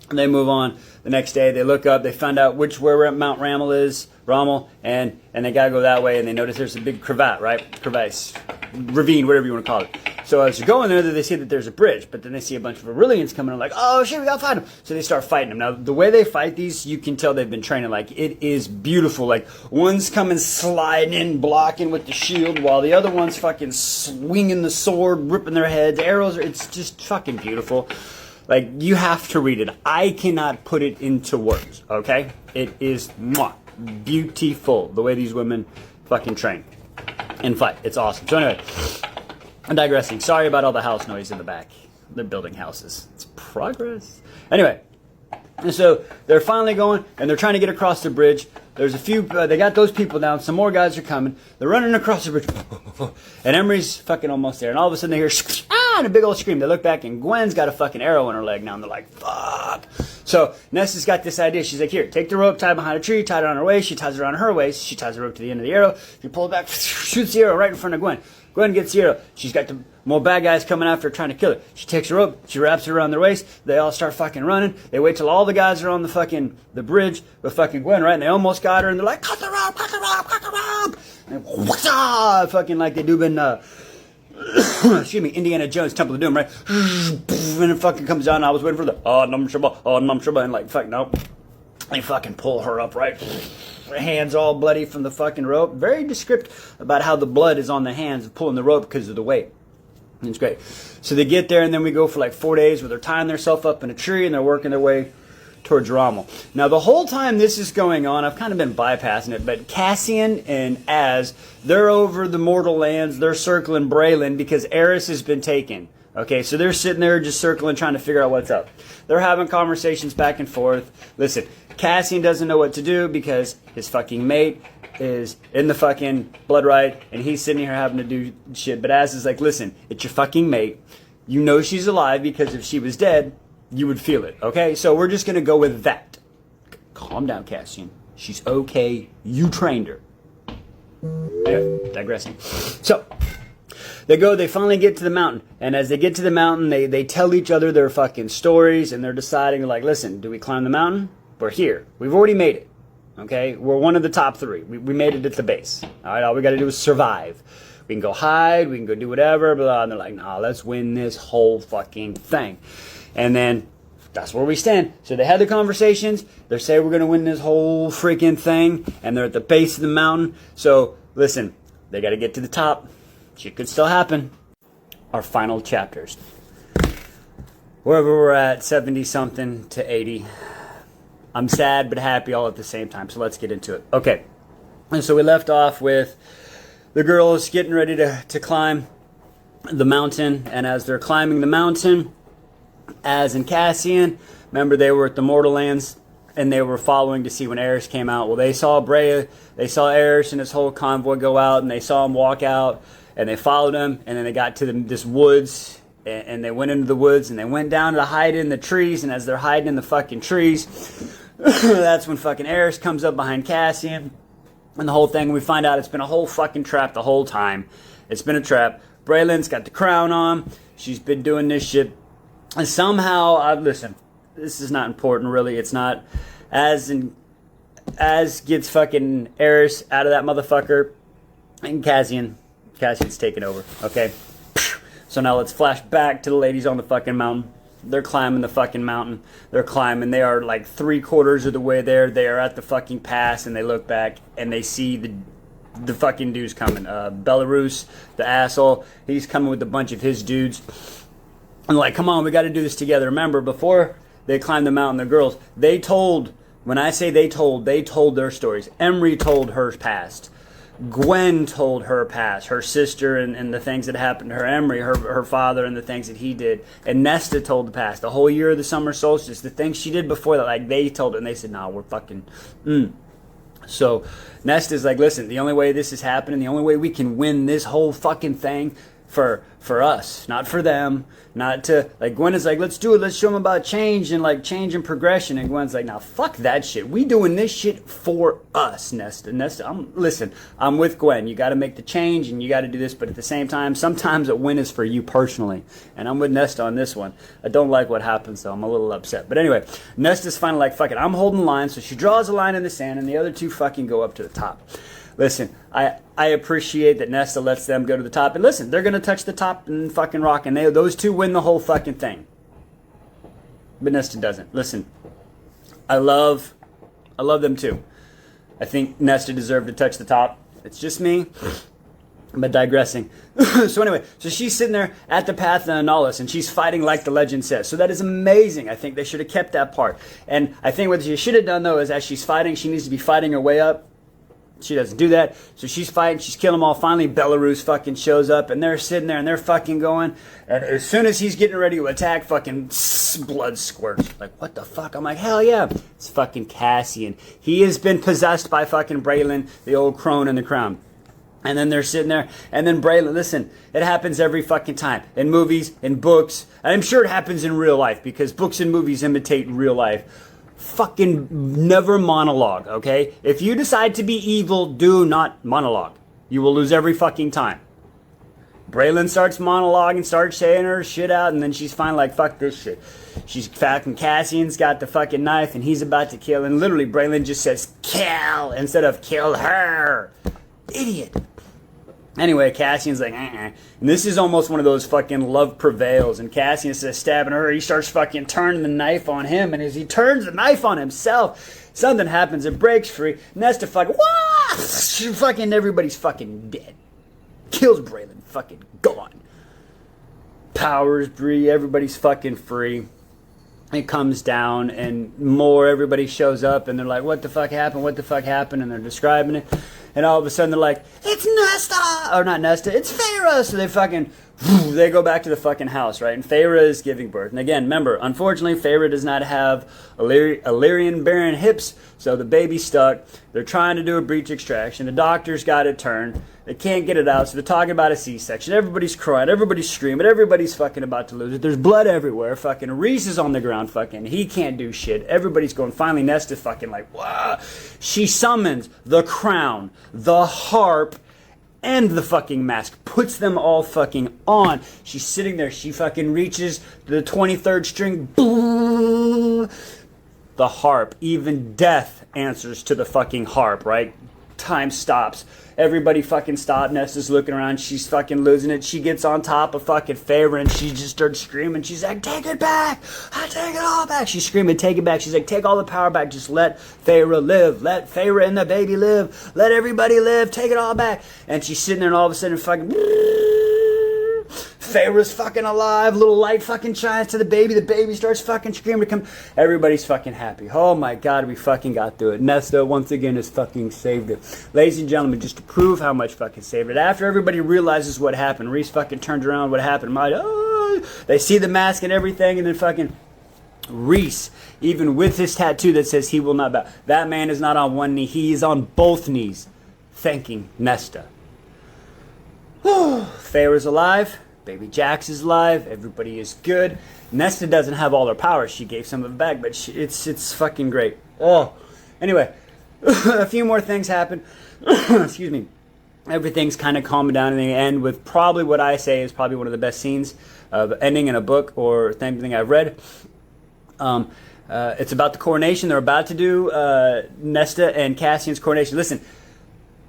and they move on. The next day, they look up, they find out where Mount Rommel is, and they gotta go that way, and they notice there's a big crevasse, ravine, whatever you want to call it. So as they're going there, they see that there's a bridge, but then they see a bunch of Aurelians coming and like, oh shit, we gotta fight them. So they start fighting them. Now, the way they fight these, you can tell they've been training. Like, it is beautiful. Like, one's coming sliding in, blocking with the shield, while the other one's fucking swinging the sword, ripping their heads, arrows. It's just fucking beautiful. Like, you have to read it. I cannot put it into words, okay? It is beautiful, the way these women fucking train and fight. It's awesome. So anyway, I'm digressing. Sorry about all the house noise in the back. They're building houses. It's progress. Anyway, and so they're finally going, and they're trying to get across the bridge. There's a few, they got those people down. Some more guys are coming. They're running across the bridge. And Emery's fucking almost there. And all of a sudden they hear, and a big old scream. They look back, and Gwen's got a fucking arrow in her leg now. And they're like, fuck. So Nesta's got this idea. She's like, here, take the rope, tie it behind a tree, tie it on her waist. She ties it around her waist. She ties the rope to the end of the arrow. She pulls it back, shoots the arrow right in front of Gwen. Gwen gets the arrow. She's got the more bad guys coming after her trying to kill her. She takes the rope. She wraps it around their waist. They all start fucking running. They wait till all the guys are on the bridge with fucking Gwen, right? And they almost got her, and they're like, cut the rope, cut the rope, cut the rope. And whoosh, fucking like they do in, excuse me, Indiana Jones, Temple of Doom, right? And it fucking comes down. I was waiting for the, num shaba, and like, fuck, nope. They fucking pull her up, right? Her hands all bloody from the fucking rope. Very descriptive about how the blood is on the hands of pulling the rope because of the weight. And it's great. So they get there, and then we go for like 4 days where they're tying themselves up in a tree, and they're working their way towards Rommel. Now, the whole time this is going on, I've kind of been bypassing it, but Cassian and Az, they're over the mortal lands. They're circling Braylon because Eris has been taken. Okay, so they're sitting there just circling, trying to figure out what's up. They're having conversations back and forth. Listen, Cassian doesn't know what to do because his fucking mate is in the fucking Blood Rite, and he's sitting here having to do shit. But Az is like, listen, it's your fucking mate. You know she's alive because if she was dead, you would feel it, okay? So we're just going to go with that. Calm down, Cassian. She's okay. You trained her. Anyway, digressing. So they finally get to the mountain. And as they get to the mountain, they tell each other their fucking stories, and they're deciding, like, listen, do we climb the mountain? We're here. We've already made it, okay? We're one of the top 3. We made it at the base. All right, all we got to do is survive. We can go hide. We can go do whatever, blah. And they're like, nah, let's win this whole fucking thing. And then that's where we stand. So they had the conversations. They say we're going to win this whole freaking thing. And they're at the base of the mountain. So, listen, they got to get to the top. Shit could still happen. Our final chapters. Wherever we're at, 70-something to 80. I'm sad but happy all at the same time. So let's get into it. Okay. And so we left off with the girls getting ready to climb the mountain. And as they're climbing the mountain, Az and Cassian, remember they were at the Mortal Lands, and they were following to see when Eris came out. Well, they saw Eris and his whole convoy go out, and they saw him walk out, and they followed him, and then they got to this woods, and they went into the woods, and they went down to hide in the trees, and as they're hiding in the fucking trees, that's when fucking Eris comes up behind Cassian, and the whole thing, we find out it's been a whole fucking trap the whole time. It's been a trap. Braylon's got the crown on. She's been doing this shit. And somehow, listen, this is not important really. It's not as gets fucking Eris out of that motherfucker, and Cassian's taking over, okay? So now let's flash back to the ladies on the fucking mountain. They're climbing the fucking mountain. They're climbing. They are like 3/4 of the way there. They are at the fucking pass, and they look back, and they see the fucking dudes coming. Belarus, the asshole, he's coming with a bunch of his dudes. And like, come on, we got to do this together. Remember, before they climbed the mountain, the girls, they told, when I say they told their stories. Emery told her past. Gwen told her past, her sister and the things that happened to her. Emery, her father, and the things that he did. And Nesta told the past, the whole year of the summer solstice, the things she did before that, like they told it, and they said, nah, we're fucking, So Nesta's like, listen, the only way this is happening, the only way we can win this whole fucking thing for us, not for them, not to, like, Gwen is like, let's do it, let's show them about change and like change and progression, and Gwen's like, nah, fuck that shit, we doing this shit for us, Nesta, I'm with Gwen, you got to make the change and you got to do this, but at the same time, sometimes a win is for you personally, and I'm with Nesta on this one. I don't like what happens, so I'm a little upset, but anyway, Nesta's finally like, fuck it, I'm holding the line, so she draws a line in the sand, and the other two fucking go up to the top. Listen, I appreciate that Nesta lets them go to the top. And listen, they're going to touch the top and fucking rock. And those two win the whole fucking thing. But Nesta doesn't. Listen, I love them too. I think Nesta deserved to touch the top. It's just me. But digressing. So anyway, so she's sitting there at the path of Annulus, and she's fighting like the legend says. So that is amazing. I think they should have kept that part. And I think what she should have done, though, is as she's fighting, she needs to be fighting her way up. She doesn't do that. So she's fighting. She's killing them all. Finally, Belarus fucking shows up. And they're sitting there and they're fucking going. And as soon as he's getting ready to attack, fucking blood squirts. Like, what the fuck? I'm like, hell yeah. It's fucking Cassian. He has been possessed by fucking Braylon, the old crone in the crown. And then they're sitting there. And then Braylon, listen, it happens every fucking time. In movies, in books. And I'm sure it happens in real life. Because books and movies imitate real life. Fucking never monologue, okay? If you decide to be evil, do not monologue. You will lose every fucking time. Braylon starts monologuing, starts saying her shit out, and then she's finally like, fuck this shit. She's fucking, Cassian's got the fucking knife, and he's about to kill, and literally Braylon just says, kill, instead of kill her. Idiot. Anyway, Cassian's like, And this is almost one of those fucking love prevails. And Cassian says, stabbing her. He starts fucking turning the knife on him. And as he turns the knife on himself, something happens. It breaks free. Nesta fucking, what? Fucking everybody's fucking dead. Kills Braylon. Fucking gone. Powers free. Everybody's fucking free. It comes down and everybody shows up. And they're like, what the fuck happened? What the fuck happened? And they're describing it. And all of a sudden they're like, it's Nesta! Or not Nesta, it's Feyre! So they go back to the fucking house, right? And Feyre is giving birth. And again, remember, unfortunately, Feyre does not have Illyrian barren hips, so the baby's stuck. They're trying to do a breech extraction. The doctor's got it turned. They can't get it out, so they're talking about a C-section. Everybody's crying, everybody's screaming, everybody's fucking about to lose it. There's blood everywhere. Fucking Reese is on the ground, fucking. He can't do shit. Everybody's going. Finally, Nesta fucking like, wow. She summons the crown, the harp, and the fucking mask. Puts them all fucking on. She's sitting there. She fucking reaches the 23rd string. Boom. The harp. Even death answers to the fucking harp, right? Time stops. Everybody fucking stopped. Nesta's looking around. She's fucking losing it. She gets on top of fucking Feyre and she just starts screaming. She's like, take it back. I take it all back. She's screaming, take it back. She's like, take all the power back. Just let Feyre live. Let Feyre and the baby live. Let everybody live. Take it all back. And she's sitting there and all of a sudden fucking... Feyre's fucking alive. Little light fucking shines to the baby. The baby starts fucking screaming to come. Everybody's fucking happy. Oh my god, we fucking got through it. Nesta once again has fucking saved it. Ladies and gentlemen, just to prove how much fucking saved it. After everybody realizes what happened, Reese fucking turns around. What happened? They see the mask and everything, and then fucking Reese, even with his tattoo that says he will not bow. That man is not on one knee. He is on both knees, thanking Nesta. Feyre's alive. Baby Jax is alive. Everybody is good. Nesta doesn't have all her powers. She gave some of it back, but it's fucking great. Oh, anyway, a few more things happen. Excuse me. Everything's kind of calming down in the end with probably what I say is probably one of the best scenes of ending in a book or anything I've read. It's about the coronation. They're about to do Nesta and Cassian's coronation. Listen,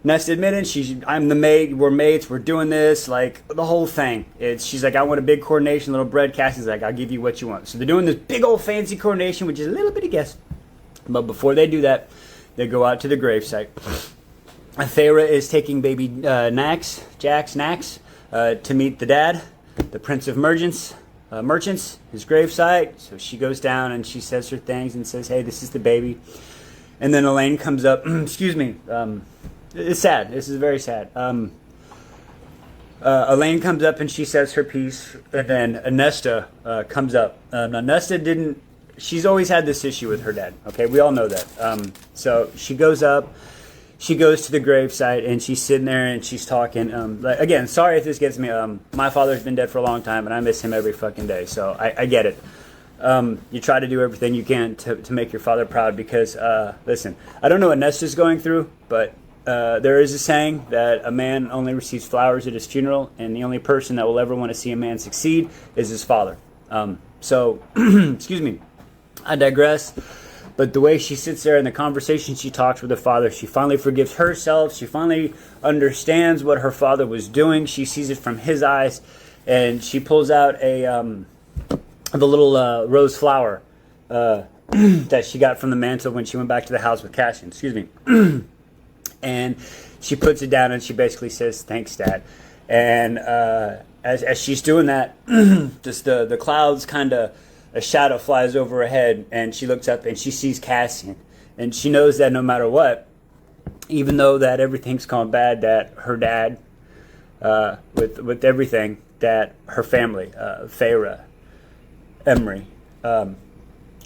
Nesta admitted, I'm the maid, we're mates, we're doing this, like, the whole thing. She's like, I want a big coronation, little bread. Cassian's like, I'll give you what you want. So they're doing this big old fancy coronation, which is a little bitty guess. But before they do that, they go out to the gravesite. Feyre is taking baby Jax, to meet the dad, the Prince of Merchants, his gravesite. So she goes down and she says her things and says, hey, this is the baby. And then Elaine comes up, excuse me, it's sad, this is very sad. Elaine comes up and she says her piece, and then Nesta comes up. Now Nesta she's always had this issue with her dad, okay, we all know that. So she goes up, she goes to the gravesite, and she's sitting there and she's talking. Again, sorry if this gets me. My father's been dead for a long time, and I miss him every fucking day. So I get it. You try to do everything you can to make your father proud because, listen, I don't know what Nesta's going through, but there is a saying that a man only receives flowers at his funeral, and the only person that will ever want to see a man succeed is his father. So, excuse me, I digress. But the way she sits there in the conversation she talks with her father, she finally forgives herself. She finally understands what her father was doing. She sees it from his eyes, and she pulls out the little rose flower that she got from the mantle when she went back to the house with Cassian. Excuse me. And she puts it down and she basically says, "Thanks, Dad." And as she's doing that, just the clouds kind of. A shadow flies over her head, and she looks up and she sees Cassian, and she knows that no matter what, even though that everything's gone bad, that her dad, with everything, that her family, Feyre, Emery,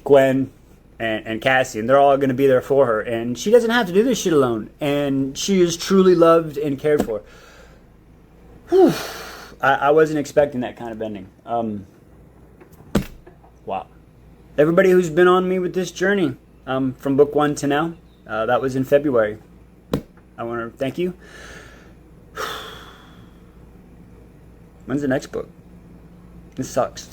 Gwen, and Cassian, they're all going to be there for her, and she doesn't have to do this shit alone, and she is truly loved and cared for. Whew. I wasn't expecting that kind of ending. Wow. Everybody who's been on me with this journey from book 1 to now, that was in February. I want to thank you. When's the next book? This sucks.